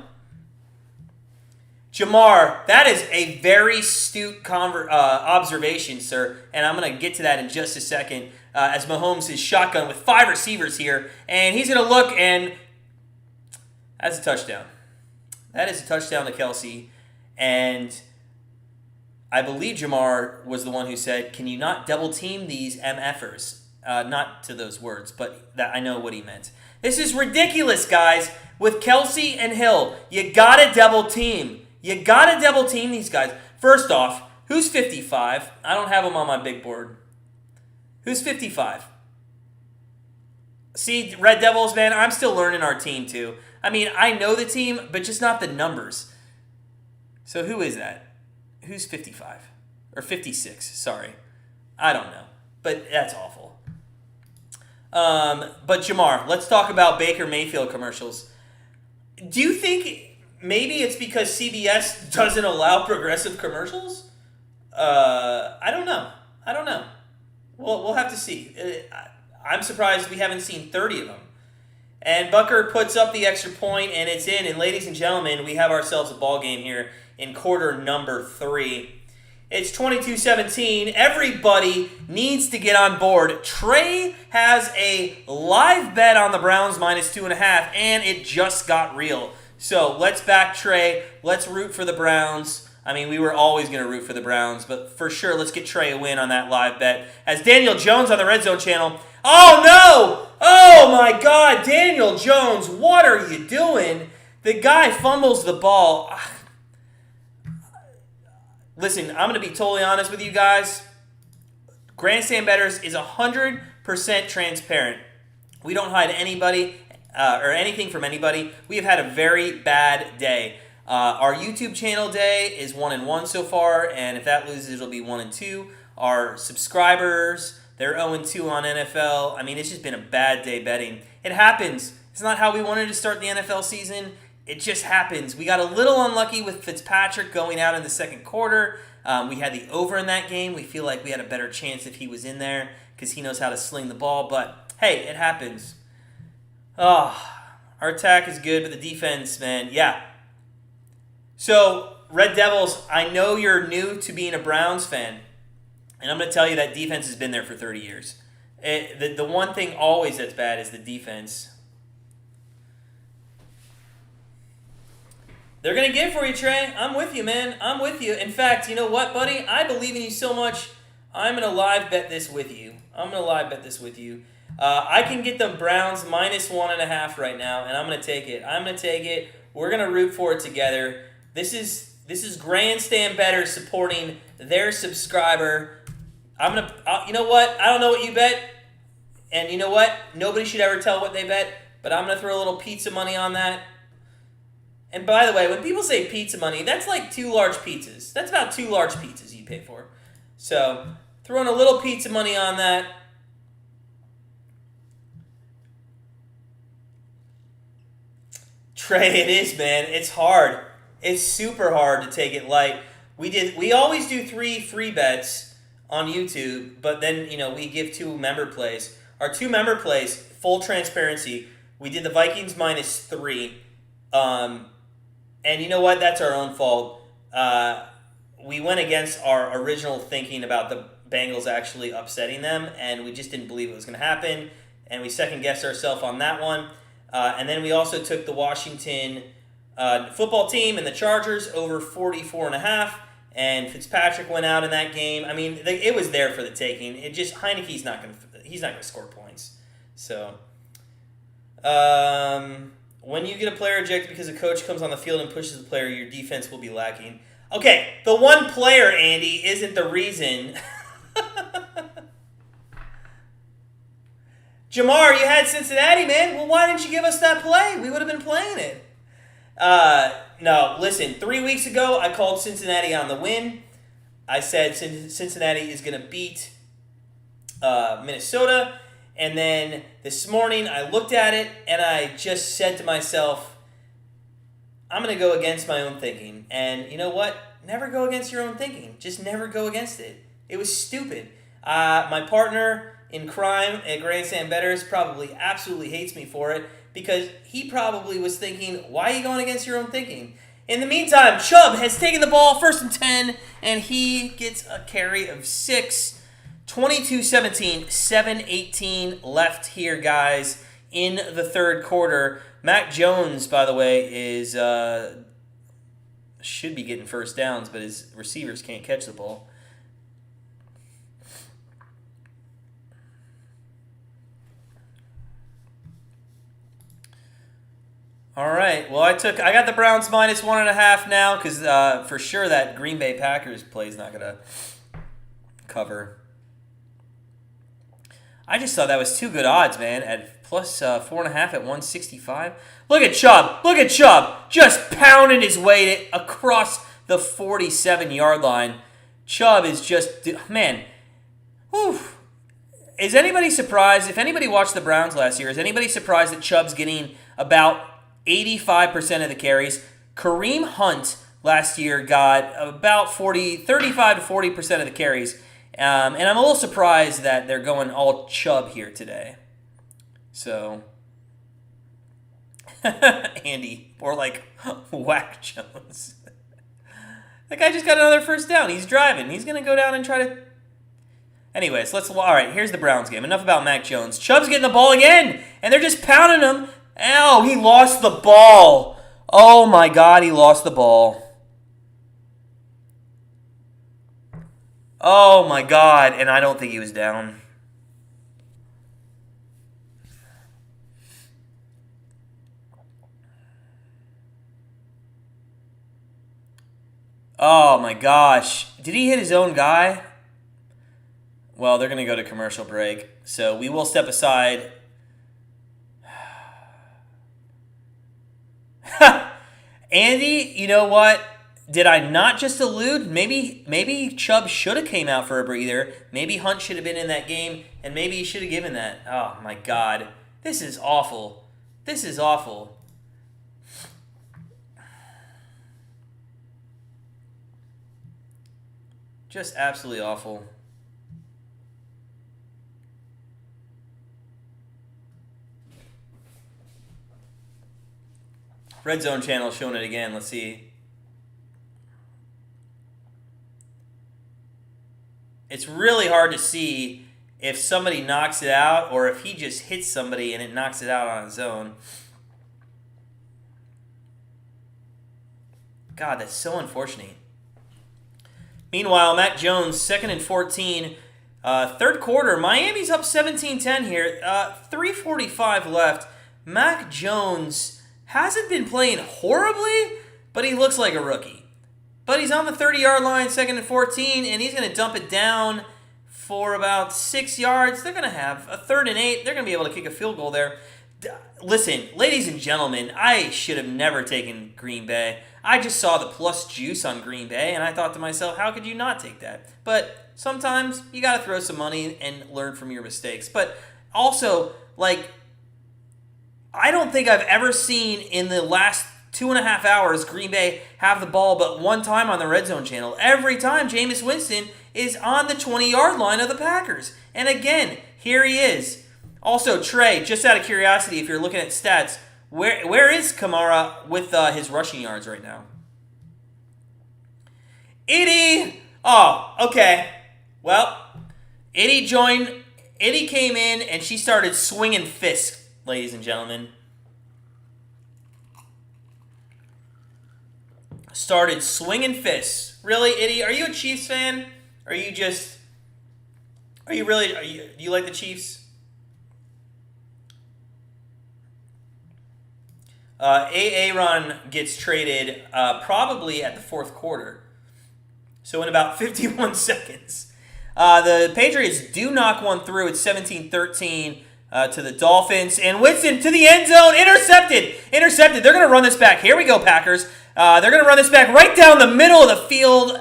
Jamar, that is a very astute observation, sir, and I'm going to get to that in just a second, as Mahomes is shotgun with 5 receivers here, and he's going to look, and that's a touchdown. That is a touchdown to Kelsey, and I believe Jamar was the one who said, can you not double team these MFers? Not to those words, but that I know what he meant. This is ridiculous, guys. With Kelsey and Hill, you gotta double team. You gotta double team these guys. First off, who's 55? I don't have them on my big board. Who's 55? See, Red Devils, man, I'm still learning our team too. I mean, I know the team, but just not the numbers. So who is that? Who's 55? Or 56, sorry. I don't know. But that's awful. But Jamar, let's talk about Baker Mayfield commercials. Do you think maybe it's because CBS doesn't allow progressive commercials? I don't know. We'll have to see. I'm surprised we haven't seen 30 of them. And Bucker puts up the extra point, and it's in. And ladies and gentlemen, we have ourselves a ball game here in quarter number 3. It's 22-17. Everybody needs to get on board. Trey has a live bet on the Browns -2.5, and it just got real. So let's back Trey. Let's root for the Browns. I mean, we were always going to root for the Browns, but for sure, let's get Trey a win on that live bet. As Daniel Jones on the Redzone channel. Oh, no! Oh, my God. Daniel Jones, what are you doing? The guy fumbles the ball. Listen, I'm going to be totally honest with you guys. Grandstand Bettors is 100% transparent. We don't hide anybody or anything from anybody. We have had a very bad day. Our YouTube channel day is 1-1 so far, and if that loses, it'll be 1-2. Our subscribers, they're 0-2 on NFL. I mean, it's just been a bad day betting. It happens. It's not how we wanted to start the NFL season. It just happens. We got a little unlucky with Fitzpatrick going out in the second quarter. We had the over in that game. We feel like we had a better chance if he was in there because he knows how to sling the ball. But, hey, it happens. Oh, our attack is good, but the defense, man, yeah. So, Red Devils, I know you're new to being a Browns fan, and I'm going to tell you that defense has been there for 30 years. The one thing always that's bad is the defense. They're going to get it for you, Trey. I'm with you, man. I'm with you. In fact, you know what, buddy? I believe in you so much, I'm going to live bet this with you. I can get the Browns -1.5 right now, and I'm going to take it. We're going to root for it together. This is Grandstand Bettors supporting their subscriber. I'm going to, you know what? I don't know what you bet. And you know what? Nobody should ever tell what they bet, but I'm going to throw a little pizza money on that. And by the way, when people say pizza money, that's like 2 large pizzas. That's about 2 large pizzas you pay for. So, throwing a little pizza money on that. Trey, it is, man. It's hard. It's super hard to take it light. We always do 3 free bets on YouTube, but then, we give 2 member plays. Our 2 member plays, full transparency, we did the Vikings -3. And you know what? That's our own fault. We went against our original thinking about the Bengals actually upsetting them, and we just didn't believe it was going to happen, and we second-guessed ourselves on that one. And then we also took the Washington football team and the Chargers over 44.5, and Fitzpatrick went out in that game. I mean, it was there for the taking. It just Heineke's not going to score points. So, when you get a player ejected because a coach comes on the field and pushes the player, your defense will be lacking. Okay, the one player, Andy, isn't the reason. Jamar, you had Cincinnati, man. Well, why didn't you give us that play? We would have been playing it. No, listen, 3 weeks ago, I called Cincinnati on the win. I said Cincinnati is going to beat Minnesota. And then this morning, I looked at it, and I just said to myself, I'm going to go against my own thinking. And you know what? Never go against your own thinking. Just never go against it. It was stupid. My partner in crime at Grandstand Bettors probably absolutely hates me for it because he probably was thinking, why are you going against your own thinking? In the meantime, Chubb has taken the ball, 1st and 10, and he gets a carry of 6. 22-17, 7:18 left here, guys, in the third quarter. Mac Jones, by the way, is should be getting first downs, but his receivers can't catch the ball. All right. Well, I got the Browns -1.5 now because for sure that Green Bay Packers play is not gonna cover. I just thought that was too good odds, man. At plus 4.5 at 165. Look at Chubb. Look at Chubb. Just pounding his way across the 47-yard line. Chubb is just, man, whew. Is anybody surprised, if anybody watched the Browns last year, is anybody surprised that Chubb's getting about 85% of the carries? Kareem Hunt last year got about 35 to 40% of the carries. And I'm a little surprised that they're going all Chubb here today. So, Andy, or like Whack Jones. That guy just got another first down. He's driving. He's going to go down and try to... Anyways, all right, here's the Browns game. Enough about Mac Jones. Chubb's getting the ball again, and they're just pounding him. Ow, he lost the ball. Oh, my God, he lost the ball. Oh, my God, and I don't think he was down. Oh, my gosh. Did he hit his own guy? Well, they're going to go to commercial break, so we will step aside. Andy, you know what? Did I not just allude? Maybe Chubb should have came out for a breather. Maybe Hunt should have been in that game, and maybe he should have given that. Oh, my God. This is awful. This is awful. Just absolutely awful. Redzone channel showing it again. Let's see. It's really hard to see if somebody knocks it out or if he just hits somebody and it knocks it out on his own. God, that's so unfortunate. Meanwhile, Mac Jones, 2nd and 14. Third quarter, Miami's up 17-10 here. 3:45 left. Mac Jones hasn't been playing horribly, but he looks like a rookie. But he's on the 30-yard line, 2nd and 14, and he's going to dump it down for about 6 yards. They're going to have a 3rd and 8. They're going to be able to kick a field goal there. Listen, ladies and gentlemen, I should have never taken Green Bay. I just saw the plus juice on Green Bay, and I thought to myself, how could you not take that? But sometimes you got to throw some money and learn from your mistakes. But also, like, I don't think I've ever seen in the last 2.5 hours Green Bay have the ball but one time on the Red Zone channel. Every time Jameis Winston is on the 20-yard line of the Packers. And again, here he is. Also, Trey, just out of curiosity, if you're looking at stats, where is Kamara with his rushing yards right now? Itty! Oh, okay. Well, Itty came in and she started swinging fists. Ladies and gentlemen, started swinging fists. Really, Itty? Are you a Chiefs fan? Do you like the Chiefs? Aaron gets traded probably at the 4th quarter. So in about 51 seconds. The Patriots do knock one through. It's 17-13. To the Dolphins, and Winston to the end zone, intercepted. They're going to run this back. Here we go, Packers. They're going to run this back right down the middle of the field.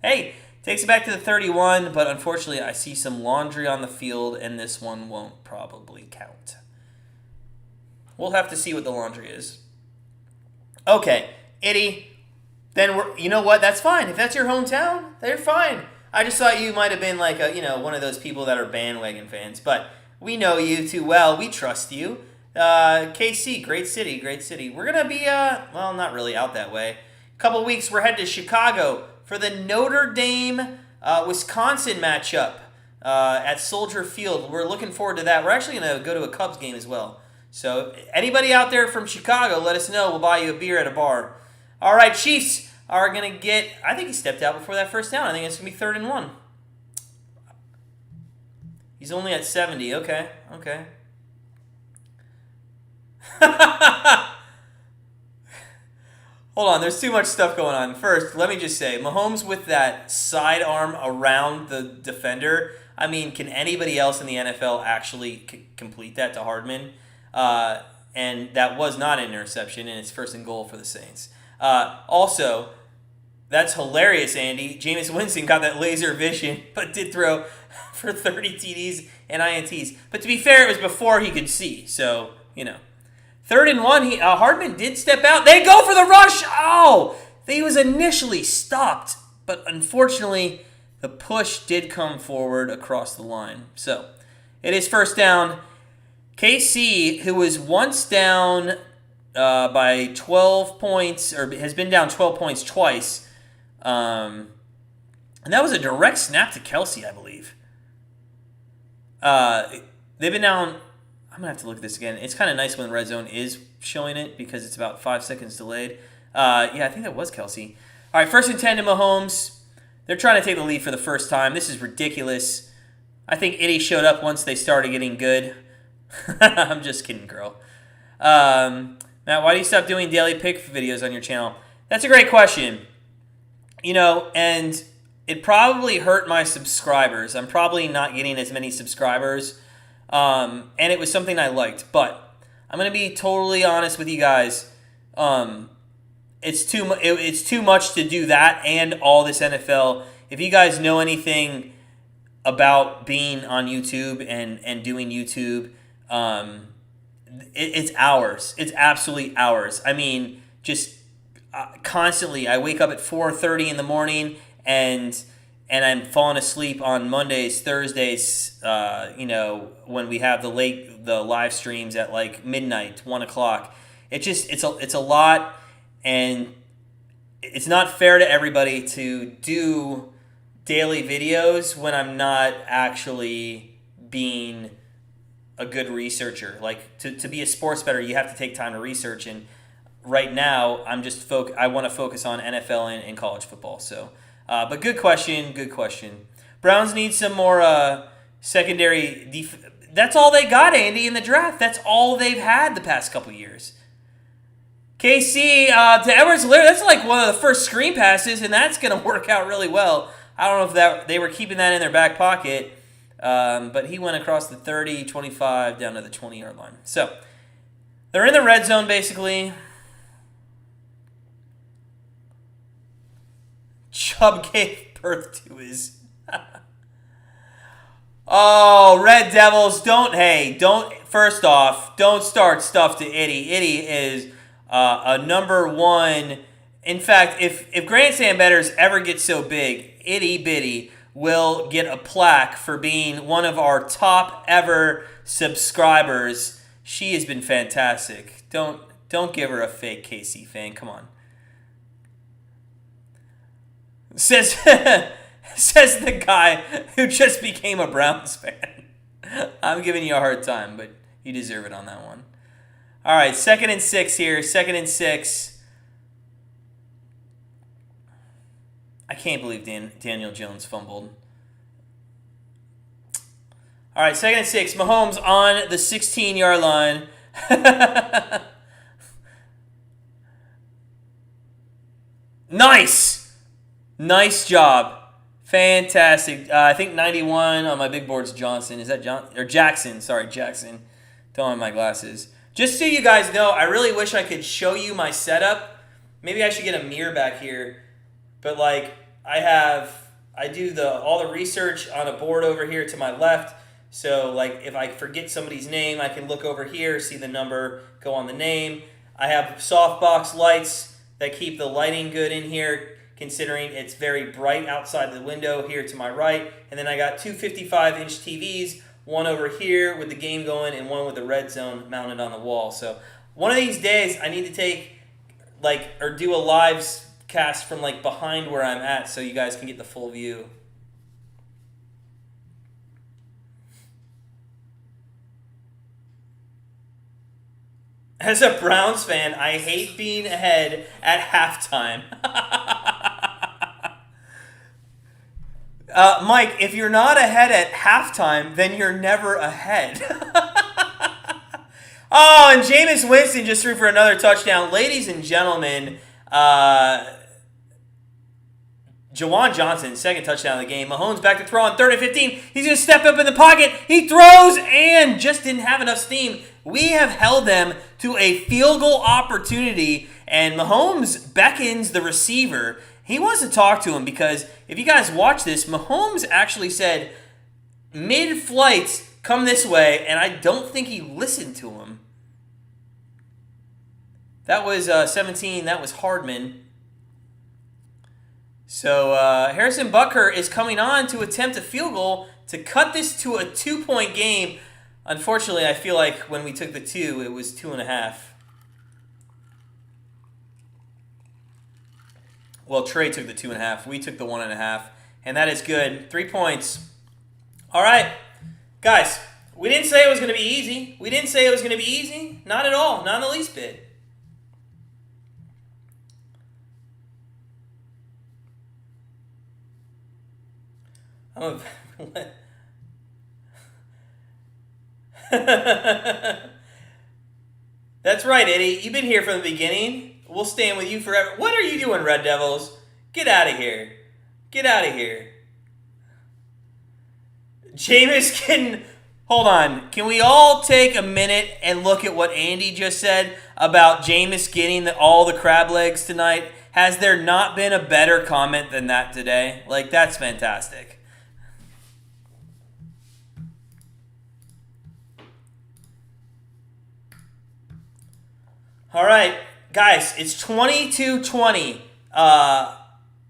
Hey, takes it back to the 31, but unfortunately I see some laundry on the field, and this one won't probably count. We'll have to see what the laundry is. Okay, Itty, then you know what? That's fine. If that's your hometown, they're fine. I just thought you might have been like one of those people that are bandwagon fans, but we know you too well. We trust you. KC, great city. We're going to be, not really out that way. A couple weeks, we're headed to Chicago for the Notre Dame Wisconsin matchup at Soldier Field. We're looking forward to that. We're actually going to go to a Cubs game as well. So anybody out there from Chicago, let us know. We'll buy you a beer at a bar. All right, Chiefs are going to get, I think he stepped out before that first down. I think it's going to be 3rd and 1. He's only at 70. Okay. Hold on, there's too much stuff going on. First, let me just say, Mahomes with that sidearm around the defender, I mean, can anybody else in the NFL actually complete that to Hardman? And that was not an interception, and it's 1st and goal for the Saints. Also, That's hilarious, Andy. Jameis Winston got that laser vision, but did throw for 30 TDs and INTs. But to be fair, it was before he could see. So, 3rd and 1, Hardman did step out. They go for the rush. Oh, he was initially stopped. But unfortunately, the push did come forward across the line. So, it is 1st down. KC, who was once down by 12 points, or has been down 12 points twice. And that was a direct snap to Kelsey, I believe. They've been down. I'm going to have to look at this again. It's kind of nice when Redzone is showing it because it's about 5 seconds delayed. I think that was Kelsey. All right, 1st and 10 to Mahomes. They're trying to take the lead for the first time. This is ridiculous. I think Itty showed up once they started getting good. I'm just kidding, girl. Matt, why do you stop doing daily pick videos on your channel? That's a great question. And it probably hurt my subscribers. I'm probably not getting as many subscribers. And it was something I liked. But I'm going to be totally honest with you guys. It's too much to do that and all this NFL. If you guys know anything about being on YouTube and doing YouTube, it's hours. It's absolutely hours. I mean, just constantly. I wake up at 4:30 in the morning and I'm falling asleep on Mondays, Thursdays. When we have the live streams at like midnight, 1:00. It's a lot, and it's not fair to everybody to do daily videos when I'm not actually being a good researcher. Like to be a sports bettor, you have to take time to research. And right now, I want to focus on NFL and college football. So, but good question. Browns need some more secondary. That's all they got, Andy, in the draft. That's all they've had the past couple years. KC to Edwards-Helaire, that's like one of the first screen passes, and that's going to work out really well. I don't know if they were keeping that in their back pocket, but he went across the 30, 25, down to the 20-yard line. So, they're in the red zone, basically. Chubb gave birth to his... Oh, Red Devils, first off, don't start stuff to Itty. Itty is a number one. In fact, if Grandstand Bettors ever get so big, Itty Bitty will get a plaque for being one of our top ever subscribers. She has been fantastic. Don't give her a fake KC fan. Come on. Says the guy who just became a Browns fan. I'm giving you a hard time, but you deserve it on that one. All right, 2nd and 6 here. 2nd and 6. I can't believe Daniel Jones fumbled. All right, 2nd and 6. Mahomes on the 16-yard line. Nice job. Fantastic. I think 91 on my big board's Johnson. Is that Jackson? Sorry, Jackson. Don't have my glasses. Just so you guys know, I really wish I could show you my setup. Maybe I should get a mirror back here. But I do all the research on a board over here to my left. So if I forget somebody's name, I can look over here, see the number, go on the name. I have softbox lights that keep the lighting good in here, considering it's very bright outside the window here to my right. And then I got two 55-inch TVs, one over here with the game going and one with the red zone mounted on the wall. So one of these days I need to take or do a live cast from behind where I'm at so you guys can get the full view. As a Browns fan, I hate being ahead at halftime. Mike, if you're not ahead at halftime, then you're never ahead. Oh, and Jameis Winston just threw for another touchdown. Ladies and gentlemen, Jawan Johnson, second touchdown of the game. Mahomes back to throw on 3rd and 15. He's going to step up in the pocket. He throws and just didn't have enough steam. We have held them to a field goal opportunity, and Mahomes beckons the receiver, He wants to talk to him because if you guys watch this, Mahomes actually said mid-flight, come this way, and I don't think he listened to him. That was 17. That was Hardman. So Harrison Butker is coming on to attempt a field goal to cut this to a 2-point game. Unfortunately, I feel like when we took the 2, it was 2.5. Well, Trey took the 2.5. We took the 1.5. And that is good. 3 points. All right. Guys, we didn't say it was going to be easy. We didn't say it was going to be easy. Not at all. Not in the least bit. That's right, Eddie. You've been here from the beginning. We'll stand with you forever. What are you doing, Red Devils? Get out of here. Get out of here. Jameis can... Hold on. Can we all take a minute and look at what Andy just said about Jameis getting all the crab legs tonight? Has there not been a better comment than that today? Like, that's fantastic. All right, guys, it's 22-20.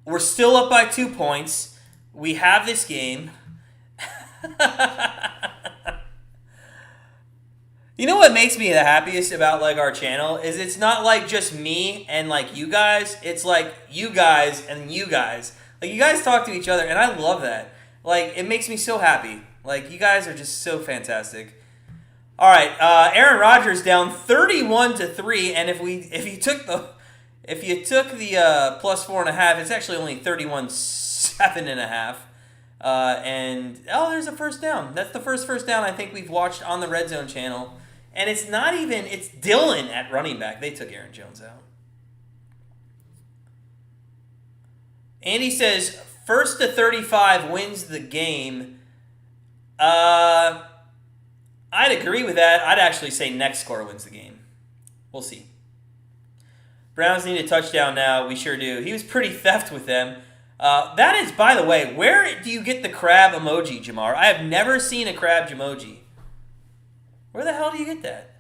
We're still up by 2 points. We have this game. You know what makes me the happiest about like our channel is it's not like just me and like you guys. It's like you guys and you guys. Like you guys talk to each other, and I love that. Like it makes me so happy. Like you guys are just so fantastic. All right, Aaron Rodgers down 31-3, and if you took the plus 4.5, it's actually only 31-7.5. And there's a first down. That's the first down I think we've watched on the Red Zone channel, and it's Dylan at running back. They took Aaron Jones out. Andy says 1st to 35 wins the game. I'd agree with that. I'd actually say next score wins the game. We'll see. Browns need a touchdown now. We sure do. He was pretty theft with them. That is, by the way, where do you get the crab emoji, Jamar? I have never seen a crab emoji. Where the hell do you get that?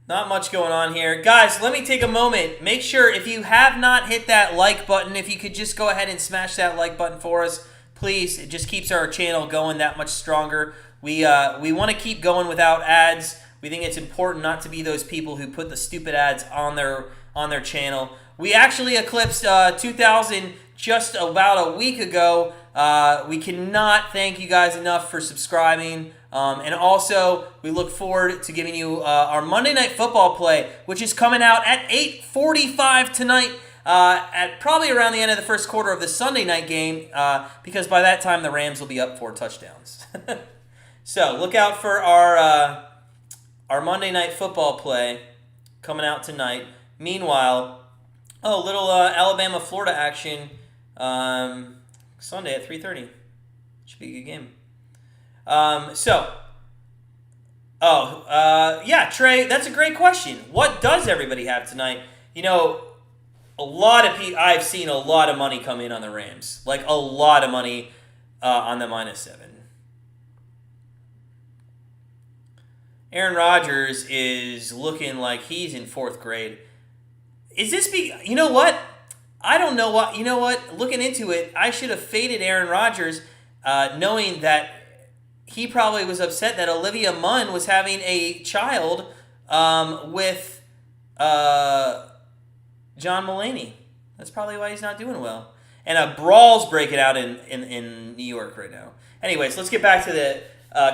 Not much going on here. Guys, let me take a moment. Make sure if you have not hit that like button, if you could just go ahead and smash that like button for us, please. It just keeps our channel going that much stronger. We want to keep going without ads. We think it's important not to be those people who put the stupid ads on their channel. We actually eclipsed 2,000 just about a week ago. We cannot thank you guys enough for subscribing. And also, we look forward to giving you our Monday Night Football play, which is coming out at 8:45 tonight, at probably around the end of the first quarter of the Sunday night game, because by that time the Rams will be up 4 touchdowns. So look out for our Monday Night Football play coming out tonight. Meanwhile, little Alabama-Florida action Sunday at 3:30. Should be a good game. Trey, that's a great question. What does everybody have tonight? You know, I've seen a lot of money come in on the Rams. Like, a lot of money on the -7. Aaron Rodgers is looking like he's in 4th grade. You know what? I don't know what, you know what? Looking into it, I should have faded Aaron Rodgers, knowing that he probably was upset that Olivia Munn was having a child with John Mulaney. That's probably why he's not doing well. And a brawl's breaking out in New York right now. Anyways, let's get back to the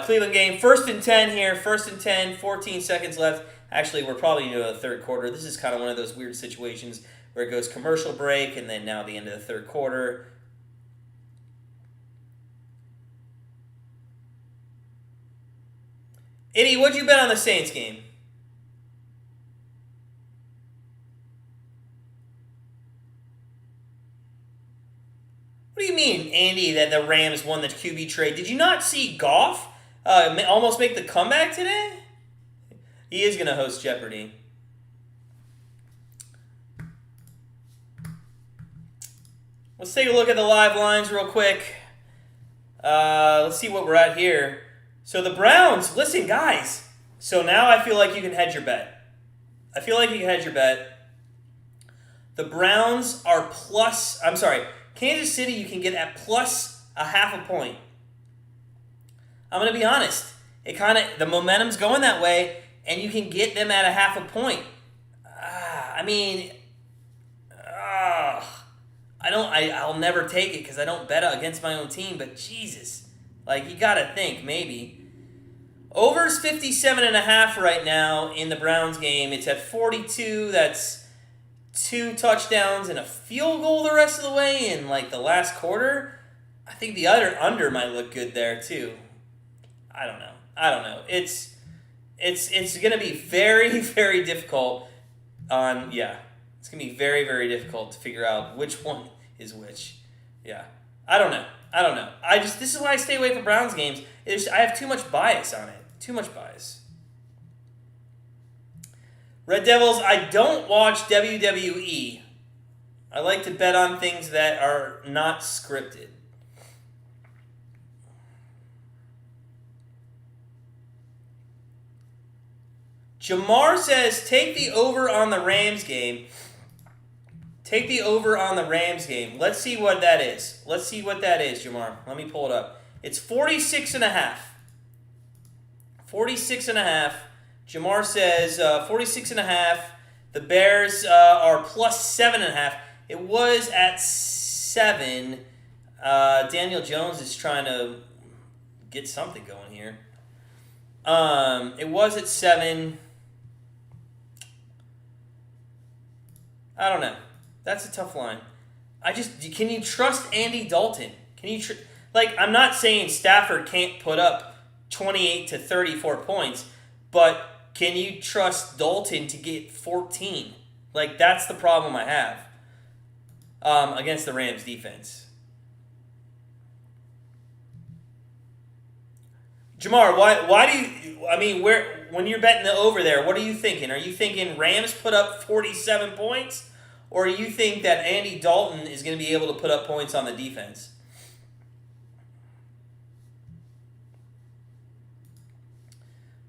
Cleveland game. 1st and 10 here. 1st and 10, 14 seconds left. Actually, we're probably into the third quarter. This is kind of one of those weird situations where it goes commercial break and then now the end of the third quarter. Eddie, what'd you bet on the Saints game? What do you mean, Andy, that the Rams won the QB trade. Did you not see Goff almost make the comeback today? He is going to host Jeopardy. Let's take a look at the live lines real quick. Let's see what we're at here. So the Browns, listen, guys. So now I feel like you can hedge your bet. The Browns are Kansas City you can get at plus a half a point. I'm going to be honest. The momentum's going that way, and you can get them at a half a point. I'll never take it because I don't bet against my own team, but Jesus. You got to think, maybe. Over's 57.5 right now in the Browns game. It's at 42. That's 2 touchdowns and a field goal the rest of the way in the last quarter. I think the other under might look good there too. I don't know. It's going to be very, very difficult it's going to be very, very difficult to figure out which one is which. Yeah. I don't know. This is why I stay away from Browns games. I have too much bias on it. Too much bias. Red Devils, I don't watch WWE. I like to bet on things that are not scripted. Jamar says, take the over on the Rams game. Let's see what that is. Jamar. Let me pull it up. It's 46.5. 46.5. Jamar says 46.5. The Bears are plus 7.5. It was at 7. Daniel Jones is trying to get something going here. It was at 7. I don't know. That's a tough line. Can you trust Andy Dalton? I'm not saying Stafford can't put up 28 to 34 points, but can you trust Dalton to get 14? That's the problem I have against the Rams defense. Jamar, why do you, when you're betting the over there, what are you thinking? Are you thinking Rams put up 47 points? Or do you think that Andy Dalton is going to be able to put up points on the defense?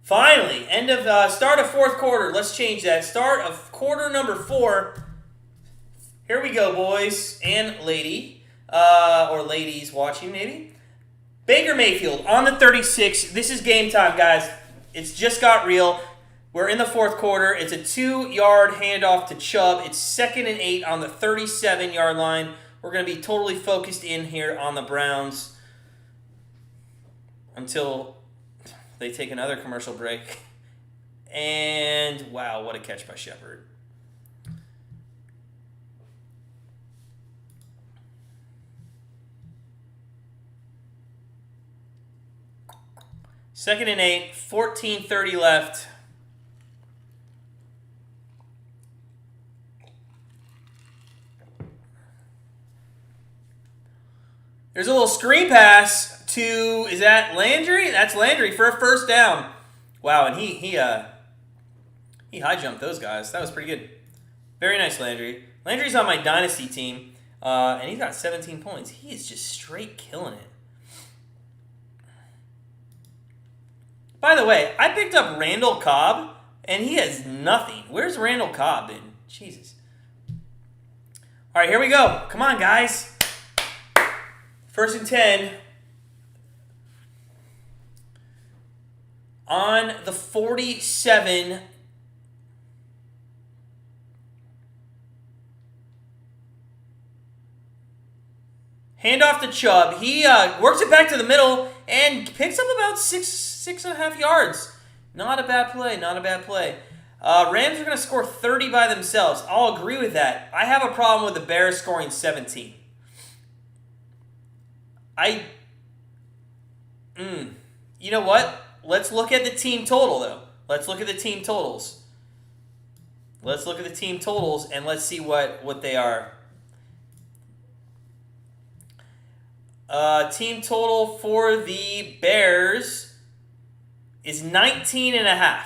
Finally, start of fourth quarter. Let's change that. Start of quarter number 4. Here we go, boys and lady, or ladies watching maybe. Baker Mayfield on the 36. This is game time, guys. It's just got real. We're in the fourth quarter. It's a 2-yard handoff to Chubb. It's 2nd and 8 on the 37-yard line. We're going to be totally focused in here on the Browns until they take another commercial break. And, wow, what a catch by Shepard. Second and 8, 14:30 left. There's a little screen pass to, is that Landry? That's Landry for a first down. Wow, and he high jumped those guys. That was pretty good. Very nice, Landry. Landry's on my dynasty team, and he's got 17 points. He is just straight killing it. By the way, I picked up Randall Cobb, and he has nothing. Where's Randall Cobb been? Jesus. All right, here we go. Come on, guys. 1st and 10. On the 47. Handoff to Chubb. He works it back to the middle and picks up about 6.5 yards. Not a bad play. Rams are going to score 30 by themselves. I'll agree with that. I have a problem with the Bears scoring 17. You know what? Let's look at the team total, though. Let's look at the team totals. And let's see what they are. Team total for the Bears is 19.5.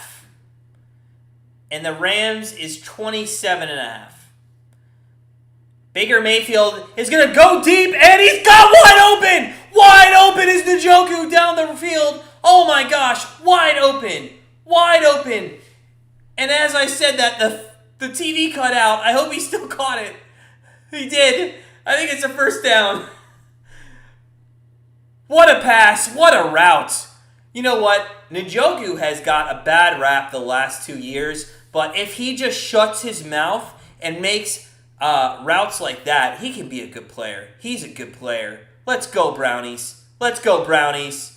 And the Rams is 27.5. Baker Mayfield is going to go deep, and he's got wide open! Wide open is Njoku down the field. Oh my gosh, wide open. Wide open. And as I said that, the TV cut out. I hope he still caught it. He did. I think it's a first down. What a pass. What a route. You know what? Njoku has got a bad rap the last 2 years, but if he just shuts his mouth and makes routes like that, he can be a good player. He's a good player. Let's go, Brownies. Let's go, Brownies.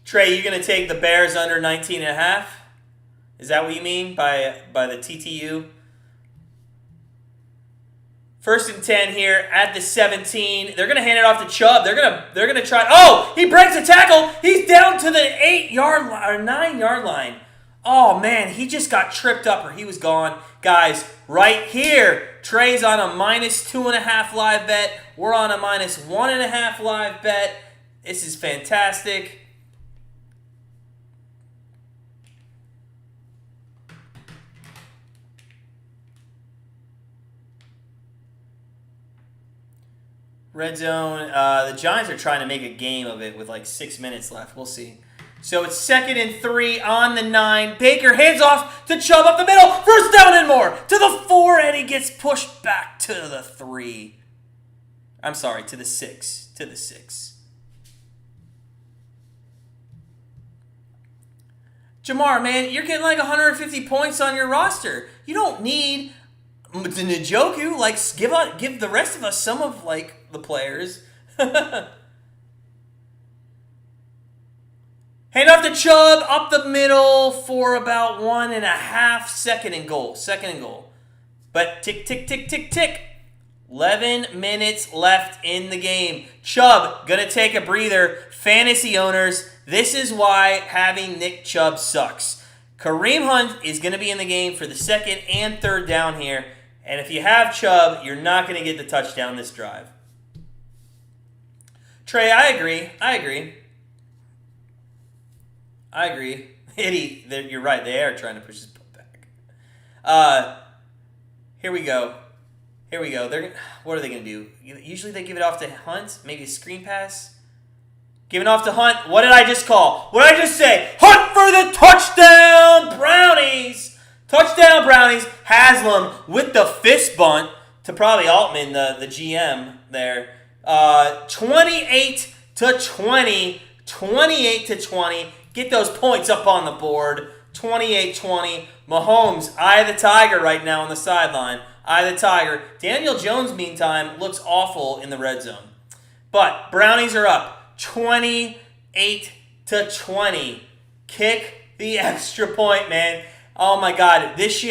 Trey, you're going to take the Bears under 19.5? Is that what you mean by the TTU? 1st and 10 here at the 17. They're going to hand it off to Chubb. They're going to try. Oh, he breaks a tackle. He's down to the 8-yard line or 9-yard line. Oh man, he just got tripped up or he was gone. Guys, right here, Trey's on a -2.5 live bet. We're on a -1.5 live bet. This is fantastic. Red Zone, the Giants are trying to make a game of it with like 6 minutes left. We'll see. So it's 2nd and 3 on the 9. Baker hands off to Chubb up the middle. First down and more to the 4, and he gets pushed back to the 3. I'm sorry, to the 6. To the 6. Jamar, man, you're getting like 150 points on your roster. You don't need the Njoku. Like, give the rest of us some of like the players. Hand off to Chubb up the middle for about 1.5. 2nd and goal. 2nd and goal. But tick, tick, tick, tick, tick. 11 minutes left in the game. Chubb gonna take a breather. Fantasy owners, this is why having Nick Chubb sucks. Kareem Hunt is gonna be in the game for the 2nd and 3rd down here. And if you have Chubb, you're not gonna get the touchdown this drive. Trey, I agree. Eddie, you're right. They are trying to push his butt back. Here we go. What are they going to do? Usually they give it off to Hunt. Maybe a screen pass. Giving off to Hunt. What did I just call? What did I just say? Hunt for the touchdown, Brownies. Touchdown, Brownies. Haslam with the fist bunt to probably Altman, the GM there. 28-20. 28-20. Get those points up on the board. 28-20. Mahomes, eye of the tiger right now on the sideline. Eye of the tiger. Daniel Jones, meantime, looks awful in the red zone. But Brownies are up 28-20. Kick the extra point, man. Oh my God, this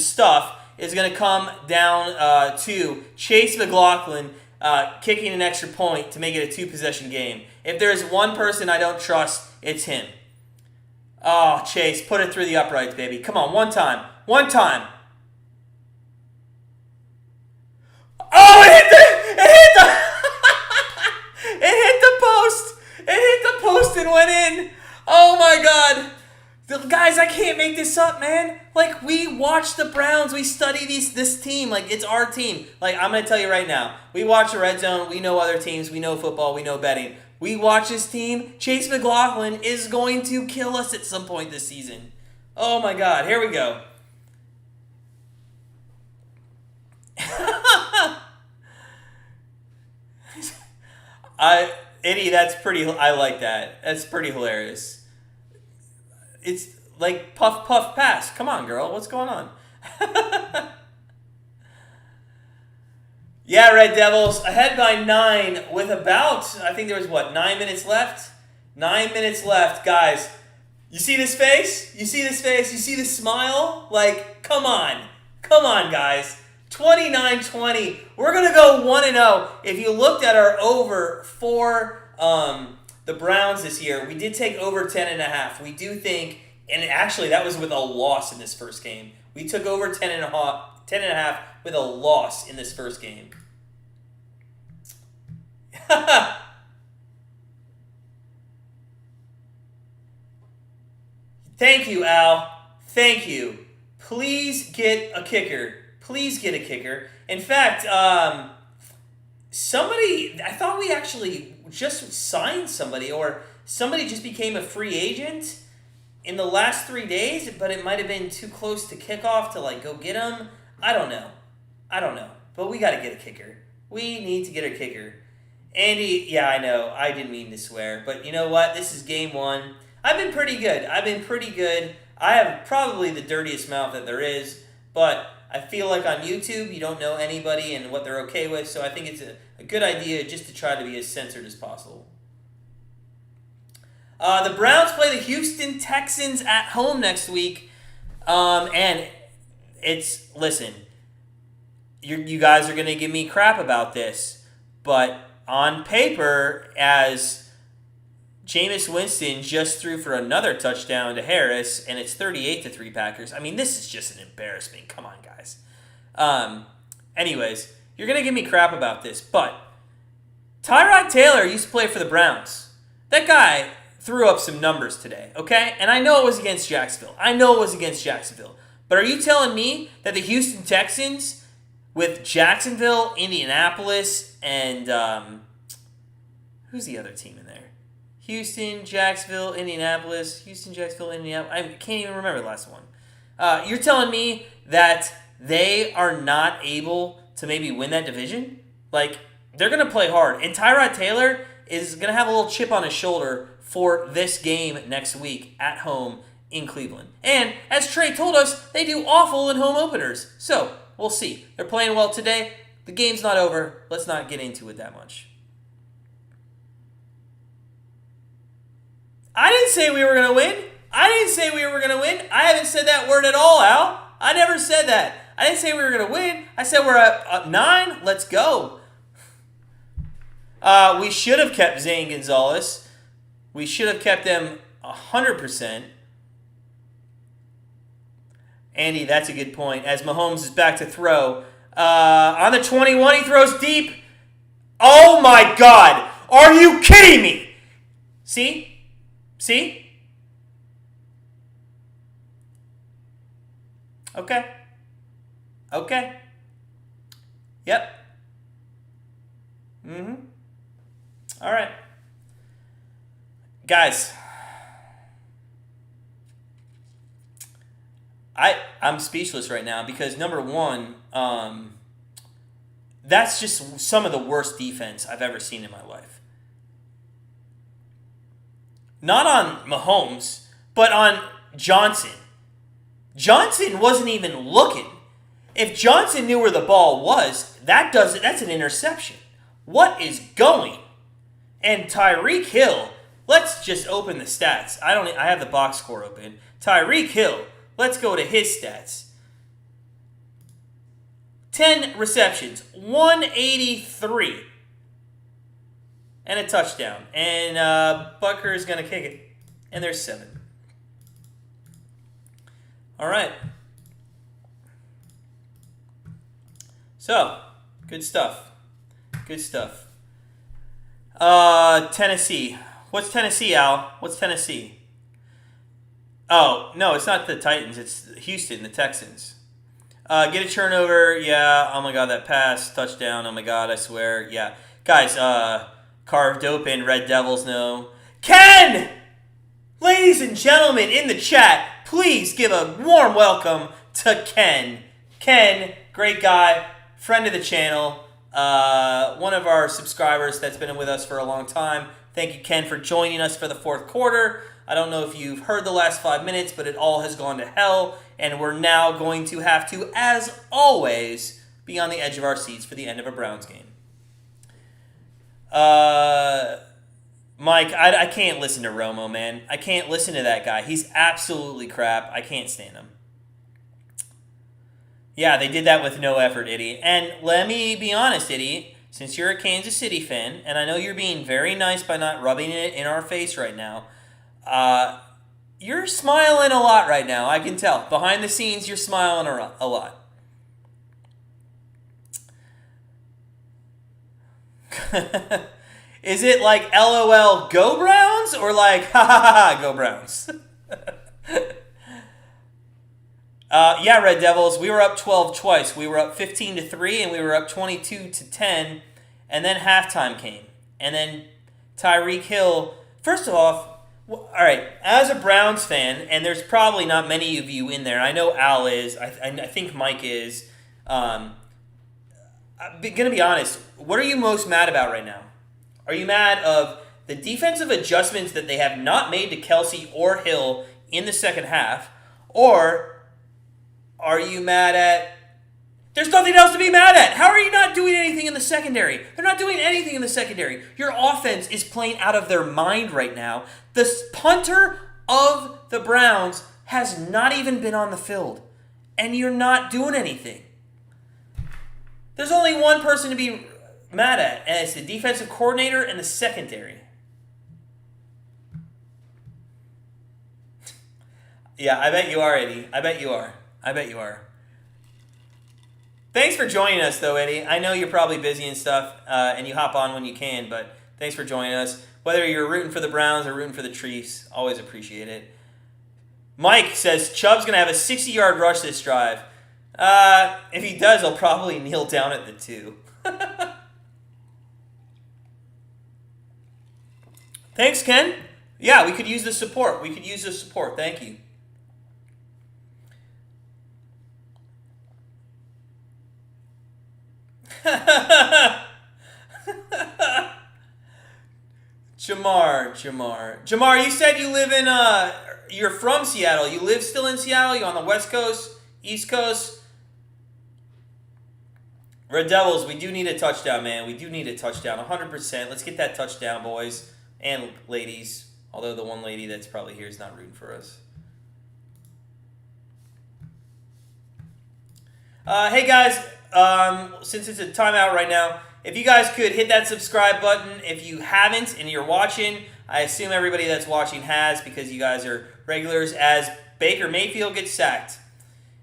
stuff is gonna come down to Chase McLaughlin kicking an extra point to make it a 2-possession game. If there's one person I don't trust, it's him. Oh, Chase, put it through the uprights, baby. Come on, one time. Oh, it hit the post. It hit the post and went in. Oh my God. Guys, I can't make this up, man. Like, we watch the Browns. We study this team. Like, it's our team. Like, I'm going to tell you right now. We watch the Red Zone. We know other teams. We know football. We know betting. We watch this team. Chase McLaughlin is going to kill us at some point this season. Oh, my God. Here we go. Eddie, I like that. That's pretty hilarious. It's like puff, puff, pass. Come on, girl. What's going on? Yeah, Red Devils, ahead by 9 with about, I think there was, 9 minutes left? 9 minutes left. Guys, you see this face? You see this smile? Like, come on. Come on, guys. 29-20. We're going to go 1-0. If you looked at our over for the Browns this year, we did take over 10.5. We do think And actually, that was with a loss in this first game. We took over 10.5 with a loss in this first game. Thank you, Al. Thank you. Please get a kicker. Please get a kicker. In fact, I thought we actually just signed somebody, or somebody just became a free agent in the last 3 days, but it might have been too close to kickoff to go get him. I don't know. But we got to get a kicker. We need to get a kicker. Andy, yeah, I know. I didn't mean to swear. But you know what? This is game 1. I've been pretty good. I have probably the dirtiest mouth that there is. But I feel like on YouTube, you don't know anybody and what they're okay with. So I think it's a good idea just to try to be as censored as possible. The Browns play the Houston Texans at home next week. And listen, you guys are going to give me crap about this. But on paper, as Jameis Winston just threw for another touchdown to Harris, and it's 38-3 Packers. I mean, this is just an embarrassment. Come on, guys. Anyways, you're going to give me crap about this, but Tyrod Taylor used to play for the Browns. That guy threw up some numbers today, okay? And I know it was against Jacksonville. But are you telling me that the Houston Texans, with Jacksonville, Indianapolis, and who's the other team in there? Houston, Jacksonville, Indianapolis. I can't even remember the last one. You're telling me that they are not able to maybe win that division? They're going to play hard. And Tyrod Taylor is going to have a little chip on his shoulder for this game next week at home in Cleveland. And as Trey told us, they do awful in home openers. So, we'll see. They're playing well today. The game's not over. Let's not get into it that much. I didn't say we were going to win. I haven't said that word at all, Al. I never said that. I didn't say we were going to win. I said we're at 9. Let's go. We should have kept Zane Gonzalez. We should have kept them 100%. Andy, that's a good point. As Mahomes is back to throw. On the 21, he throws deep. Oh my God. Are you kidding me? See? Okay. Yep. All right. Guys, I'm speechless right now because, number one, that's just some of the worst defense I've ever seen in my life. Not on Mahomes, but on Johnson. Johnson wasn't even looking. If Johnson knew where the ball was, that's an interception. What is going? And Tyreek Hill, let's just open the stats. I have the box score open. Tyreek Hill, let's go to his stats. 10 receptions, 183. And a touchdown. And Butker is going to kick it. And there's 7. All right. So, good stuff. Tennessee. What's Tennessee, Al? What's Tennessee? Oh, no, it's not the Titans. It's Houston, the Texans. Get a turnover. Yeah. Oh, my God, that pass. Touchdown. Oh, my God, I swear. Yeah. Guys, carved open. Red Devils, no. Ken! Ladies and gentlemen in the chat, please give a warm welcome to Ken. Ken, great guy, friend of the channel, one of our subscribers that's been with us for a long time. Thank you, Ken, for joining us for the fourth quarter. I don't know if you've heard the last 5 minutes, but it all has gone to hell, and we're now going to have to, as always, be on the edge of our seats for the end of a Browns game. Mike, I can't listen to Romo, man. I can't listen to that guy. He's absolutely crap. I can't stand him. Yeah, they did that with no effort, idiot. And let me be honest, idiot. Since you're a Kansas City fan, and I know you're being very nice by not rubbing it in our face right now, You're smiling a lot right now. I can tell. Behind the scenes, you're smiling a lot. Is it like LOL go Browns or like ha ha ha go Browns? Yeah, Red Devils, we were up 12 twice. We were up 15-3 and we were up 22-10, and then halftime came. And then Tyreek Hill, first off, all right, as a Browns fan, and there's probably not many of you in there. I know Al is. I think Mike is. I'm going to be honest. What are you most mad about right now? Are you mad of the defensive adjustments that they have not made to Kelsey or Hill in the second half? Or are you mad at... There's nothing else to be mad at. How are you not doing anything in the secondary? They're not doing anything in the secondary. Your offense is playing out of their mind right now. The punter of the Browns has not even been on the field. And you're not doing anything. There's only one person to be mad at, and it's the defensive coordinator and the secondary. Yeah, I bet you are, Eddie. I bet you are. Thanks for joining us, though, Eddie. I know you're probably busy and stuff, and you hop on when you can, but thanks for joining us. Whether you're rooting for the Browns or rooting for the Chiefs, always appreciate it. Mike says Chubb's going to have a 60-yard rush this drive. If he does, he'll probably kneel down at the 2. Thanks, Ken. Yeah, we could use the support. Thank you. Jamar, you said you live in, you're from Seattle. You live still in Seattle? You on the West Coast, East Coast? Red Devils, we do need a touchdown, man. We do need a touchdown, 100%. Let's get that touchdown, boys and ladies. Although the one lady that's probably here is not rooting for us. Hey, guys. Since it's a timeout right now, if you guys could hit that subscribe button. If you haven't and you're watching, I assume everybody that's watching has, because you guys are regulars, as Baker Mayfield gets sacked.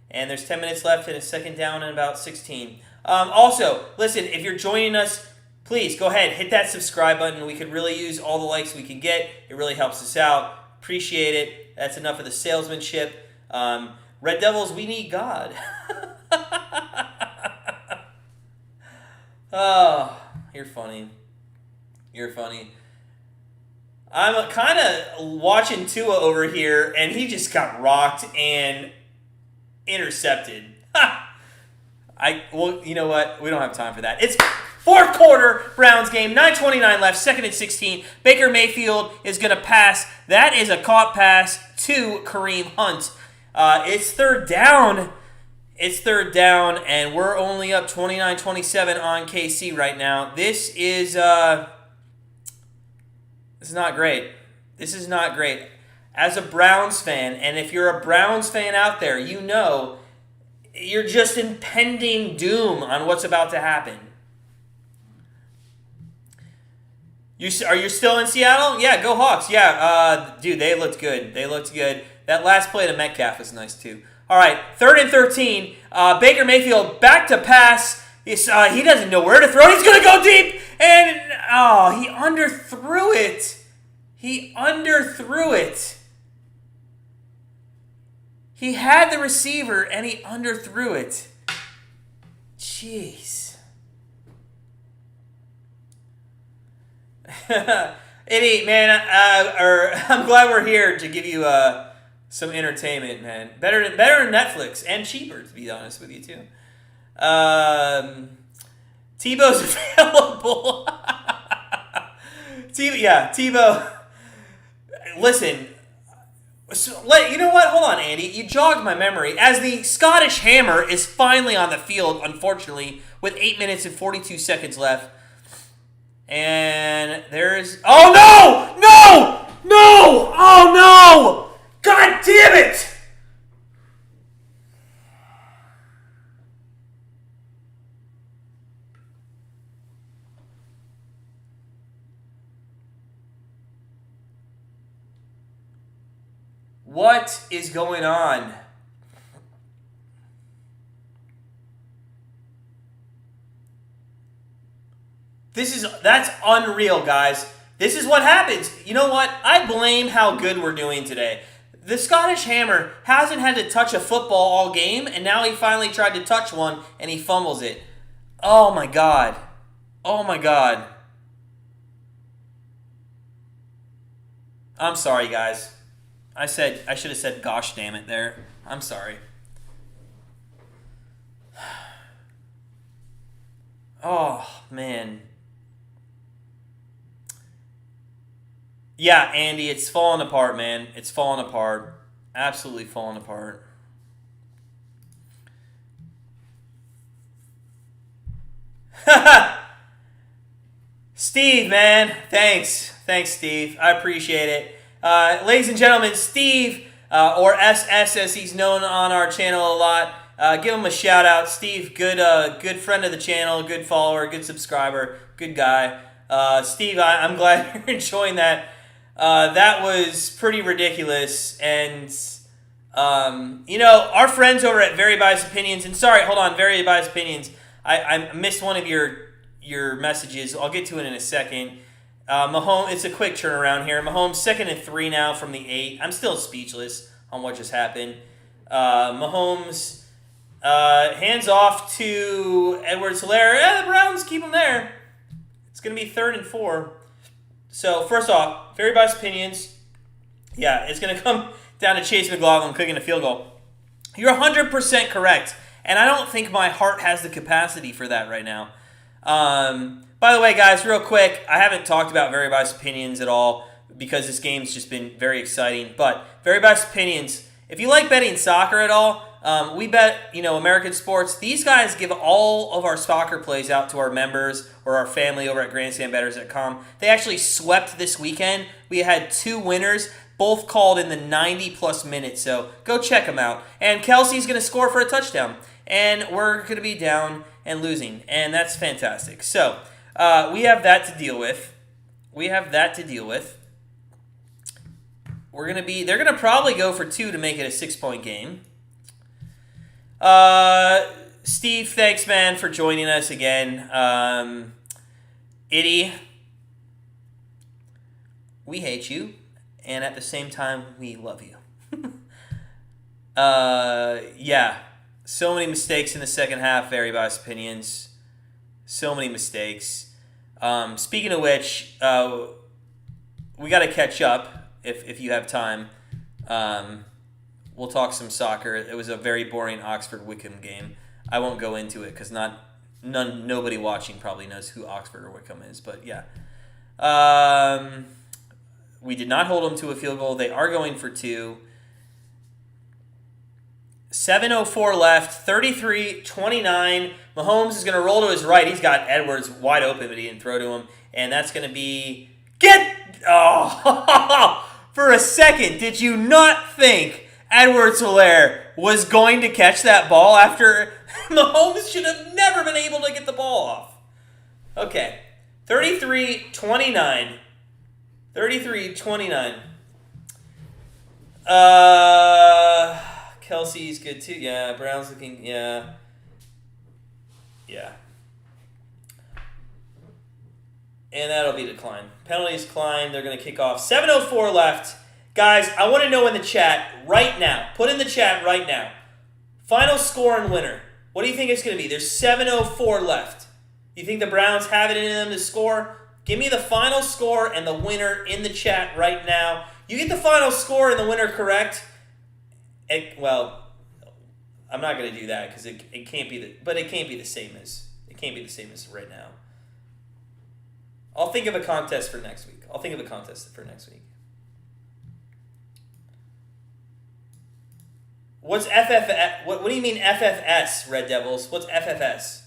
And there's 10 minutes left and it's second down and about 16. Also, listen, if you're joining us, please go ahead, hit that subscribe button. We could really use all the likes we can get. It really helps us out. Appreciate it. That's enough of the salesmanship. Red Devils, we need God. Oh, you're funny. I'm kind of watching Tua over here, and he just got rocked and intercepted. Well, you know what? We don't have time for that. It's fourth quarter, Browns game, 9:29 left, 2nd and 16. Baker Mayfield is going to pass. That is a caught pass to Kareem Hunt. It's third down. And we're only up 29-27 on KC right now. This is not great. This is not great. As a Browns fan, and if you're a Browns fan out there, you know you're just impending doom on what's about to happen. Are you still in Seattle? Yeah, go Hawks. Yeah, dude, they looked good. That last play to Metcalf was nice too. All right, 3rd and 13. Baker Mayfield back to pass. He doesn't know where to throw. He's going to go deep. And, he underthrew it. He had the receiver, and he underthrew it. Jeez. Eddie, man, I'm glad we're here to give you some entertainment, man. Better than Netflix, and cheaper, to be honest with you, too. Tebow's available. Tebow. Listen, you know what? Hold on, Andy. You jogged my memory. As the Scottish Hammer is finally on the field, unfortunately, with 8 minutes and 42 seconds left. And there's... Oh, no! No! No! Oh, no! God damn it! What is going on? That's unreal, guys. This is what happens. You know what? I blame how good we're doing today. The Scottish Hammer hasn't had to touch a football all game, and now he finally tried to touch one, and he fumbles it. Oh, my God. Oh, my God. I'm sorry, guys. I should have said gosh damn it there. I'm sorry. Oh, man. Yeah, Andy, it's falling apart, man. It's falling apart. Absolutely falling apart. Steve, man. Thanks. Thanks, Steve. I appreciate it. Ladies and gentlemen, Steve, or SS as he's known on our channel a lot, give him a shout out. Steve, good friend of the channel, good follower, good subscriber, good guy. Steve, I'm glad you're enjoying that. That was pretty ridiculous, and our friends over at Very Biased Opinions, and sorry, hold on, Very Biased Opinions, I missed one of your messages. I'll get to it in a second. Mahomes, it's a quick turnaround here. Mahomes 2nd and 3 now from the 8. I'm still speechless on what just happened. Mahomes hands off to Edwards-Helaire. The Browns keep him there. It's going to be 3rd and 4. So, first off, Very Biased Opinions. Yeah, it's going to come down to Chase McLaughlin kicking a field goal. You're 100% correct, and I don't think my heart has the capacity for that right now. By the way, guys, real quick, I haven't talked about Very Biased Opinions at all because this game's just been very exciting. But Very Biased Opinions, if you like betting soccer at all, we bet, American sports. These guys give all of our soccer plays out to our members or our family over at GrandstandBettors.com. They actually swept this weekend. We had 2 winners, both called in the 90-plus minutes. So go check them out. And Kelsey's going to score for a touchdown. And we're going to be down and losing. And that's fantastic. So we have that to deal with. They're going to probably go for 2 to make it a 6-point game. Steve, thanks, man, for joining us again. Itty, we hate you, and at the same time, we love you. Yeah, so many mistakes in the second half, Very Biased Opinions. So many mistakes. Speaking of which, we got to catch up if you have time. We'll talk some soccer. It was a very boring Oxford-Wickham game. I won't go into it because nobody watching probably knows who Oxford or Wickham is. But yeah, we did not hold them to a field goal. They are going for 2. 7:04 left. 33-29. Mahomes is going to roll to his right. He's got Edwards wide open, but he didn't throw to him, and that's going to be For a second, did you not think Edwards-Helaire was going to catch that ball after Mahomes should have never been able to get the ball off? Okay. 33-29. 33-29. Kelsey's good too. Yeah, Brown's looking, yeah. Yeah. And that'll be declined. Penalties declined. They're going to kick off. 7:04 left. Guys, I want to know in the chat right now. Put in the chat right now. Final score and winner. What do you think it's going to be? There's 7:04 left. You think the Browns have it in them to score? Give me the final score and the winner in the chat right now. You get the final score and the winner correct. Well, I'm not going to do that because it can't be the same as right now. I'll think of a contest for next week. What's FFS? What do you mean FFS, Red Devils? What's FFS?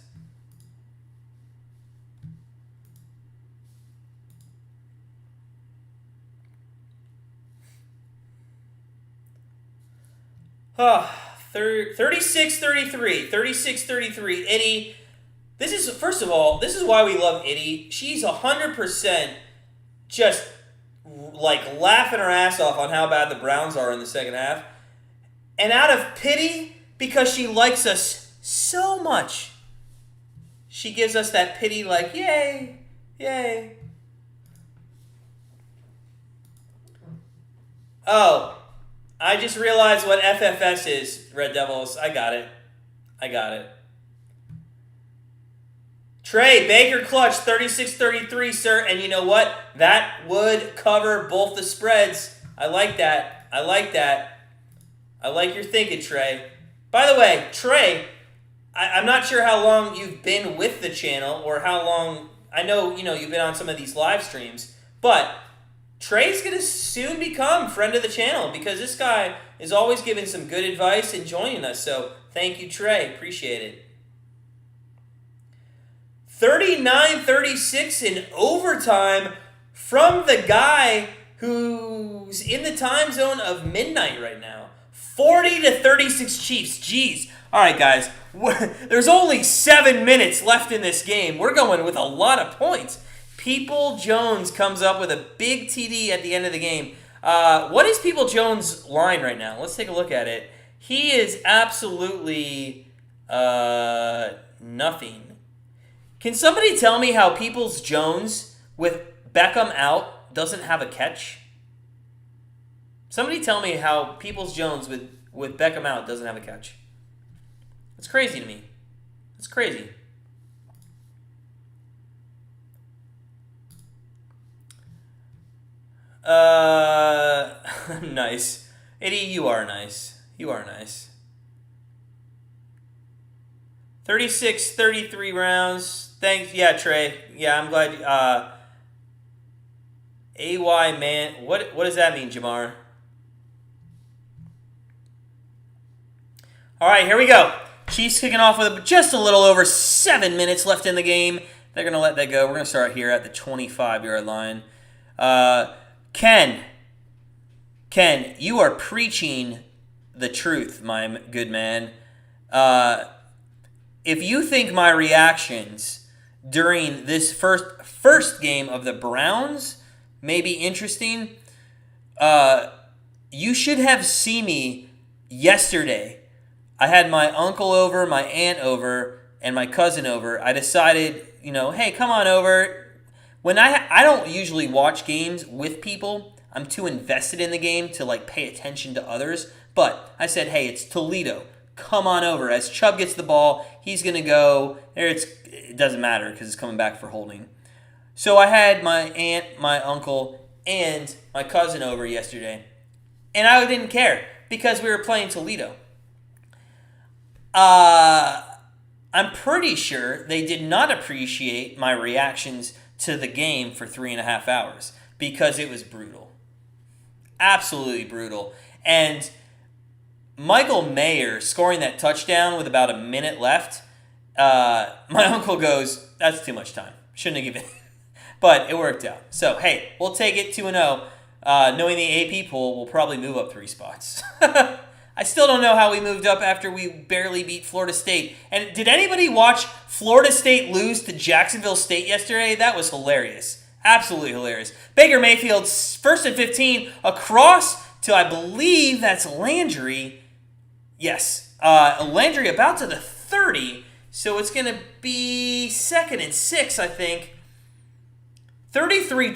Oh, 36-33. 36-33. Eddie. This is why we love Itty. She's 100% just like laughing her ass off on how bad the Browns are in the second half. And out of pity, because she likes us so much, she gives us that pity like, yay, yay. Oh, I just realized what FFS is, Red Devils. I got it. Trey, Baker clutch, 36-33, sir. And you know what? That would cover both the spreads. I like that. I like your thinking, Trey. By the way, Trey, I'm not sure how long you've been with the channel or how long. I know, you've been on some of these live streams, but Trey's going to soon become friend of the channel because this guy is always giving some good advice and joining us. So thank you, Trey. Appreciate it. 39-36 in overtime from the guy who's in the time zone of midnight right now. 40-36 Chiefs. Jeez. All right, guys. There's only 7 minutes left in this game. We're going with a lot of points. People Jones comes up with a big TD at the end of the game. What is People Jones' line right now? Let's take a look at it. He is absolutely nothing. Can somebody tell me how Peoples Jones with Beckham out doesn't have a catch? Somebody tell me how Peoples Jones with Beckham out doesn't have a catch. It's crazy to me. It's crazy. Nice. Eddie, you are nice. 36-33 rounds. Thanks. Yeah, Trey. Yeah, I'm glad. AY, man. What does that mean, Jamar? All right, here we go. Chiefs kicking off with just a little over 7 minutes left in the game. They're going to let that go. We're going to start here at the 25-yard line. Ken, you are preaching the truth, my good man. If you think my reactions during this first game of the Browns may be interesting, you should have seen me yesterday. I had my uncle over, my aunt over, and my cousin over. I decided, hey, come on over. When I don't usually watch games with people. I'm too invested in the game to pay attention to others. But I said, hey, it's Toledo. Come on over. As Chubb gets the ball, he's going to go. It doesn't matter because it's coming back for holding. So I had my aunt, my uncle, and my cousin over yesterday. And I didn't care because we were playing Toledo. I'm pretty sure they did not appreciate my reactions to the game for 3.5 hours because it was brutal. Absolutely brutal. And Michael Mayer scoring that touchdown with about a minute left, my uncle goes, that's too much time. Shouldn't have given it. But it worked out. So, hey, we'll take it 2-0. Knowing the AP poll, we'll probably move up 3 spots. I still don't know how we moved up after we barely beat Florida State. And did anybody watch Florida State lose to Jacksonville State yesterday? That was hilarious. Absolutely hilarious. Baker Mayfield, 1st and 15, across to, I believe that's Landry. Yes, Landry about to the 30, so it's going to be 2nd and 6, I think. 33-29,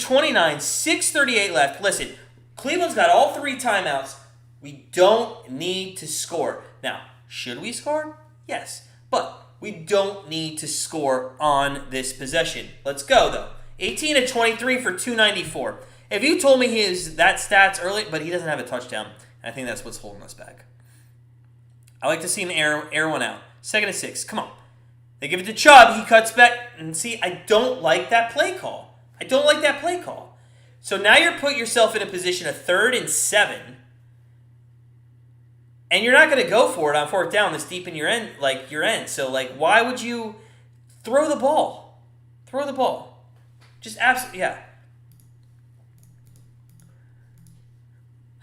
6:38 left. Listen, Cleveland's got all 3 timeouts. We don't need to score. Now, should we score? Yes, but we don't need to score on this possession. Let's go, though. 18-23 for 294. If you told me that stats early, but he doesn't have a touchdown, I think that's what's holding us back. I like to see him air one out. 2nd and 6. Come on. They give it to Chubb. He cuts back. And see, I don't like that play call. So now you're putting yourself in a position of 3rd and 7. And you're not going to go for it on 4th down this deep in your end. So, why would you throw the ball? Just absolutely, yeah.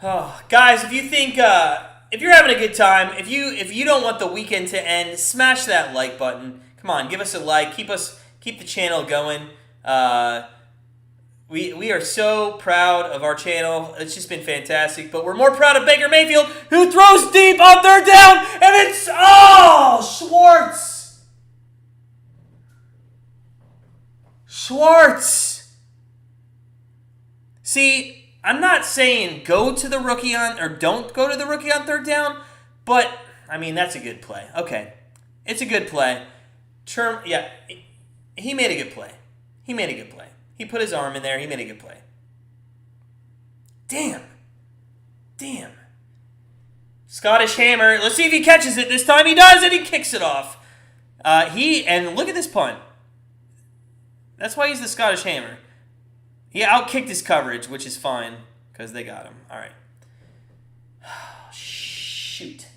Oh, guys, if you think, if you're having a good time, if you don't want the weekend to end, smash that like button. Come on, give us a like. Keep the channel going. We are so proud of our channel. It's just been fantastic. But we're more proud of Baker Mayfield, who throws deep on third down, and it's Schwartz. See, I'm not saying go to the rookie on or don't go to the rookie on third down, but I mean that's a good play. Okay, it's a good play. Yeah, he made a good play. He put his arm in there. He made a good play. Damn. Scottish Hammer. Let's see if he catches it this time. He does, and he kicks it off. And look at this punt. That's why he's the Scottish Hammer. He outkicked his coverage, which is fine because they got him. All right. Shoot.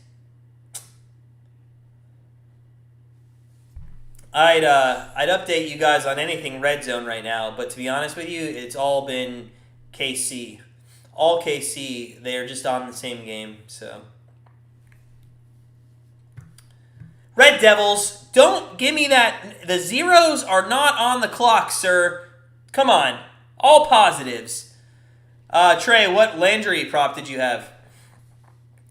I'd update you guys on anything Red Zone right now, but to be honest with you, it's all been KC. All KC. They are just on the same game. So, Red Devils, don't give me that. The zeros are not on the clock, sir. Come on. All positives. Trey, what Landry prop did you have?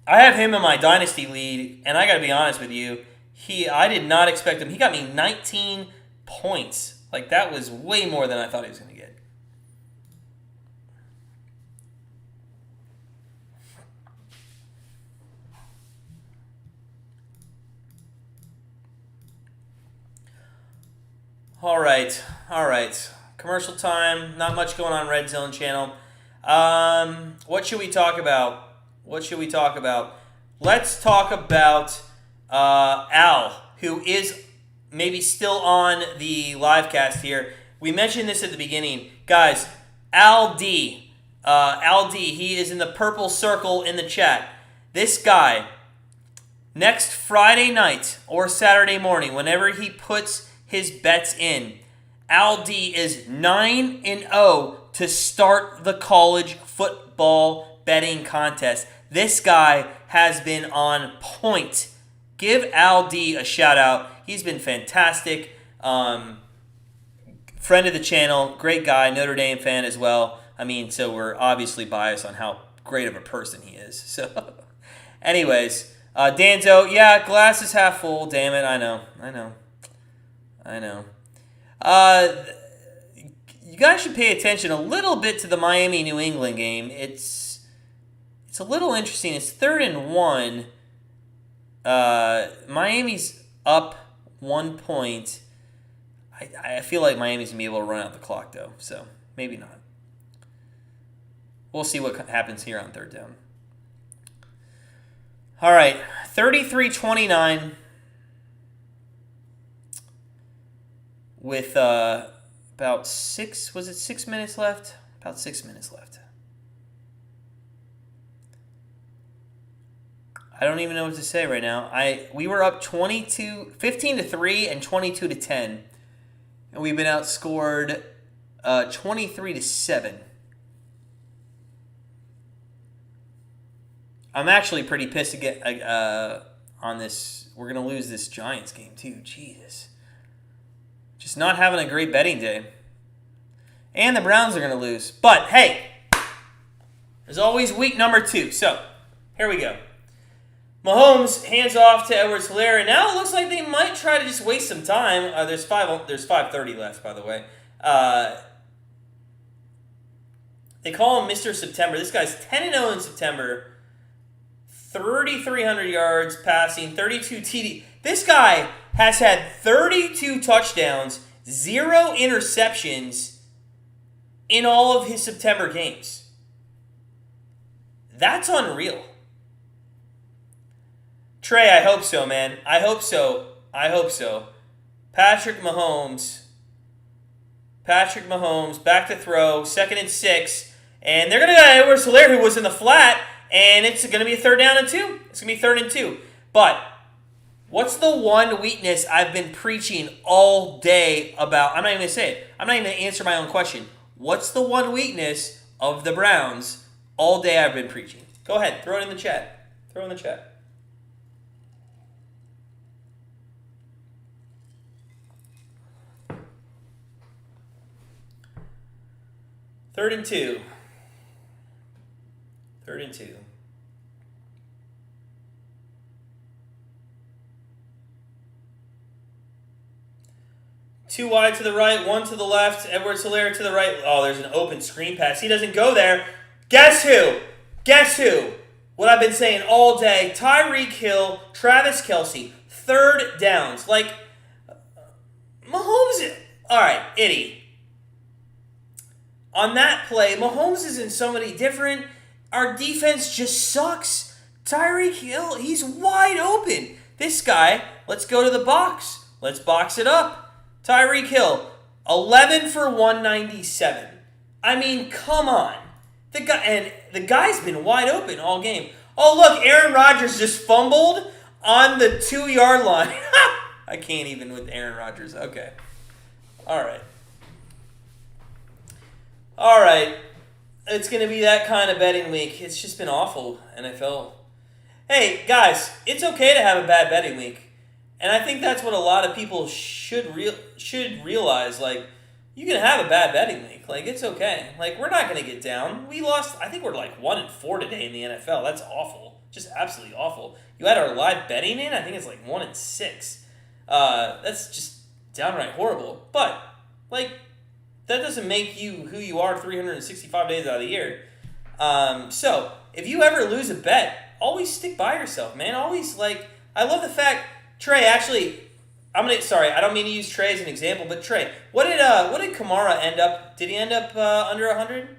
I have him in my Dynasty lead, and I got to be honest with you. I did not expect him. He got me 19 points. Like, that was way more than I thought he was going to get. All right. Commercial time. Not much going on Red Zone channel. What should we talk about? Let's talk about Al, who is maybe still on the live cast here. We mentioned this at the beginning. Guys, Al D, he is in the purple circle in the chat. This guy, next Friday night or Saturday morning, whenever he puts his bets in, Al D is 9-0 to start the college football betting contest. This guy has been on point. Give Al D a shout out. He's been fantastic. Friend of the channel, great guy, Notre Dame fan as well. I mean, so we're obviously biased on how great of a person he is. So, anyways, Danzo, yeah, glass is half full. Damn it, I know. You guys should pay attention a little bit to the Miami-New England game. It's a little interesting. It's 3rd and 1. Miami's up 1 point. I feel like Miami's going to be able to run out the clock, though. So, maybe not. We'll see what happens here on 3rd down. All right, 33-29. With about 6 minutes left? About 6 minutes left. I don't even know what to say right now. We were up 15-3 and 22-10. And we've been outscored 23-7. I'm actually pretty pissed to get on this. We're going to lose this Giants game too. Jesus. Just not having a great betting day. And the Browns are going to lose. But, hey, there's always week number 2. So, here we go. Mahomes hands off to Edwards-Helaire. And now it looks like they might try to just waste some time. There's 5:30 left, by the way. They call him Mr. September. This guy's 10-0 in September. 3,300 yards passing, 32 TD. This guy has had 32 touchdowns, 0 interceptions in all of his September games. That's unreal. Trey, I hope so, man. I hope so. Patrick Mahomes, back to throw, 2nd and 6. And they're going to go Edwards-Helaire, who was in the flat, and it's going to be a 3rd down and 2. It's going to be 3rd and 2. But what's the one weakness I've been preaching all day about? I'm not even going to say it. I'm not even going to answer my own question. What's the one weakness of the Browns all day I've been preaching? Go ahead. Throw it in the chat. Third and two. Two wide to the right, one to the left. Edwards-Helaire to the right. Oh, there's an open screen pass. He doesn't go there. Guess who? What I've been saying all day. Tyreek Hill, Travis Kelce. Third downs. Like, Mahomes... All right, Itty. On that play, Mahomes isn't somebody different. Our defense just sucks. Tyreek Hill, he's wide open. This guy, let's go to the box. Let's box it up. Tyreek Hill, 11 for 197. I mean, come on. The guy's been wide open all game. Oh, look, Aaron Rodgers just fumbled on the 2-yard line. I can't even with Aaron Rodgers. Okay. All right. It's going to be that kind of betting week. It's just been awful, NFL. Hey, guys, it's okay to have a bad betting week. And I think that's what a lot of people should realize. Like, you can have a bad betting week. Like, it's okay. Like, we're not going to get down. We lost, I think we're like 1-4 today in the NFL. That's awful. Just absolutely awful. You had our live betting in, I think it's like 1-6. That's just downright horrible. But, like, that doesn't make you who you are 365 days out of the year. So, if you ever lose a bet, always stick by yourself, man. Always, like, I love the fact... Trey, actually, I don't mean to use Trey as an example, but Trey, what did Kamara end up? Did he end up under 100?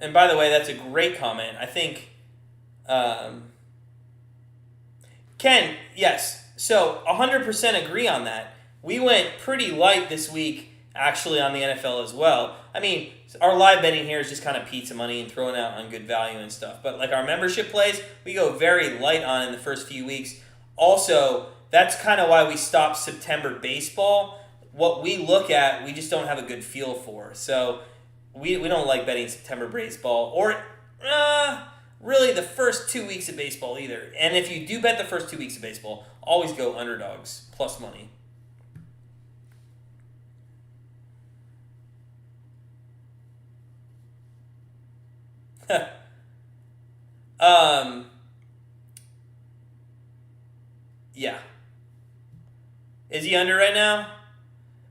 And by the way, that's a great comment. I think, Ken, yes. So 100% agree on that. We went pretty light this week, actually, on the NFL as well. I mean, our live betting here is just kind of pizza money and throwing out on good value and stuff. But like our membership plays, we go very light on in the first few weeks. Also, that's kind of why we stopped September baseball. What we look at, we just don't have a good feel for. So we don't like betting September baseball or really the first 2 weeks of baseball either. And if you do bet the first 2 weeks of baseball, always go underdogs plus money. Yeah. Is he under right now?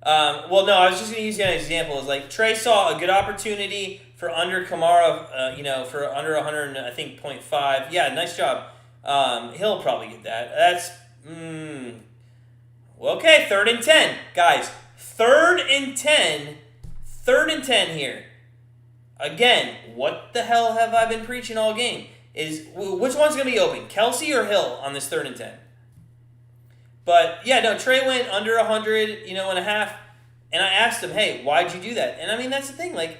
Well, no, I was just going to use an example. It's like Trey saw a good opportunity for under Kamara, for under 100, I think, 0.5. Yeah, nice job. He'll probably get that. That's, well, okay, 3rd and 10. Guys, 3rd and 10. 3rd and 10 here. Again, what the hell have I been preaching all game? Is which one's going to be open, Kelce or Hill on this 3rd and 10? But, yeah, no, Trey went under 100, and a half, and I asked him, hey, why'd you do that? And, I mean, that's the thing, like,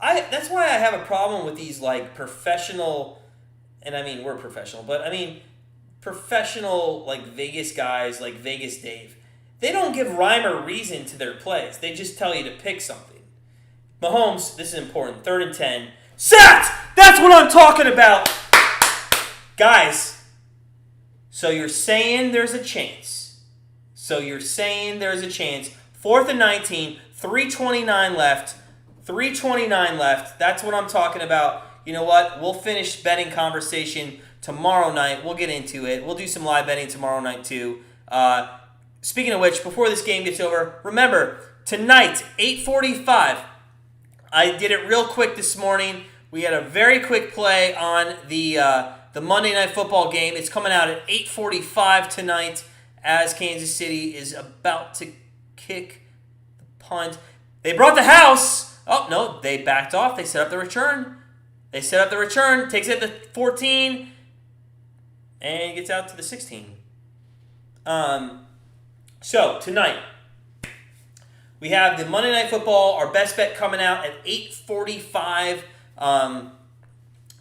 that's why I have a problem with these, like, professional, and I mean, we're professional, but, I mean, professional, like, Vegas guys, like Vegas Dave. They don't give rhyme or reason to their plays. They just tell you to pick something. Mahomes, this is important, 3rd and 10. Sacked! That's what I'm talking about! Guys, so you're saying there's a chance. 4th and 19, 3:29 left. 3:29 left. That's what I'm talking about. You know what? We'll finish betting conversation tomorrow night. We'll get into it. We'll do some live betting tomorrow night too. Speaking of which, before this game gets over, remember, tonight, 8:45, I did it real quick this morning. We had a very quick play on the Monday Night Football game. It's coming out at 8:45 tonight as Kansas City is about to kick the punt. They brought the house. Oh, no, they backed off. They set up the return. Takes it to 14, and gets out to the 16. So, tonight, we have the Monday Night Football, our best bet coming out at 8:45.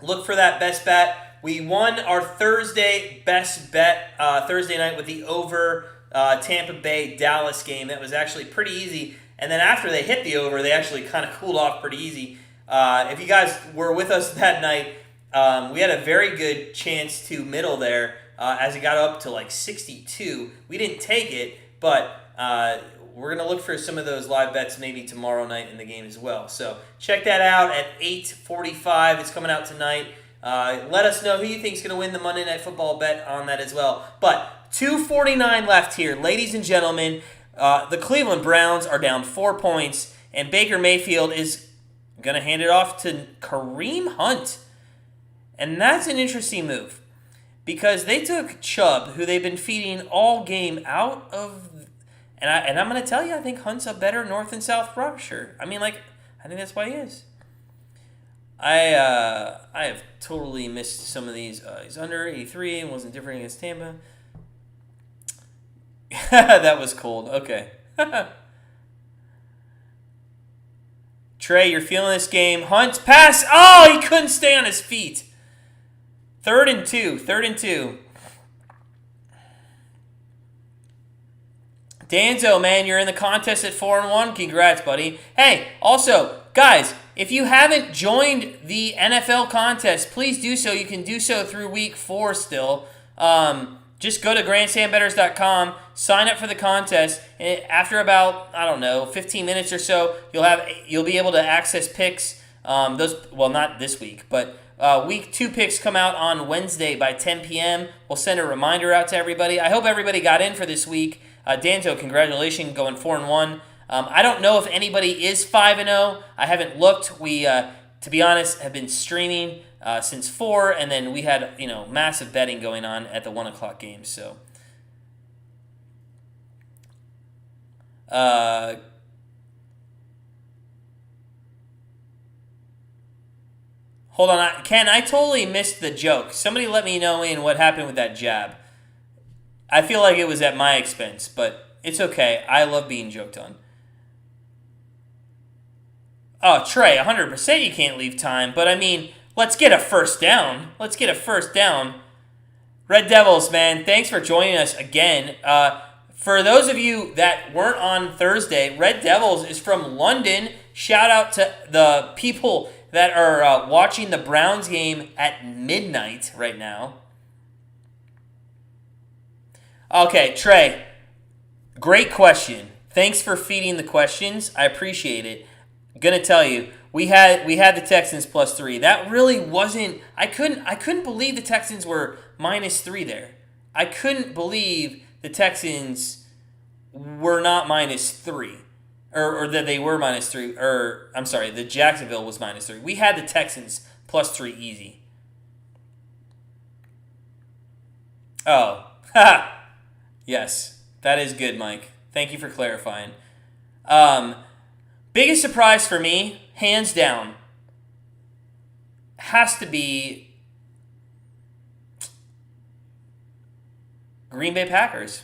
Look for that best bet. We won our Thursday best bet Thursday night with the over Tampa Bay Dallas game. That was actually pretty easy. And then after they hit the over, they actually kind of cooled off pretty easy. If you guys were with us that night, we had a very good chance to middle there as it got up to like 62. We didn't take it, but we're going to look for some of those live bets maybe tomorrow night in the game as well. So check that out at 8:45. It's coming out tonight. Let us know who you think is going to win the Monday Night Football bet on that as well. But 2:49 left here. Ladies and gentlemen, the Cleveland Browns are down 4 points, and Baker Mayfield is going to hand it off to Kareem Hunt. And that's an interesting move because they took Chubb, who they've been feeding all game, out of... And I'm going to tell you, I think Hunt's a better north and south rusher. I mean, I think that's why he is. I have totally missed some of these. He's under 83 and wasn't different against Tampa. That was cold. Okay. Trey, you're feeling this game. Hunt, pass. Oh, he couldn't stay on his feet. 3rd and 2. Danzo, man, you're in the contest at 4-1. Congrats, buddy. Hey, also, guys, if you haven't joined the NFL contest, please do so. You can do so through week 4 still. Just go to grandstandbettors.com, sign up for the contest, and after about, 15 minutes or so, you'll be able to access picks. Not this week, but week 2 picks come out on Wednesday by 10 p.m. We'll send a reminder out to everybody. I hope everybody got in for this week. Danzo, congratulations, going 4-1. I don't know if anybody is 5-0. I haven't looked. We, to be honest, have been streaming since 4, and then we had massive betting going on at the 1 o'clock game. So, hold on, Ken. I totally missed the joke. Somebody let me know what happened with that jab. I feel like it was at my expense, but it's okay. I love being joked on. Oh, Trey, 100% you can't leave time, but I mean, let's get a first down. Red Devils, man, thanks for joining us again. For those of you that weren't on Thursday, Red Devils is from London. Shout out to the people that are watching the Browns game at midnight right now. Okay, Trey, great question. Thanks for feeding the questions. I appreciate it. I'm gonna tell you, we had the Texans +3. That really wasn't. I couldn't believe the Texans were -3 there. I couldn't believe the Texans were not -3, or that they were -3. Or I'm sorry, the Jacksonville was -3. We had the Texans +3 easy. Oh, ha. Yes, that is good, Mike. Thank you for clarifying. Biggest surprise for me, hands down, has to be Green Bay Packers.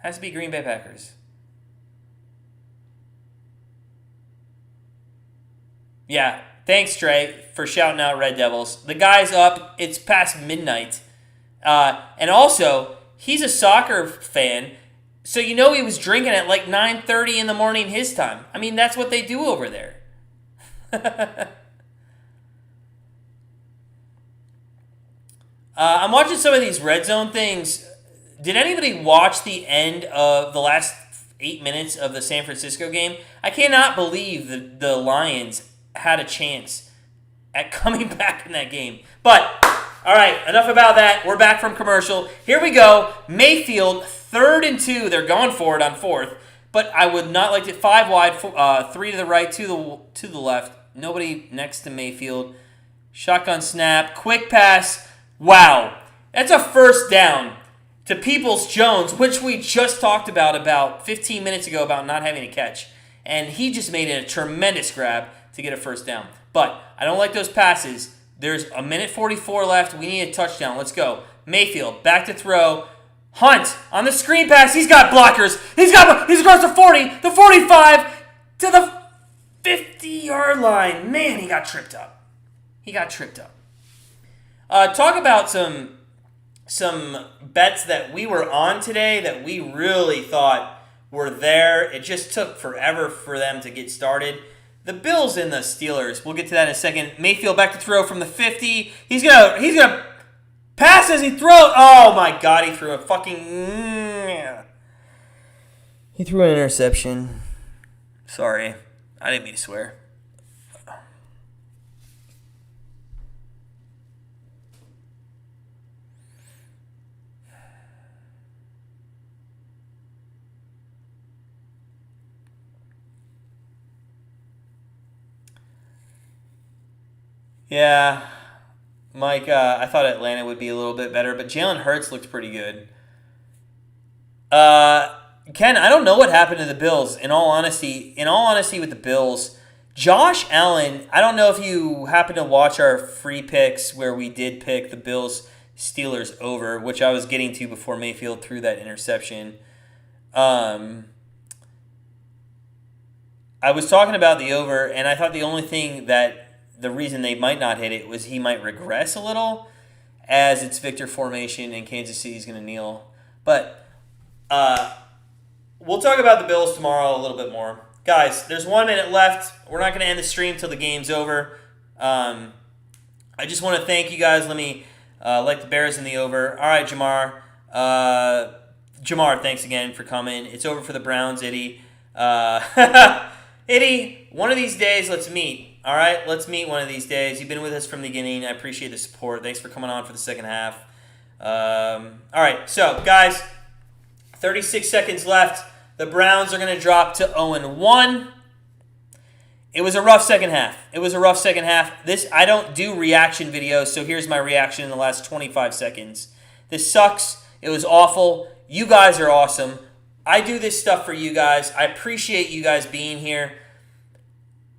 Has to be Green Bay Packers. Yeah, thanks, Trey, for shouting out Red Devils. The guy's up. It's past midnight. And also, he's a soccer fan, so he was drinking at 9:30 in the morning his time. I mean, that's what they do over there. I'm watching some of these Red Zone things. Did anybody watch the end of the last 8 minutes of the San Francisco game? I cannot believe the Lions had a chance at coming back in that game. But... all right, enough about that. We're back from commercial. Here we go. Mayfield, 3rd and 2. They're going for it on 4th. But I would not like it. 5 wide, 3 to the right, 2 to the left. Nobody next to Mayfield. Shotgun snap. Quick pass. Wow. That's a first down to Peoples-Jones, which we just talked about 15 minutes ago about not having a catch. And he just made it a tremendous grab to get a first down. But I don't like those passes. There's 1:44 left. We need a touchdown. Let's go. Mayfield, back to throw. Hunt on the screen pass. He's got blockers. He's across the 40, the 45, to the 50-yard line. Man, he got tripped up. Talk about some bets that we were on today that we really thought were there. It just took forever for them to get started. The Bills and the Steelers. We'll get to that in a second. Mayfield back to throw from the 50. He's gonna passes, he throws. Oh my God, he threw a fucking. He threw an interception. Sorry, I didn't mean to swear. Yeah, Mike, I thought Atlanta would be a little bit better, but Jalen Hurts looked pretty good. Ken, I don't know what happened to the Bills. In all honesty, with the Bills, Josh Allen. I don't know if you happen to watch our free picks where we did pick the Bills Steelers over, which I was getting to before Mayfield threw that interception. I was talking about the over, and I thought the reason they might not hit it was he might regress a little as it's Victor formation and Kansas City's going to kneel. But we'll talk about the Bills tomorrow a little bit more. Guys, there's 1 minute left. We're not going to end the stream till the game's over. I just want to thank you guys. Let me like the Bears in the over. All right, Jamar. Jamar, thanks again for coming. It's over for the Browns, Itty. Itty, one of these days, let's meet. All right, let's meet one of these days. You've been with us from the beginning. I appreciate the support. Thanks for coming on for the second half. All right, so, guys, 36 seconds left. The Browns are going to drop to 0-1. It was a rough second half. I don't do reaction videos, so here's my reaction in the last 25 seconds. This sucks. It was awful. You guys are awesome. I do this stuff for you guys. I appreciate you guys being here.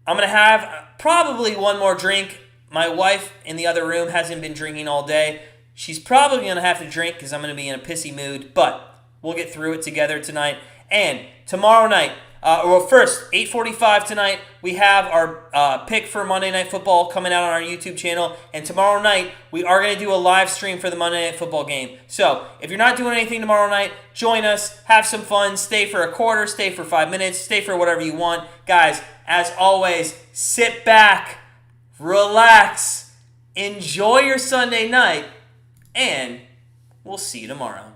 I'm going to have probably one more drink. My wife in the other room hasn't been drinking all day. She's probably going to have to drink because I'm going to be in a pissy mood, but we'll get through it together tonight. And tomorrow night, first, 8:45 tonight, we have our pick for Monday Night Football coming out on our YouTube channel. And tomorrow night, we are going to do a live stream for the Monday Night Football game. So, if you're not doing anything tomorrow night, join us, have some fun, stay for a quarter, stay for 5 minutes, stay for whatever you want. Guys, as always, sit back, relax, enjoy your Sunday night, and we'll see you tomorrow.